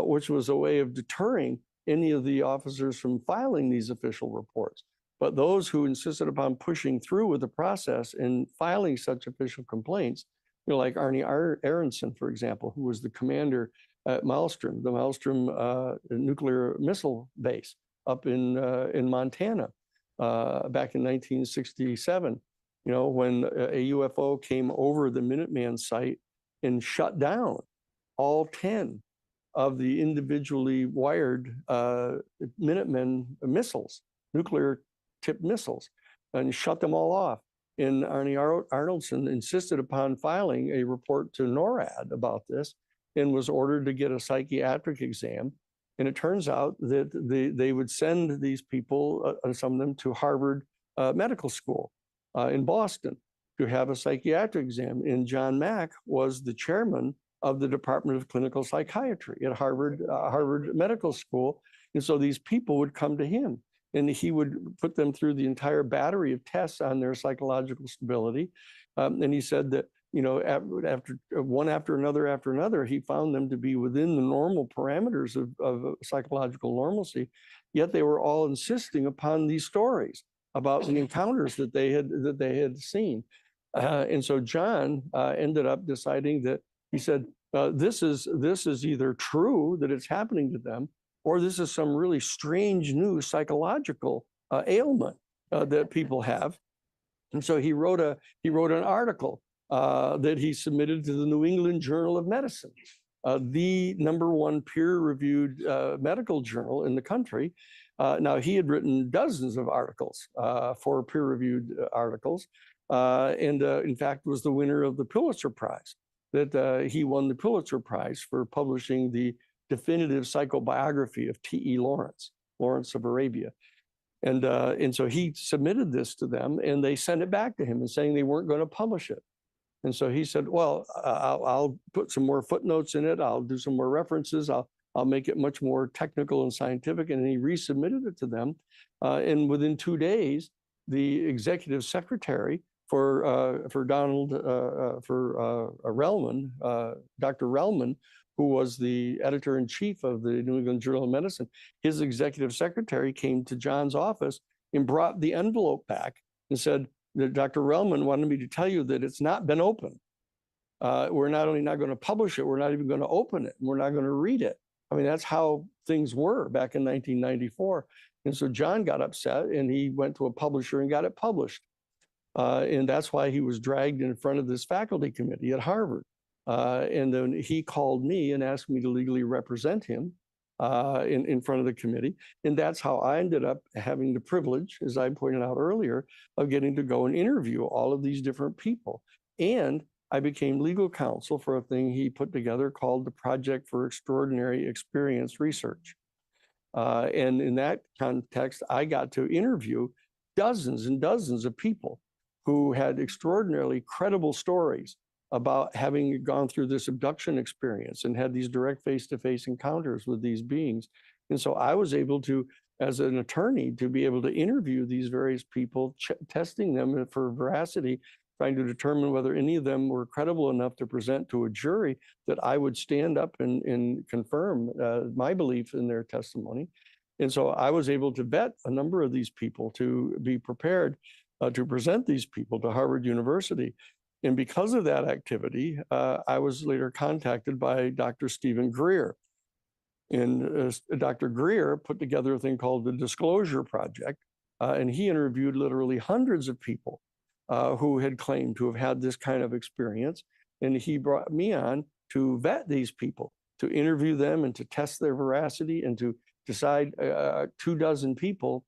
which was a way of deterring any of the officers from filing these official reports. But those who insisted upon pushing through with the process and filing such official complaints, you know, like Arnie Aronson, for example, who was the commander at Maelstrom, the Maelstrom nuclear missile base up in Montana back in 1967. You know, when a UFO came over the Minuteman site and shut down all 10 of the individually wired Minuteman missiles, nuclear tipped missiles, and shut them all off. And Arnie Arnoldson insisted upon filing a report to NORAD about this and was ordered to get a psychiatric exam. And it turns out that they would send these people, some of them, to Harvard Medical School in Boston to have a psychiatric exam. And John Mack was the chairman of the Department of Clinical Psychiatry at Harvard Medical School. And so these people would come to him, and he would put them through the entire battery of tests on their psychological stability. And he said that, you know, after one after another, he found them to be within the normal parameters of psychological normalcy, yet they were all insisting upon these stories about the encounters that they had seen. And so John ended up deciding that, he said, this is either true that it's happening to them, or this is some really strange new psychological ailment that people have. And so he wrote an article that he submitted to the New England Journal of Medicine, the #1 peer-reviewed medical journal in the country. Now, he had written dozens of articles for peer-reviewed articles, and in fact was the winner of the Pulitzer Prize. That he won the Pulitzer Prize for publishing the definitive psychobiography of T.E. Lawrence of Arabia. And so he submitted this to them, and they sent it back to him and saying they weren't going to publish it. And so he said, well, I'll put some more footnotes in it. I'll do some more references. I'll make it much more technical and scientific. And he resubmitted it to them. And within 2 days, the executive secretary for Relman, Dr. Relman, who was the editor-in-chief of the New England Journal of Medicine, his executive secretary came to John's office and brought the envelope back and said that Dr. Relman wanted me to tell you that it's not been opened. We're not only not going to publish it, we're not even going to open it, and we're not going to read it. I mean, that's how things were back in 1994. And so John got upset, and he went to a publisher and got it published. And that's why he was dragged in front of this faculty committee at Harvard. And then he called me and asked me to legally represent him in front of the committee. And that's how I ended up having the privilege, as I pointed out earlier, of getting to go and interview all of these different people. And I became legal counsel for a thing he put together called the Project for Extraordinary Experience Research. And in that context, I got to interview dozens and dozens of people who had extraordinarily credible stories about having gone through this abduction experience and had these direct face-to-face encounters with these beings. And so I was able to, as an attorney, to be able to interview these various people, testing them for veracity, trying to determine whether any of them were credible enough to present to a jury that I would stand up and confirm my belief in their testimony. And so I was able to vet a number of these people to be prepared to present these people to Harvard University. And because of that activity, I was later contacted by Dr. Stephen Greer. And Dr. Greer put together a thing called the Disclosure Project, and he interviewed literally hundreds of people who had claimed to have had this kind of experience. And he brought me on to vet these people, to interview them and to test their veracity and to decide 24 people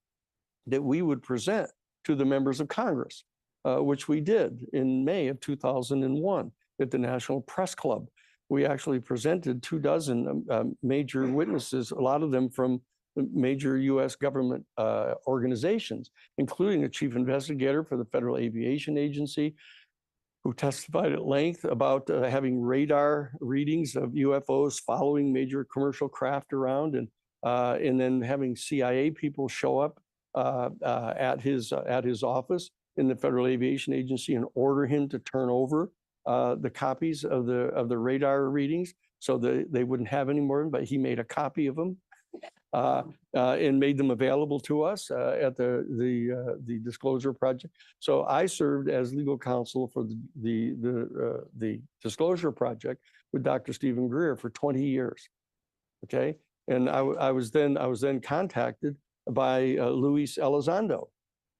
that we would present to the members of Congress, which we did in May of 2001 at the National Press Club. We actually presented 24 major witnesses, a lot of them from major U.S. government organizations, including a chief investigator for the Federal Aviation Agency, who testified at length about having radar readings of UFOs following major commercial craft around, and then having CIA people show up at his office in the Federal Aviation Agency and order him to turn over the copies of the radar readings so that they wouldn't have any more. But he made a copy of them and made them available to us at the Disclosure Project. So I served as legal counsel for the Disclosure Project with Dr. Stephen Greer for 20 years. Okay, and I was then contacted by Luis Elizondo,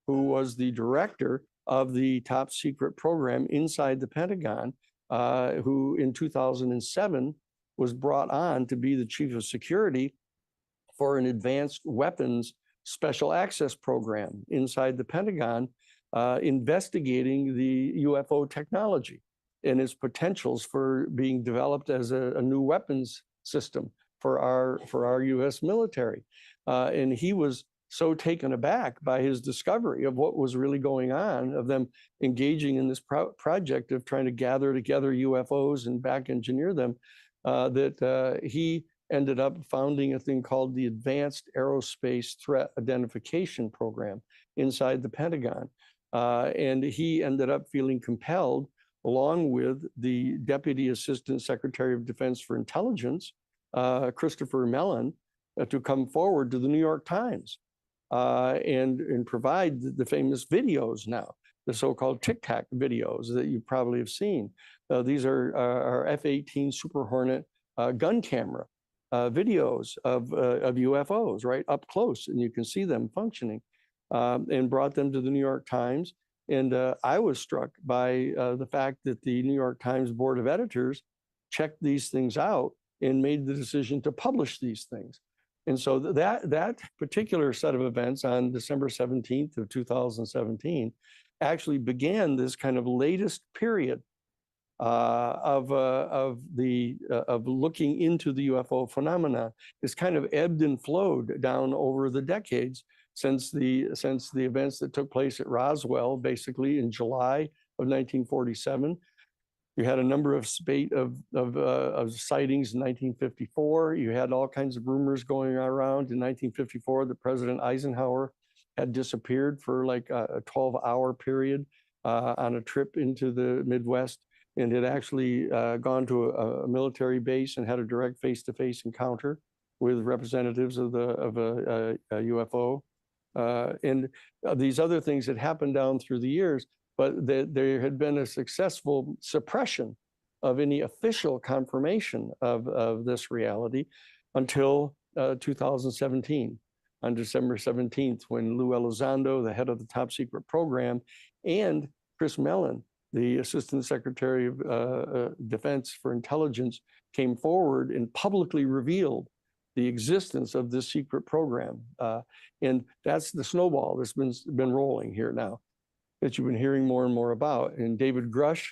who was the director of the top secret program inside the Pentagon, who in 2007 was brought on to be the chief of security for an advanced weapons special access program inside the Pentagon, investigating the UFO technology and its potentials for being developed as a new weapons system for our U.S. military. And he was so taken aback by his discovery of what was really going on, of them engaging in this project of trying to gather together UFOs and back engineer them, that he ended up founding a thing called the Advanced Aerospace Threat Identification Program inside the Pentagon. And he ended up feeling compelled, along with the Deputy Assistant Secretary of Defense for Intelligence, Christopher Mellon, to come forward to the New York Times and provide the famous videos now, the so-called Tic Tac videos that you probably have seen. These are our F-18 Super Hornet gun camera videos of UFOs, right, up close, and you can see them functioning, and brought them to the New York Times. And I was struck by the fact that the New York Times Board of Editors checked these things out and made the decision to publish these things. And so that particular set of events on December 17th of 2017 actually began this kind of latest period of looking into the UFO phenomena. It's kind of ebbed and flowed down over the decades since the events that took place at Roswell, basically in July of 1947. You had a number of sightings in 1954. You had all kinds of rumors going around in 1954 that President Eisenhower had disappeared for like a 12-hour period on a trip into the Midwest, and had actually gone to a military base and had a direct face-to-face encounter with representatives of a UFO. And these other things had happened down through the years, but there had been a successful suppression of any official confirmation of this reality until 2017, on December 17th, when Lou Elizondo, the head of the top secret program, and Chris Mellon, the Assistant Secretary of Defense for Intelligence, came forward and publicly revealed the existence of this secret program. And that's the snowball that's been rolling here now, that you've been hearing more and more about. And David Grush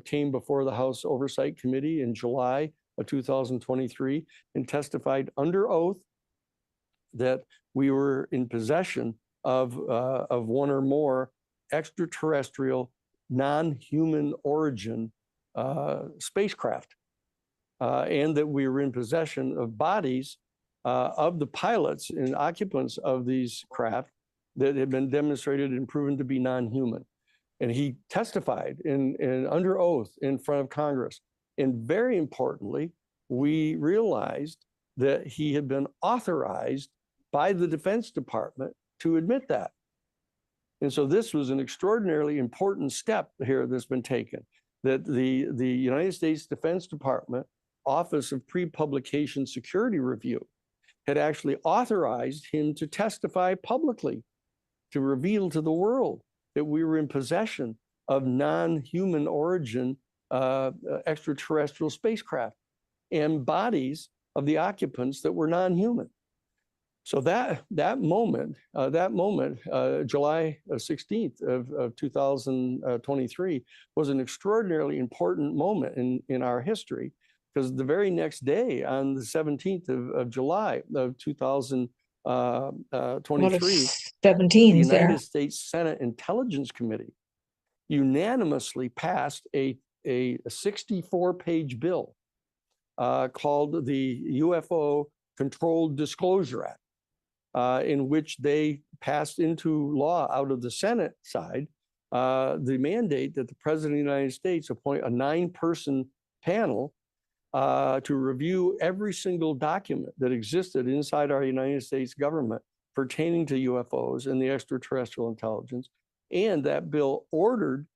came before the House Oversight Committee in July of 2023 and testified under oath that we were in possession of one or more extraterrestrial, non-human origin spacecraft, and that we were in possession of bodies of the pilots and occupants of these craft that had been demonstrated and proven to be non-human. And he testified in under oath in front of Congress. And very importantly, we realized that he had been authorized by the Defense Department to admit that. And so this was an extraordinarily important step here that's been taken, that the United States Defense Department Office of Pre-Publication Security Review had actually authorized him to testify publicly, to reveal to the world that we were in possession of non-human origin extraterrestrial spacecraft and bodies of the occupants that were non-human. So that moment, July 16th of 2023, was an extraordinarily important moment in our history, because the very next day, on the 17th of July of 2023, the United States Senate Intelligence Committee unanimously passed a 64-page bill called the UFO Controlled Disclosure Act, in which they passed into law out of the Senate side the mandate that the President of the United States appoint a 9-person panel to review every single document that existed inside our United States government pertaining to UFOs and the extraterrestrial intelligence. And that bill ordered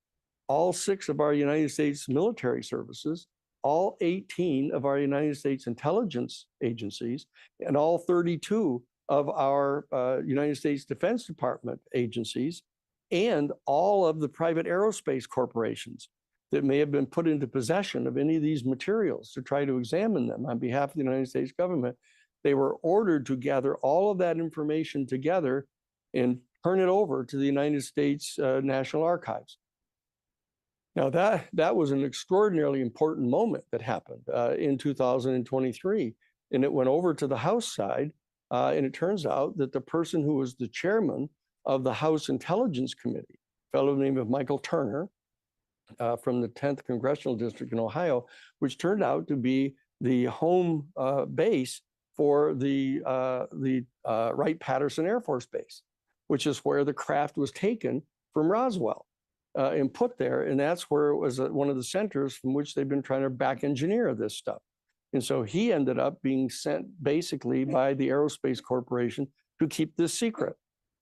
all 6 of our United States military services, all 18 of our United States intelligence agencies, and all 32 of our United States Defense Department agencies, and all of the private aerospace corporations that may have been put into possession of any of these materials to try to examine them on behalf of the United States government. They were ordered to gather all of that information together and turn it over to the United States National Archives. Now that was an extraordinarily important moment that happened in 2023, and it went over to the House side, and it turns out that the person who was the chairman of the House Intelligence Committee, a fellow named Michael Turner, from the 10th Congressional District in Ohio, which turned out to be the home base for the Wright-Patterson Air Force Base, which is where the craft was taken from Roswell and put there. And that's where it was one of the centers from which they've been trying to back engineer this stuff. And so he ended up being sent basically by the Aerospace Corporation to keep this secret.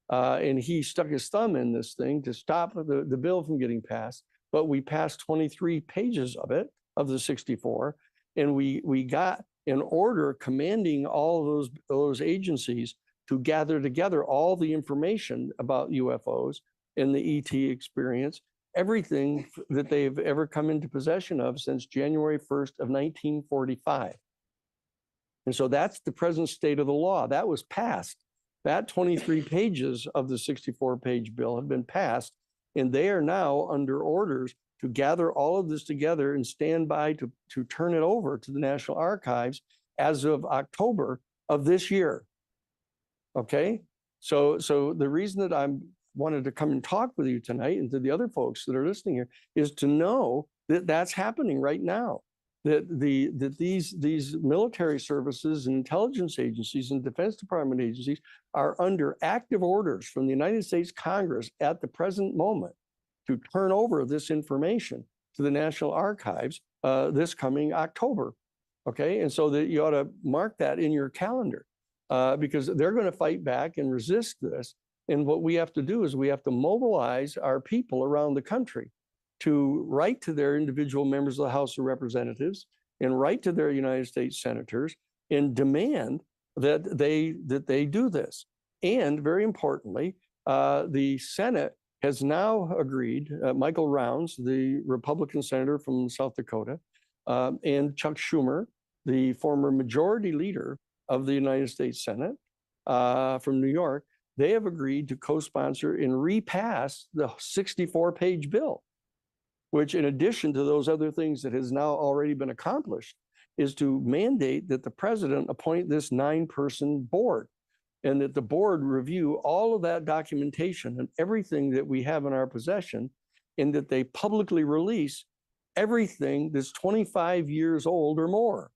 And he stuck his thumb in this thing to stop the bill from getting passed. But we passed 23 pages of it, of the 64, and we got an order commanding all of those agencies to gather together all the information about UFOs and the ET experience, everything that they've ever come into possession of since January 1st of 1945. And so that's the present state of the law. That was passed. That 23 pages of the 64-page bill have been passed, and they are now under orders to gather all of this together and stand by to turn it over to the National Archives as of October of this year. Okay? So the reason that I wanted to come and talk with you tonight, and to the other folks that are listening here, is to know that that's happening right now. That these military services and intelligence agencies and Defense Department agencies are under active orders from the United States Congress at the present moment to turn over this information to the National Archives this coming October. Okay, and so that you ought to mark that in your calendar because they're going to fight back and resist this. And what we have to do is we have to mobilize our people around the country to write to their individual members of the House of Representatives and write to their United States senators and demand that they do this. And very importantly, the Senate has now agreed, Michael Rounds, the Republican senator from South Dakota, and Chuck Schumer, the former majority leader of the United States Senate from New York, they have agreed to co-sponsor and repass the 64-page bill, which in addition to those other things that has now already been accomplished, is to mandate that the president appoint this 9-person board and that the board review all of that documentation and everything that we have in our possession, and that they publicly release everything that's 25 years old or more,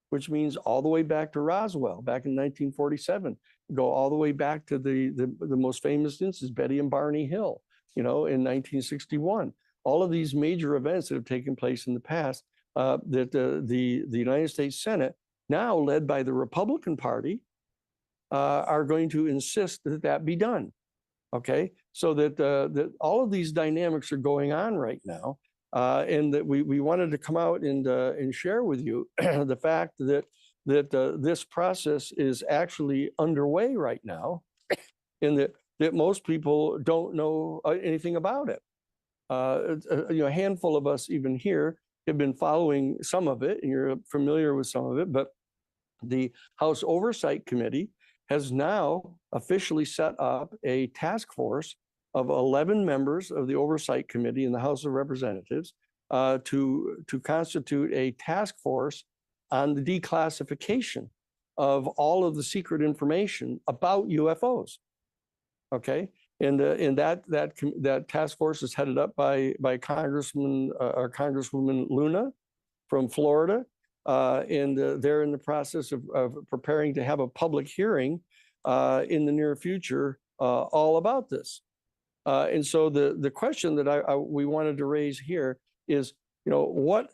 which means all the way back to Roswell, back in 1947, go all the way back to the most famous instance, Betty and Barney Hill, in 1961. All of these major events that have taken place in the past, that the United States Senate, now led by the Republican Party, are going to insist that that be done. Okay, so that all of these dynamics are going on right now, and that we wanted to come out and share with you the fact that this process is actually underway right now, and that most people don't know anything about it. A handful of us even here have been following some of it, and you're familiar with some of it, but the House Oversight Committee has now officially set up a task force of 11 members of the Oversight Committee in the House of Representatives to constitute a task force on the declassification of all of the secret information about UFOs. Okay, and that task force is headed up by Congressman or Congresswoman Luna from Florida, and they're in the process of preparing to have a public hearing in the near future all about this. And so the question that we wanted to raise here is, what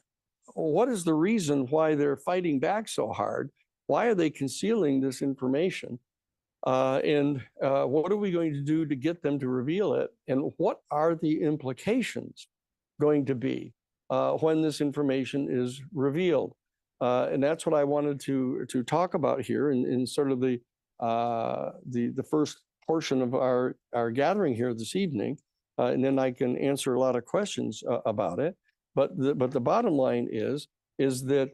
is the reason why they're fighting back so hard? Why are they concealing this information? And what are we going to do to get them to reveal it? And what are the implications going to be when this information is revealed? And that's what I wanted to talk about here in sort of the first portion of our gathering here this evening, and then I can answer a lot of questions about it. But the bottom line is that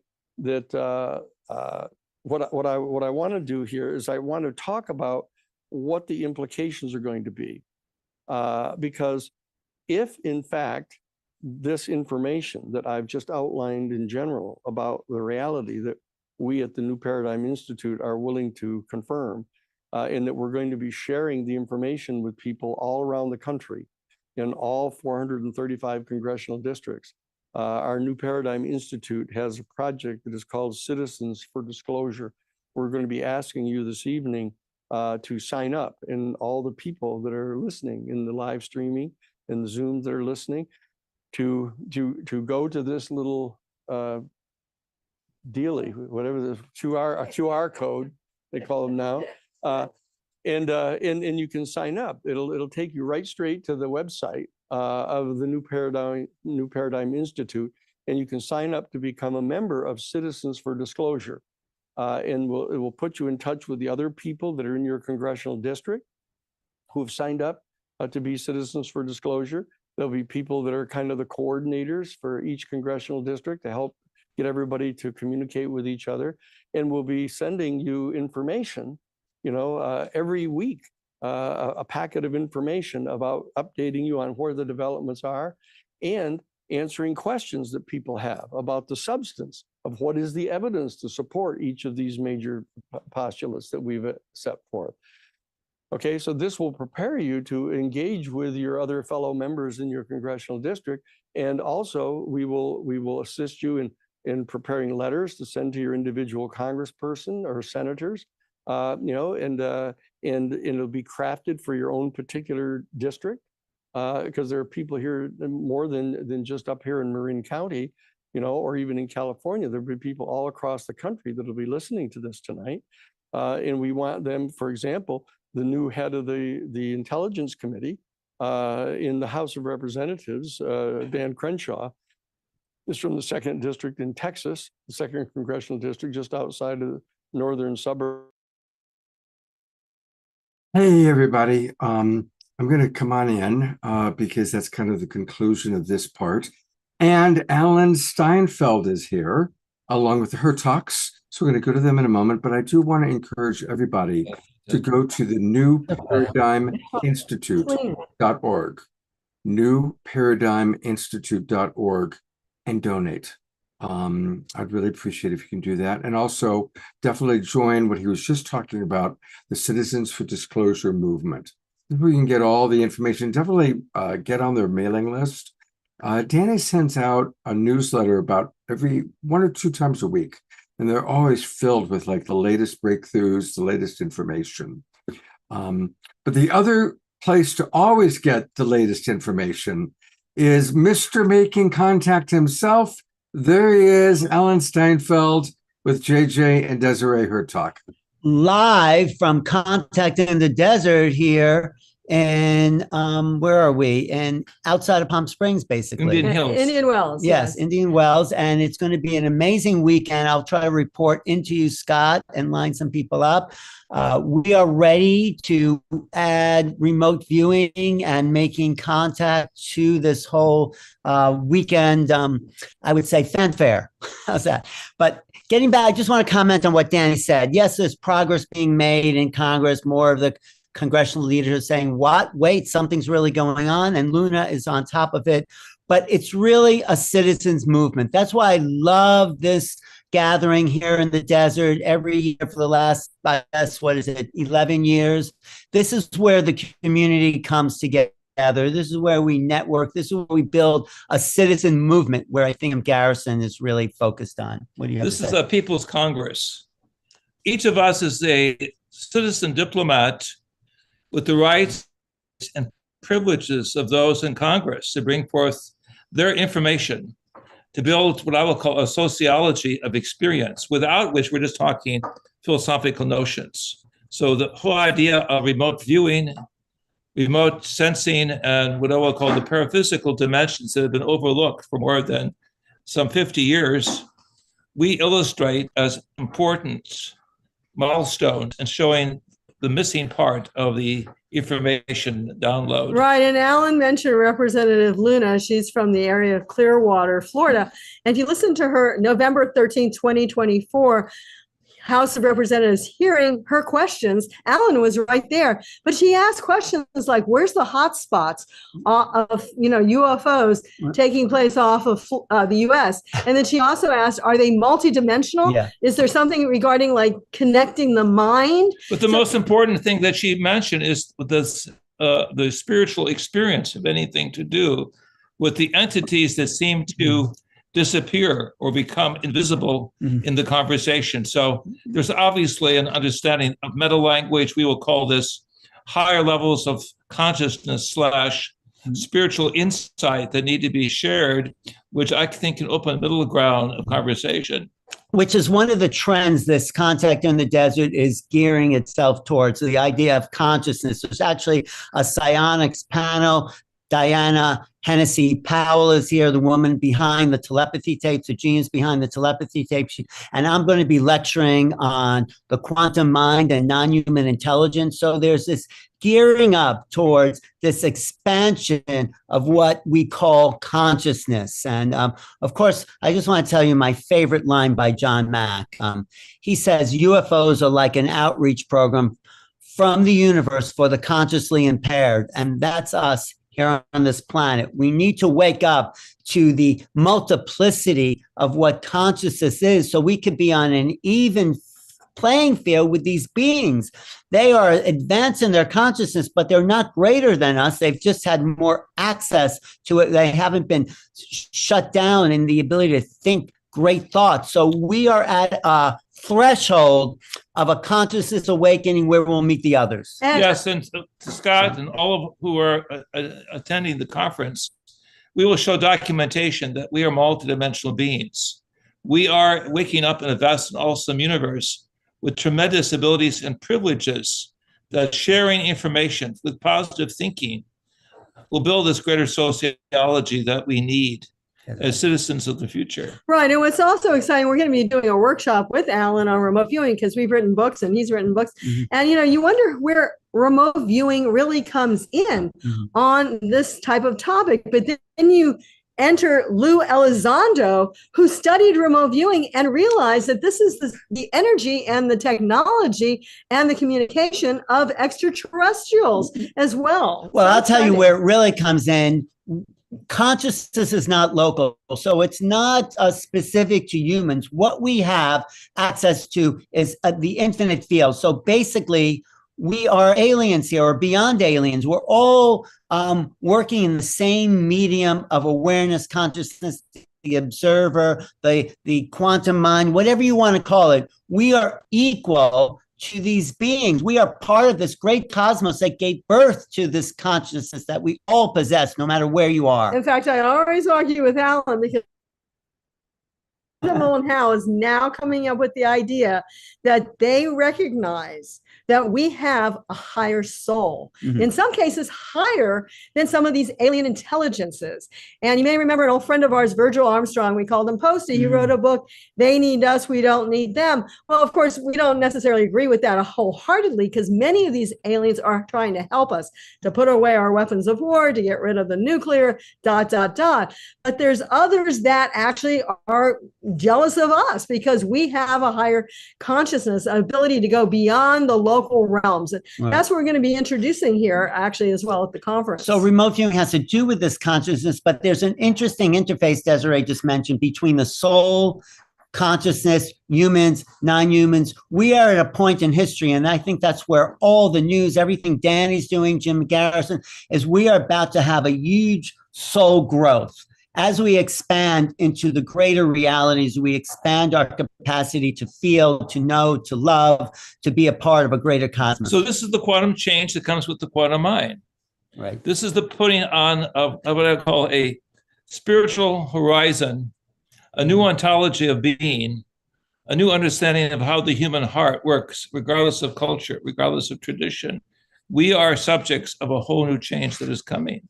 what I want to do here is I want to talk about what the implications are going to be, because if in fact this information that I've just outlined in general about the reality that we at the New Paradigm Institute are willing to confirm, and that we're going to be sharing the information with people all around the country in all 435 congressional districts. Our New Paradigm Institute has a project that is called Citizens for Disclosure. We're going to be asking you this evening to sign up, and all the people that are listening in the live streaming and the Zooms that are listening to go to this little dealie, whatever the QR code they call them now, and you can sign up. It'll take you right straight to the website of the New Paradigm Institute, and you can sign up to become a member of Citizens for Disclosure. And it will put you in touch with the other people that are in your congressional district who have signed up to be Citizens for Disclosure. There'll be people that are kind of the coordinators for each congressional district to help get everybody to communicate with each other. And we'll be sending you information, every week, a packet of information about updating you on where the developments are and answering questions that people have about the substance of what is the evidence to support each of these major postulates that we've set forth. Okay, so this will prepare you to engage with your other fellow members in your congressional district. And also we will assist you in preparing letters to send to your individual congressperson or senators, and it'll be crafted for your own particular district, because there are people here more than just up here in Marin County, or even in California. There'll be people all across the country that'll be listening to this tonight. And we want them, for example, the new head of the Intelligence Committee in the House of Representatives, Dan Crenshaw, is from the 2nd District in Texas, the 2nd Congressional District, just outside of the northern suburb. Hey, everybody. I'm going to come on in because that's kind of the conclusion of this part. And Alan Steinfeld is here, along with her talks. So we're going to go to them in a moment. But I do want to encourage everybody to go to the newparadigminstitute.org, newparadigminstitute.org, and donate. I'd really appreciate if you can do that. And also definitely join what he was just talking about, the Citizens for Disclosure movement. We can get all the information. Definitely get on their mailing list. Danny sends out a newsletter about every 1 or 2 times a week. And they're always filled with like the latest breakthroughs, the latest information. But the other place to always get the latest information is Mr. Making Contact himself. There he is, Alan Steinfeld with JJ and Desiree Hertog. Live from Contact in the Desert here in where are we? And outside of Palm Springs, basically. Indian Hills. Indian Wells. Yes, Indian Wells, and it's going to be an amazing weekend. I'll try to report into you, Scott, and line some people up. We are ready to add remote viewing and making contact to this whole weekend. I would say fanfare. How's that? But getting back, I just want to comment on what Danny said. Yes, there's progress being made in Congress. More of the congressional leaders saying, "What? Wait, something's really going on," and Luna is on top of it. But it's really a citizens movement. That's why I love this gathering here in the desert every year for the last, I guess, 11 years. This is where the community comes together. This is where we network. This is where we build a citizen movement, where I think Garrison is really focused on. What do you have to say? This is a People's Congress. Each of us is a citizen diplomat with the rights and privileges of those in Congress to bring forth their information, to build what I will call a sociology of experience, without which we're just talking philosophical notions. So the whole idea of remote viewing, remote sensing, and what I will call the paraphysical dimensions that have been overlooked for more than some 50 years, we illustrate as important milestones and showing the missing part of the information download. Right. And Alan mentioned Representative Luna. She's from the area of Clearwater, Florida. And if you listen to her November 13, 2024, House of Representatives hearing her questions, Alan was right there, but she asked questions like, where's the hot spots of UFOs taking place off of the US? And then she also asked, are they multidimensional? Yeah. Is there something regarding like connecting the mind? But the most important thing that she mentioned is this, the spiritual experience of anything to do with the entities that seem to disappear or become invisible in the conversation. So there's obviously an understanding of meta language. We will call this higher levels of consciousness / spiritual insight that need to be shared, which I think can open a middle ground of conversation. Which is one of the trends this Contact in the Desert is gearing itself towards, the idea of consciousness. There's actually a psionics panel. Diana Hennessy Powell is here, the woman behind the telepathy tapes, the genius behind the telepathy tapes. And I'm going to be lecturing on the quantum mind and non-human intelligence. So there's this gearing up towards this expansion of what we call consciousness. And of course, I just want to tell you my favorite line by John Mack. He says, UFOs are like an outreach program from the universe for the consciously impaired. And that's us here on this planet. We need to wake up to the multiplicity of what consciousness is so we could be on an even playing field with these beings. They are advancing their consciousness, but they're not greater than us. They've just had more access to it. They haven't been shut down in the ability to think great thoughts. So we are at a threshold of a consciousness awakening where we'll meet the others. Yes, and to Scott and all of who are attending the conference, we will show documentation that we are multidimensional beings. We are waking up in a vast and awesome universe with tremendous abilities and privileges that sharing information with positive thinking will build this greater sociology that we need as citizens of the future. Right. And what's also exciting, we're going to be doing a workshop with Alan on remote viewing because we've written books and he's written books. And, you wonder where remote viewing really comes in on this type of topic. But then you enter Lou Elizondo, who studied remote viewing and realized that this is the energy and the technology and the communication of extraterrestrials as well. Well, I'll tell you where it really comes in. Consciousness is not local, so it's not specific to humans. What we have access to is the infinite field. So basically, we are aliens here or beyond aliens. We're all working in the same medium of awareness, consciousness, the observer, the quantum mind, whatever you want to call it. We are equal to these beings. We are part of this great cosmos that gave birth to this consciousness that we all possess, no matter where you are. In fact, I always argue with Alan because Mullen Howe is now coming up with the idea that they recognize that we have a higher soul, in some cases higher than some of these alien intelligences. And you may remember an old friend of ours, Virgil Armstrong, we called him Posty. He wrote a book, They Need Us, We Don't Need Them. Well, of course, we don't necessarily agree with that wholeheartedly, because many of these aliens are trying to help us to put away our weapons of war, to get rid of the nuclear, ... But there's others that actually are jealous of us because we have a higher consciousness, an ability to go beyond the local realms. And that's what we're going to be introducing here actually as well at the conference. So remote viewing has to do with this consciousness, but there's an interesting interface Desiree just mentioned between the soul, consciousness, humans, non-humans. We are at a point in history, and I think that's where all the news, everything Danny's doing, Jim Garrison, is we are about to have a huge soul growth. As we expand into the greater realities, we expand our capacity to feel, to know, to love, to be a part of a greater cosmos. So this is the quantum change that comes with the quantum mind. Right. This is the putting on of what I call a spiritual horizon, a new ontology of being, a new understanding of how the human heart works, regardless of culture, regardless of tradition. We are subjects of a whole new change that is coming.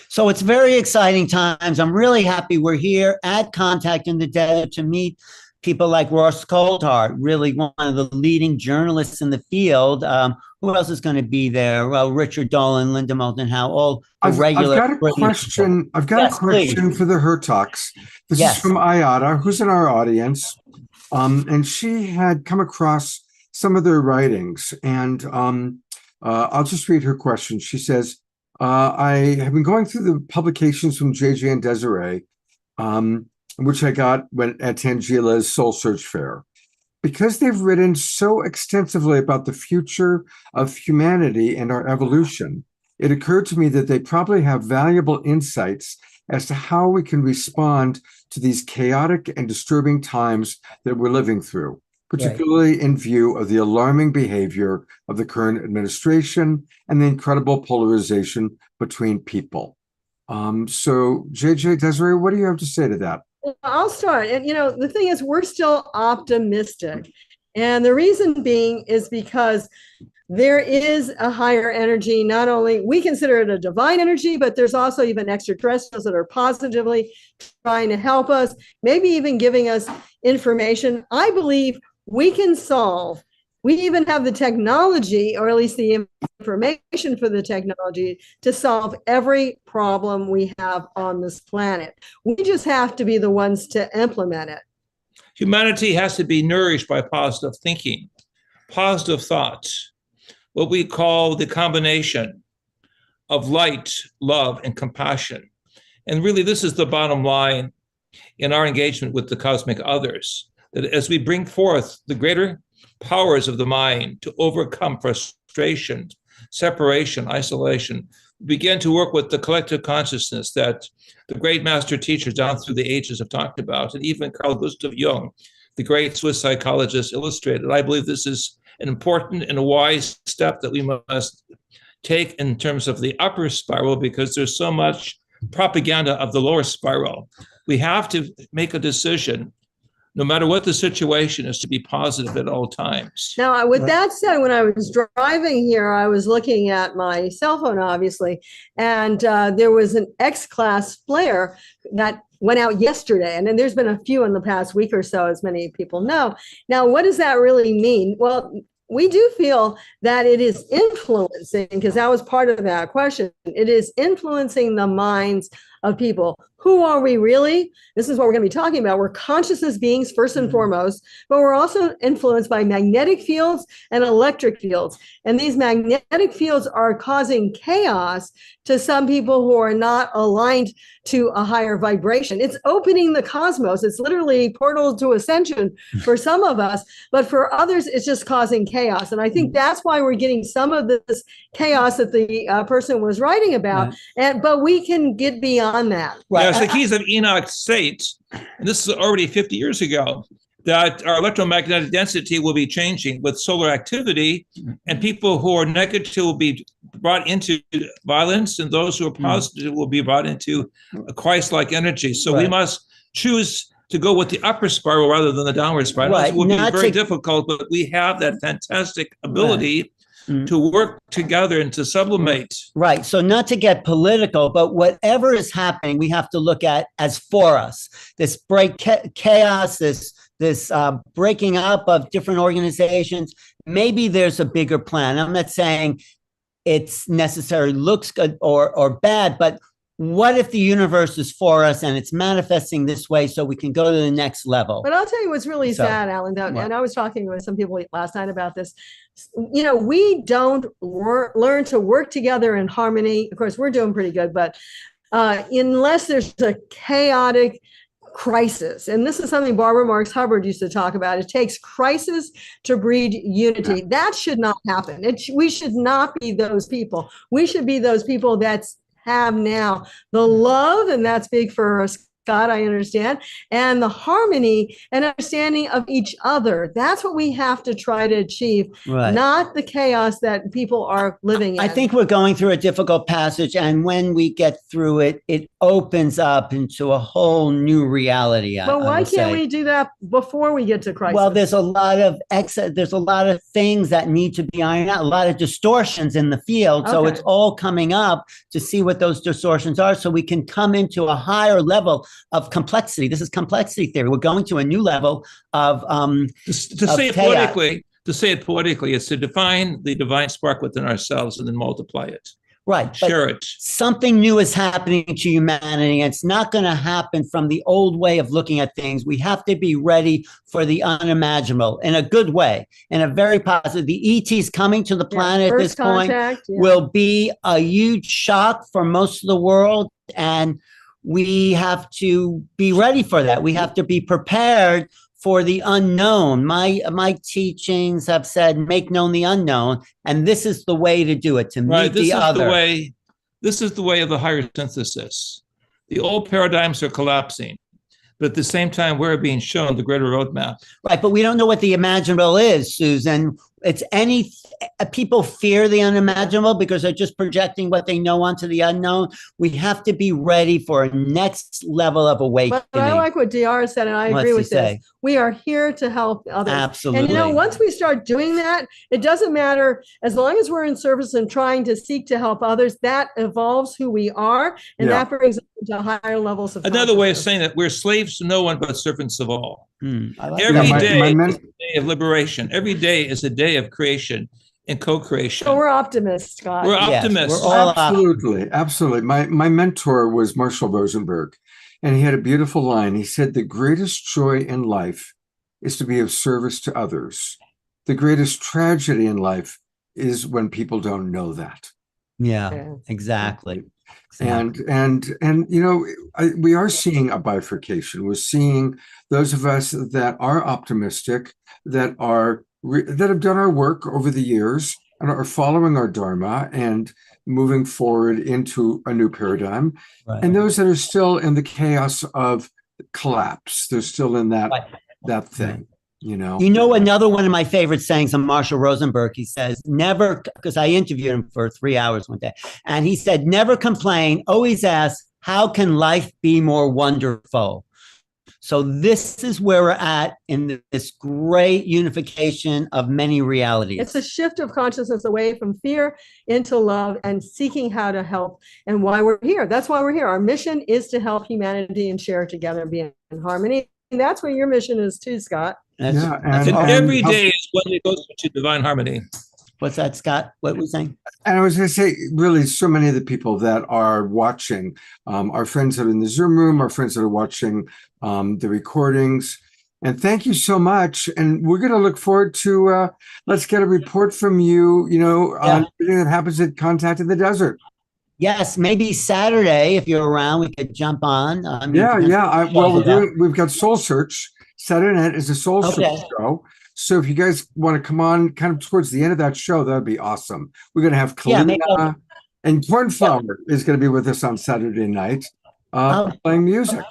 So it's very exciting times. I'm really happy we're here at Contact in the Desert to meet people like Ross Coulthard, really one of the leading journalists in the field. Who else is going to be there? Well, Richard Dolan, Linda Moulton Howe, all the regular. I've got a question. I've got a question for the Hertogs. This is from Ayada, who's in our audience. And she had come across some of their writings, and I'll just read her question. She says, I have been going through the publications from JJ and Desiree, which I got at Tangila's Soul Search Fair. Because they've written so extensively about the future of humanity and our evolution, it occurred to me that they probably have valuable insights as to how we can respond to these chaotic and disturbing times that we're living through, particularly in view of the alarming behavior of the current administration and the incredible polarization between people. So, JJ, Desiree, what do you have to say to that? I'll start. And, the thing is, we're still optimistic. And the reason being is because there is a higher energy. Not only we consider it a divine energy, but there's also even extraterrestrials that are positively trying to help us, maybe even giving us information. I believe we can solve. We even have the technology, or at least the information for the technology, to solve every problem we have on this planet. We just have to be the ones to implement it. Humanity has to be nourished by positive thinking, positive thoughts, what we call the combination of light, love, and compassion. And really, this is the bottom line in our engagement with the cosmic others, that as we bring forth the greater powers of the mind to overcome frustration, separation, isolation, begin to work with the collective consciousness that the great master teachers down through the ages have talked about, and even Carl Gustav Jung, the great Swiss psychologist, illustrated. I believe this is an important and a wise step that we must take in terms of the upper spiral, because there's so much propaganda of the lower spiral. We have to make a decision, no matter what the situation is, to be positive at all times. Now, with that said, when I was driving here, I was looking at my cell phone, obviously, and there was an X-class flare that went out yesterday. And then there's been a few in the past week or so, as many people know. Now, what does that really mean? Well, we do feel that it is influencing, because that was part of that question. It is influencing the minds of people. Who are we really? This is what we're going to be talking about. We're consciousness beings first and foremost, but we're also influenced by magnetic fields and electric fields. And these magnetic fields are causing chaos to some people who are not aligned to a higher vibration. It's opening the cosmos. It's literally portal to ascension for some of us, but for others, it's just causing chaos. And I think that's why we're getting some of this chaos that the person was writing about. But we can get beyond that. Yes, the keys of Enoch states, and this is already 50 years ago, that our electromagnetic density will be changing with solar activity, and people who are negative will be brought into violence, and those who are positive will be brought into a Christ-like energy. So we must choose to go with the upper spiral rather than the downward spiral. Right, It would be not very to- difficult, but we have that fantastic ability to work together and to sublimate. Right. So not to get political, but whatever is happening, we have to look at as for us. This chaos, this breaking up of different organizations. Maybe there's a bigger plan. I'm not saying it's necessarily looks good or bad, but what if the universe is for us and it's manifesting this way so we can go to the next level? But I'll tell you what's really sad, Alan, and I was talking with some people last night about this. You know, we don't learn to work together in harmony. Of course, we're doing pretty good, but unless there's a chaotic crisis, and this is something Barbara Marx Hubbard used to talk about, it takes crisis to breed unity. That should not happen. We should not be those people. We should be those people that have now the love, and that's big for Scott, I understand, and the harmony and understanding of each other. That's what we have to try to achieve, not the chaos that people are living in. I think we're going through a difficult passage, and when we get through it, it opens up into a whole new reality. But why can't we do that before we get to crisis? Well, there's a lot of there's a lot of things that need to be ironed out, a lot of distortions in the field. So it's all coming up to see what those distortions are so we can come into a higher level of complexity. This is complexity theory. We're going to a new level of to say it poetically, is to define the divine spark within ourselves and then multiply it. Right. Share it. Something new is happening to humanity. And it's not going to happen from the old way of looking at things. We have to be ready for the unimaginable in a good way, in a very positive. The ETs coming to the planet at this point will be a huge shock for most of the world. And we have to be ready for that. We have to be prepared for the unknown. My teachings have said, make known the unknown. And this is the way to do it, to meet the other. This is the way of the higher synthesis. The old paradigms are collapsing, but at the same time, we're being shown the greater roadmap. Right, but we don't know what the imaginable is, Susan. It's people fear the unimaginable because they're just projecting what they know onto the unknown. We have to be ready for a next level of awakening. But I like what DR said, and I agree with this. We are here to help others. Absolutely. And once we start doing that, it doesn't matter, as long as we're in service and trying to seek to help others, that evolves who we are, and that brings us to higher levels of Another way of saying that we're slaves to no one but servants of all. Like Every day is a day of liberation. Every day is a day of creation and co-creation. So we're optimists, Scott. We're optimists. We're all absolutely. My mentor was Marshall Rosenberg, and he had a beautiful line. He said, "The greatest joy in life is to be of service to others. The greatest tragedy in life is when people don't know that." Yeah, exactly. And we are seeing a bifurcation. We're seeing those of us that are optimistic, that have done our work over the years and are following our dharma and moving forward into a new paradigm, and those that are still in the chaos of collapse. They're still in that thing. Another one of my favorite sayings of Marshall Rosenberg, he says, never, because I interviewed him for 3 hours one day, and he said, never complain, always ask, how can life be more wonderful? So this is where we're at in this great unification of many realities. It's a shift of consciousness away from fear into love and seeking how to help, and why we're here. That's why we're here. Our mission is to help humanity and share together and be in harmony. And that's what your mission is too, Scott. And every day is when it goes to divine harmony. What's that, Scott? What were we saying? And I was going to say, really, so many of the people that are watching, our friends that are in the Zoom room, our friends that are watching the recordings. And thank you so much. And we're going to look forward to, let's get a report from you, on everything that happens at Contact in the Desert. Yes, maybe Saturday, if you're around, we could jump on. We've got Soul Search. Saturday night is a Soul Search show. So if you guys want to come on kind of towards the end of that show, that would be awesome. We're going to have Kalina and Cornflower is going to be with us on Saturday night playing music.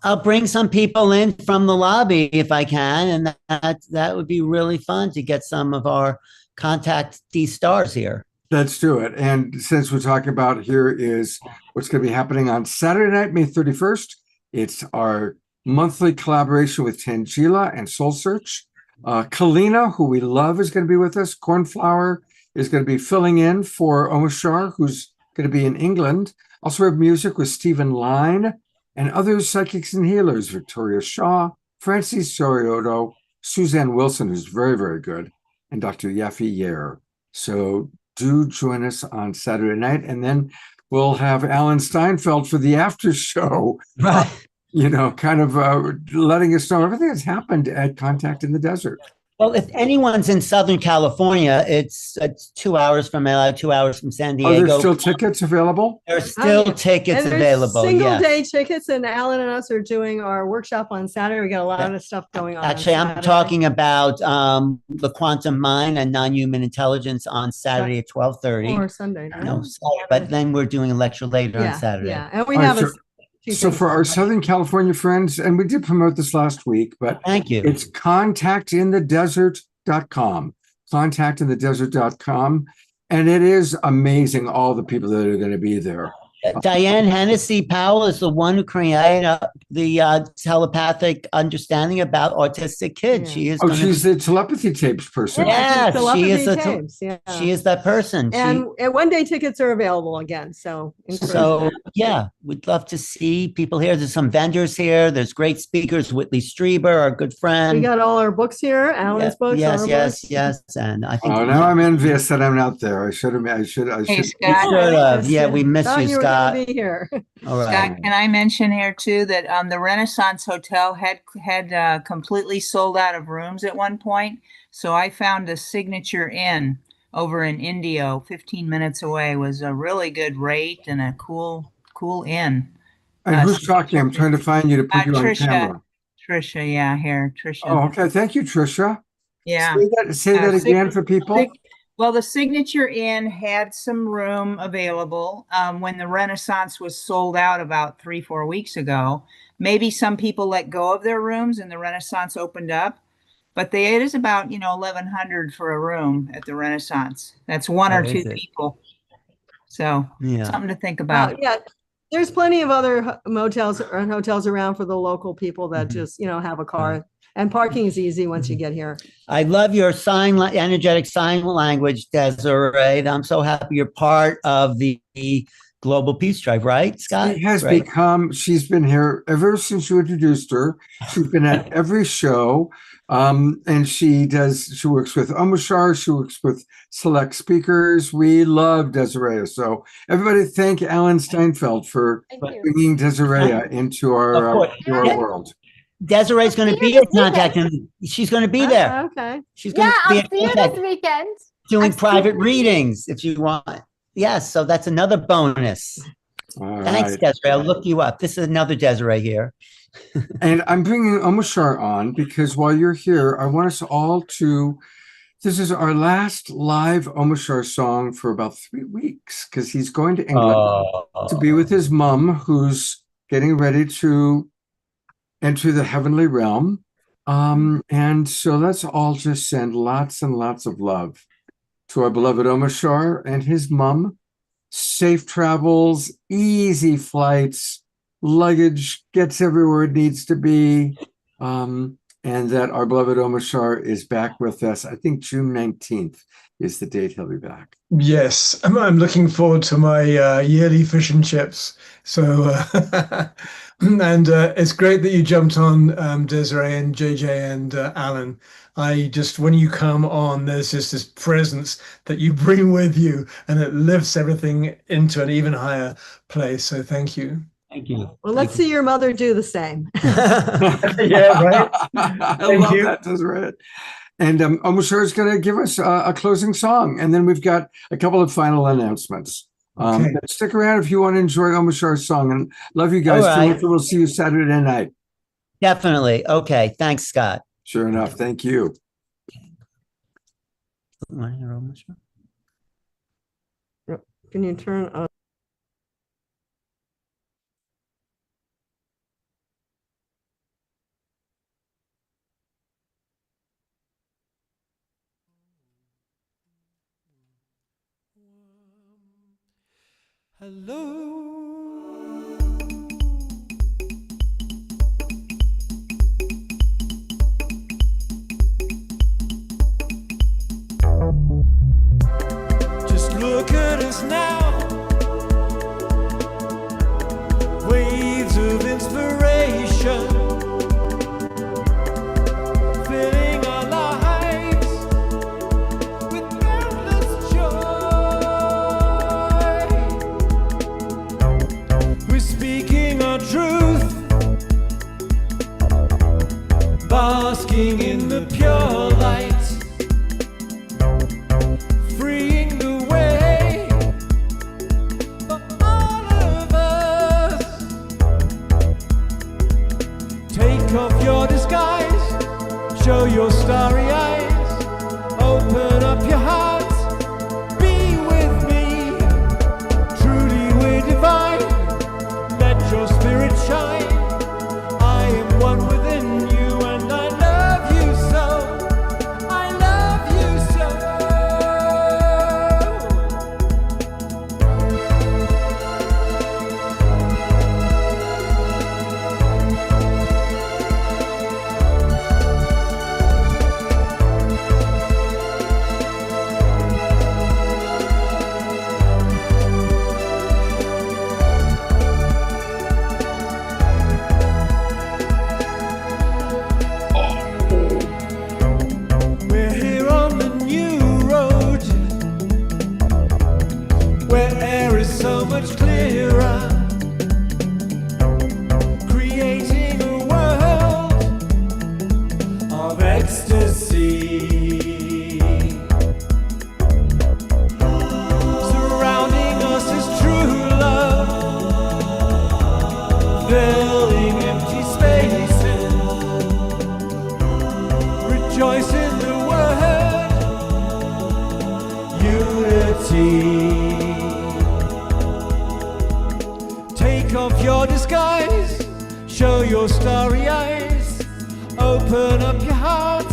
I'll bring some people in from the lobby if I can, and that would be really fun to get some of our contactee stars here. Let's do it. And since we're talking about here is what's going to be happening on Saturday night, May 31st, it's our monthly collaboration with Tangela and Soul Search. Kalina, who we love, is going to be with us. Cornflower is going to be filling in for Omashar, who's going to be in England. Also have music with Stephen Line and other psychics and healers, Victoria Shaw, Francis Soriotto, Suzanne Wilson, who's very, very good, and Dr. Yaffe Yer. So do join us on Saturday night, and then we'll have Alan Steinfeld for the after show. Right. Kind of letting us know everything that's happened at Contact in the Desert. Well, if anyone's in Southern California, it's 2 hours from LA, 2 hours from San Are Diego. there still tickets available? There's still tickets And there's available. single Yes. day tickets, and Alan and us are doing our workshop on Saturday. We got a lot of stuff going on. Actually, I'm Saturday. talking about the quantum mind and non-human intelligence on Saturday at 12:30. Or Sunday. No, but then we're doing a lecture later on Saturday. Yeah, and we All have right, so for our Southern California friends, and we did promote this last week, but thank you. It's contactinthedesert.com. Contactinthedesert.com. And it is amazing all the people that are going to be there. Diane Hennessy Powell is the one who created the telepathic understanding about autistic kids. She is. She's the telepathy tapes person. Yes, she is. Tapes, She is that person. And one day tickets are available again. So yeah, we'd love to see people here. There's some vendors here. There's great speakers. Whitley Strieber, our good friend. we got all our books here. Alan's books. Yes, our yes, books. yes. And I think. Oh, now I'm envious that I'm not there. I should. Hey, We should have. Yeah, we miss Thought you, you were Scott. gonna be here. All right. Scott, can I mention here too that the Renaissance Hotel had completely sold out of rooms at one point. So I found a Signature Inn over in Indio, 15 minutes away. Was a really good rate and a cool inn. And who's talking? I'm trying to find you to put you on camera. Trisha, yeah, here, Trisha. Oh, okay. Thank you, Trisha. Yeah. Say that again for people. Well, the Signature Inn had some room available when the Renaissance was sold out about 3-4 weeks ago. Maybe some people let go of their rooms and the Renaissance opened up, but it is about $1,100 for a room at the Renaissance. That's one or two people. So something to think about. Yeah, there's plenty of other motels and hotels around for the local people that just have a car. And parking is easy once you get here. I love your energetic sign language, Desiree. I'm so happy you're part of the Global Peace Drive, right, Scott? She has become, she's been here ever since you introduced her. She's been at every show. And she works with Omashar, she works with select speakers. We love Desiree. So everybody thank Alan Steinfeld for bringing Desiree into our world. Desiree's going to be at Contact, and she's going to be there. Okay. She's going to be I'll see you this weekend. doing private readings if you want. Yes, so that's another bonus. Thanks, Desiree. I'll look you up. This is another Desiree here. And I'm bringing Omashar on because while you're here, I want us all to. This is our last live Omashar song for about 3 weeks because he's going to England to be with his mom, who's getting ready to enter the heavenly realm. And so let's all just send lots and lots of love to our beloved Omashar and his mom. Safe travels, easy flights, luggage gets everywhere it needs to be. And that our beloved Omashar is back with us. I think June 19th is the date he'll be back. Yes, I'm looking forward to my yearly fish and chips. So, and it's great that you jumped on, Desiree and JJ and Alan. When you come on, there's just this presence that you bring with you, and it lifts everything into an even higher place. So thank you. Thank you. Well, let's see your mother do the same. Yeah, right. I love that, Desiree. And Omashar is going to give us a closing song, and then we've got a couple of final announcements. Okay. Stick around if you want to enjoy Omashar's song, and love you guys. All right. We'll see you Saturday night. Definitely. Okay. Thanks, Scott. Sure enough. Thank you. Can you turn on? Hello. Show your starry eyes, open up your heart, be with me. Truly we're divine, let your spirit shine. I am one within you and I love you so. I love you so. We're here on the new road, where air is so much clearer, creating a world of ecstasy. Surrounding us is true love, filling empty spaces. Rejoice in the word unity. Take off your disguise, show your starry eyes, open up your heart,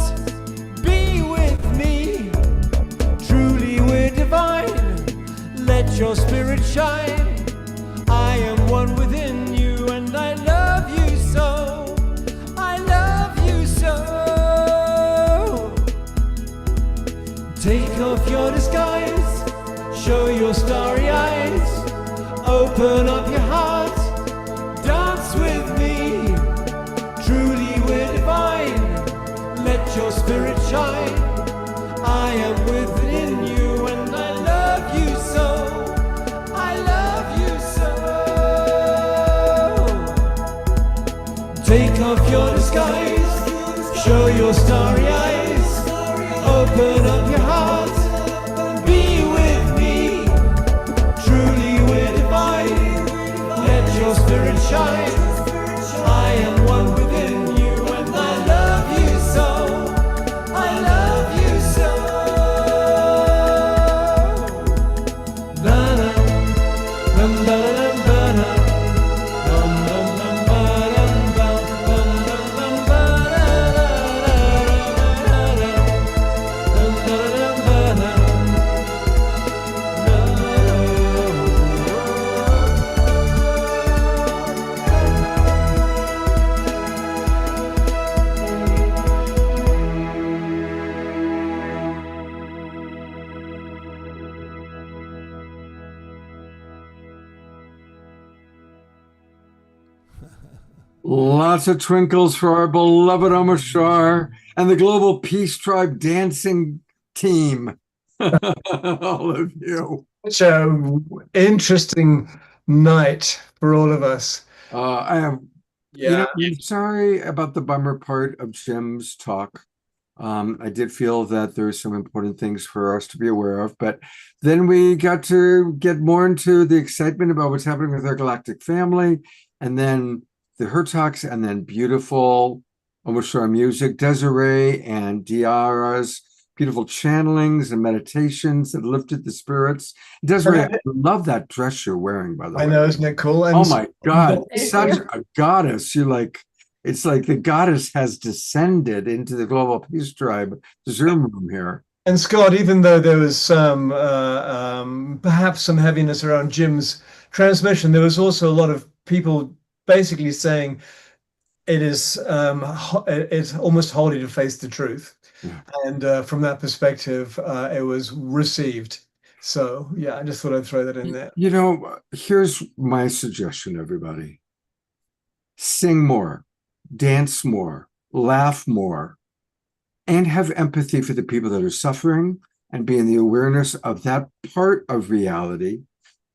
be with me. Truly we're divine, let your spirit shine. I am one within you and I love you so. I love you so. Take off your disguise, show your starry eyes, open up your heart, dance with me. Truly we're divine, let your spirit shine. I am within you and I love you so. I love you so. Take off your disguise, show your starry eyes, open up your heart, be with me. Truly we're divine, let your spirit shine. I am one within you and I love you so. I love you so. La-la, dum-ba-da-dum-ba-da, dum-dum-dum-ba-dum-bum, dum-dum-dum-ba-da-da-da-da-da. Lots of twinkles for our beloved Omashar and the Global Peace Tribe dancing team. All of you. Such a interesting night for all of us. I am, Yeah. I'm sorry about the bummer part of Jim's talk. I did feel that there's some important things for us to be aware of, but then we got to get more into the excitement about what's happening with our galactic family, and then the Hertogs, and then beautiful Omashar music, Desiree and Diara's beautiful channelings and meditations that lifted the spirits. Desiree, I love that dress you're wearing, by the way. I know, isn't it cool? And oh my God, Thank such you. a goddess. You're like, it's like the goddess has descended into the Global Peace Tribe Zoom room here. And Scott, even though there was some perhaps some heaviness around Jim's transmission, there was also a lot of people basically saying it's almost holy to face the truth. Yeah. And from that perspective, it was received. So yeah, I just thought I'd throw that in there. You know, here's my suggestion, everybody. Sing more, dance more, laugh more, and have empathy for the people that are suffering, and be in the awareness of that part of reality.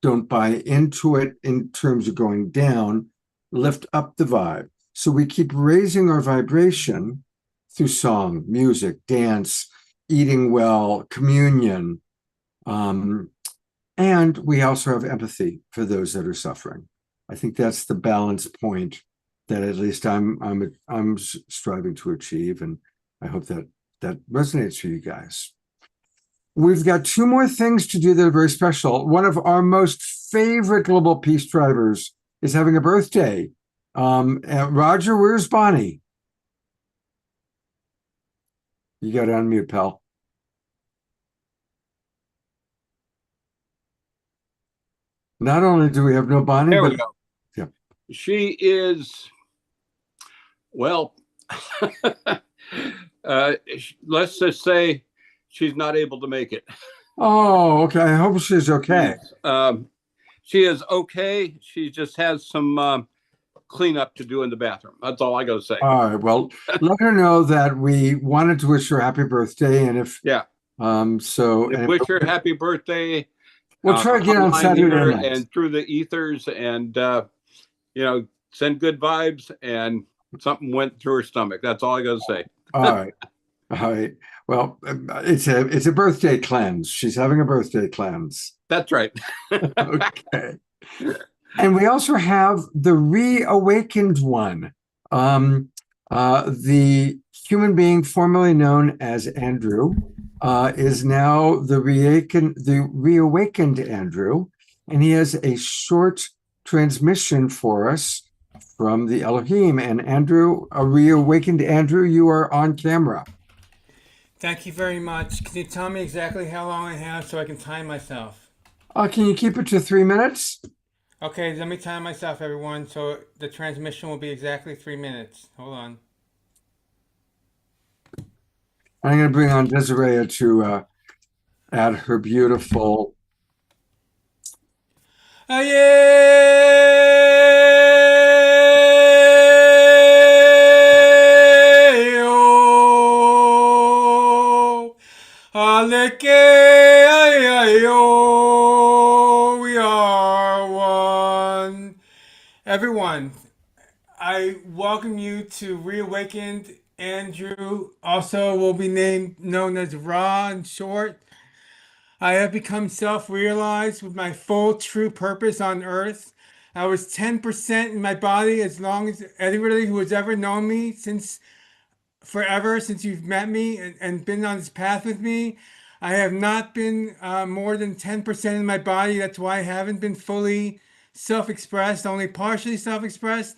Don't buy into it in terms of going down. Lift up the vibe. So we keep raising our vibration through song, music, dance, eating well, communion. And we also have empathy for those that are suffering. I think that's the balance point that at least I'm striving to achieve. And I hope that that resonates for you guys. We've got two more things to do that are very special. One of our most favorite global peace drivers is having a birthday. Roger, where's Bonnie? You got to unmute, pal. Not only do we have no Bonnie, There but we go. yeah. She is, well, let's just say she's not able to make it. Oh, okay. I hope she's okay. Yes. She is okay. She just has some cleanup to do in the bathroom. That's all I got to say. All right. Well, let her know that we wanted to wish her happy birthday, and if yeah, so wish her happy birthday. We'll try again on online Saturday here night. and through the ethers, and send good vibes. And something went through her stomach. That's all I got to say. All right. All right. Well, it's a birthday cleanse. She's having a birthday cleanse. That's right. Okay. And we also have the reawakened one. The human being formerly known as Andrew is now the reawakened Andrew, and he has a short transmission for us from the Elohim. And Andrew, a reawakened Andrew, you are on camera. Thank you very much. Can you tell me exactly how long I have so I can time myself? Can you keep it to 3 minutes? Okay, let me time myself, everyone, so the transmission will be exactly 3 minutes. Hold on. I'm going to bring on Desiree to add her beautiful. We are one. Everyone, I welcome you to Reawakened Andrew, also will be known as Ra in short. I have become self-realized with my full true purpose on earth. I was 10% in my body as long as anybody who has ever known me since forever, since you've met me and been on this path with me. I have not been more than 10% in my body. That's why I haven't been fully self-expressed, only partially self-expressed.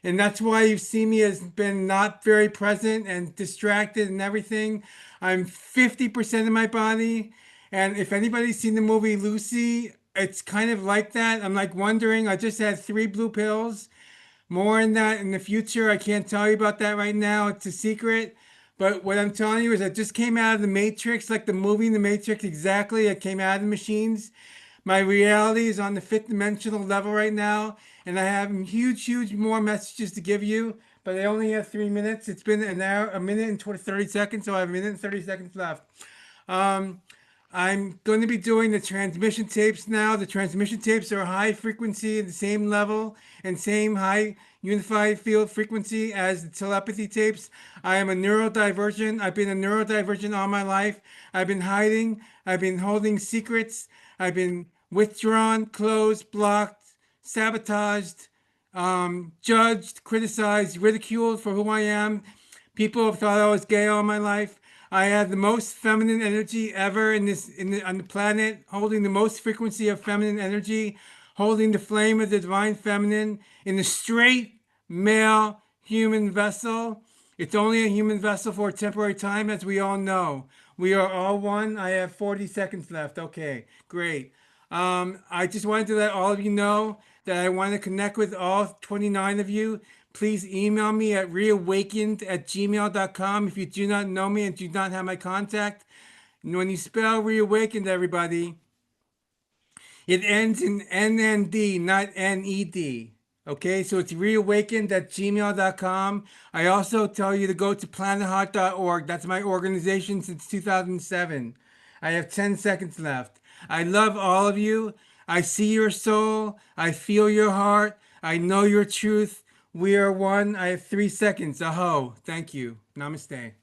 And that's why you've seen me as been not very present and distracted and everything. I'm 50% in my body. And if anybody's seen the movie Lucy, it's kind of like that. I'm like wondering, I just had 3 blue pills. More in that in the future. I can't tell you about that right now. It's a secret. But what I'm telling you is I just came out of the Matrix, like the movie in the Matrix exactly. I came out of the machines. My reality is on the 5th dimensional level right now. And I have huge more messages to give you. But I only have 3 minutes. It's been an hour, a minute and 30 seconds. So I have a minute and 30 seconds left. I'm going to be doing the transmission tapes now. The transmission tapes are high frequency at the same level and same high unified field frequency as the telepathy tapes. I am a neurodivergent. I've been a neurodivergent all my life. I've been hiding. I've been holding secrets. I've been withdrawn, closed, blocked, sabotaged, judged, criticized, ridiculed for who I am. People have thought I was gay all my life. I have the most feminine energy ever on the planet, holding the most frequency of feminine energy, holding the flame of the divine feminine in the straight male human vessel. It's only a human vessel for a temporary time, as we all know. We are all one. I have 40 seconds left. Okay, great. I just wanted to let all of you know that I want to connect with all 29 of you. Please email me at reawakened@gmail.com if you do not know me and do not have my contact. And when you spell reawakened, everybody, it ends in NND, not NED. Okay, so it's reawakened@gmail.com. I also tell you to go to planetheart.org. That's my organization since 2007. I have 10 seconds left. I love all of you. I see your soul. I feel your heart. I know your truth. We are one. I have 3 seconds. Aho. Thank you. Namaste.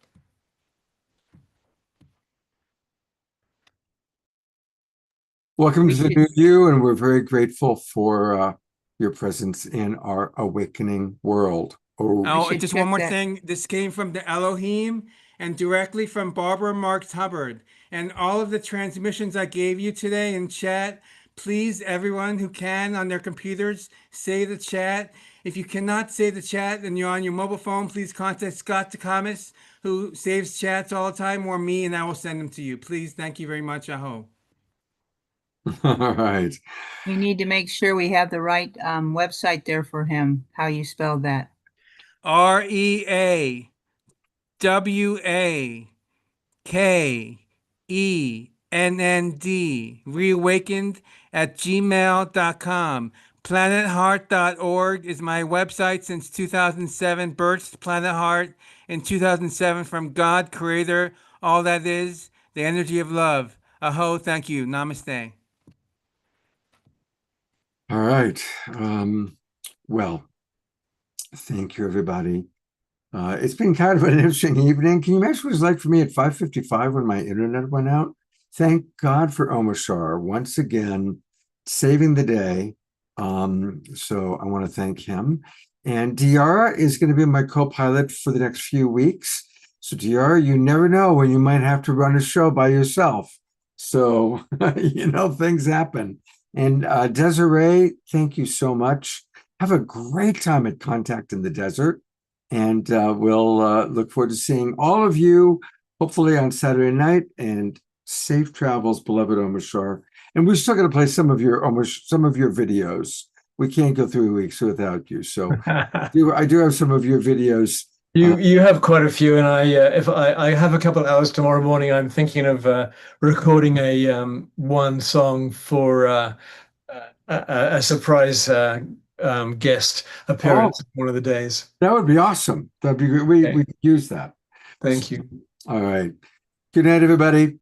Welcome to the new you, and we're very grateful for your presence in our awakening world. Oh, just one more thing. This came from the Elohim, and directly from Barbara Marks Hubbard. And all of the transmissions I gave you today in chat, please, everyone who can on their computers, say the chat. If you cannot say the chat and you're on your mobile phone, please contact Scott Takamis, who saves chats all the time, or me, and I will send them to you. Please, thank you very much. Aho. All right. We need to make sure we have the right website there for him. How you spelled that? REAWAKENND, reawakened at gmail.com. PlanetHeart.org is my website since 2007. Birthed Planet Heart in 2007 from God, Creator, all that is, the energy of love. Aho, thank you. Namaste. All right. Well, thank you, everybody. It's been kind of an interesting evening. Can you imagine what it was like for me at 5:55 when my internet went out? Thank God for Omashar once again saving the day. So I want to thank him. And Diara is going to be my co-pilot for the next few weeks. So Diara, you never know when you might have to run a show by yourself. So, things happen. And Desiree, thank you so much. Have a great time at Contact in the Desert. And we'll look forward to seeing all of you, hopefully on Saturday night. And safe travels, beloved Omashar. And we're still going to play some of your videos. We can't go 3 weeks without you. So I do have some of your videos. You have quite a few, and I have a couple of hours tomorrow morning. I'm thinking of recording a one song for a surprise guest appearance one of the days. That would be awesome. That'd be great. We could use that. Thank you. All right. Good night, everybody.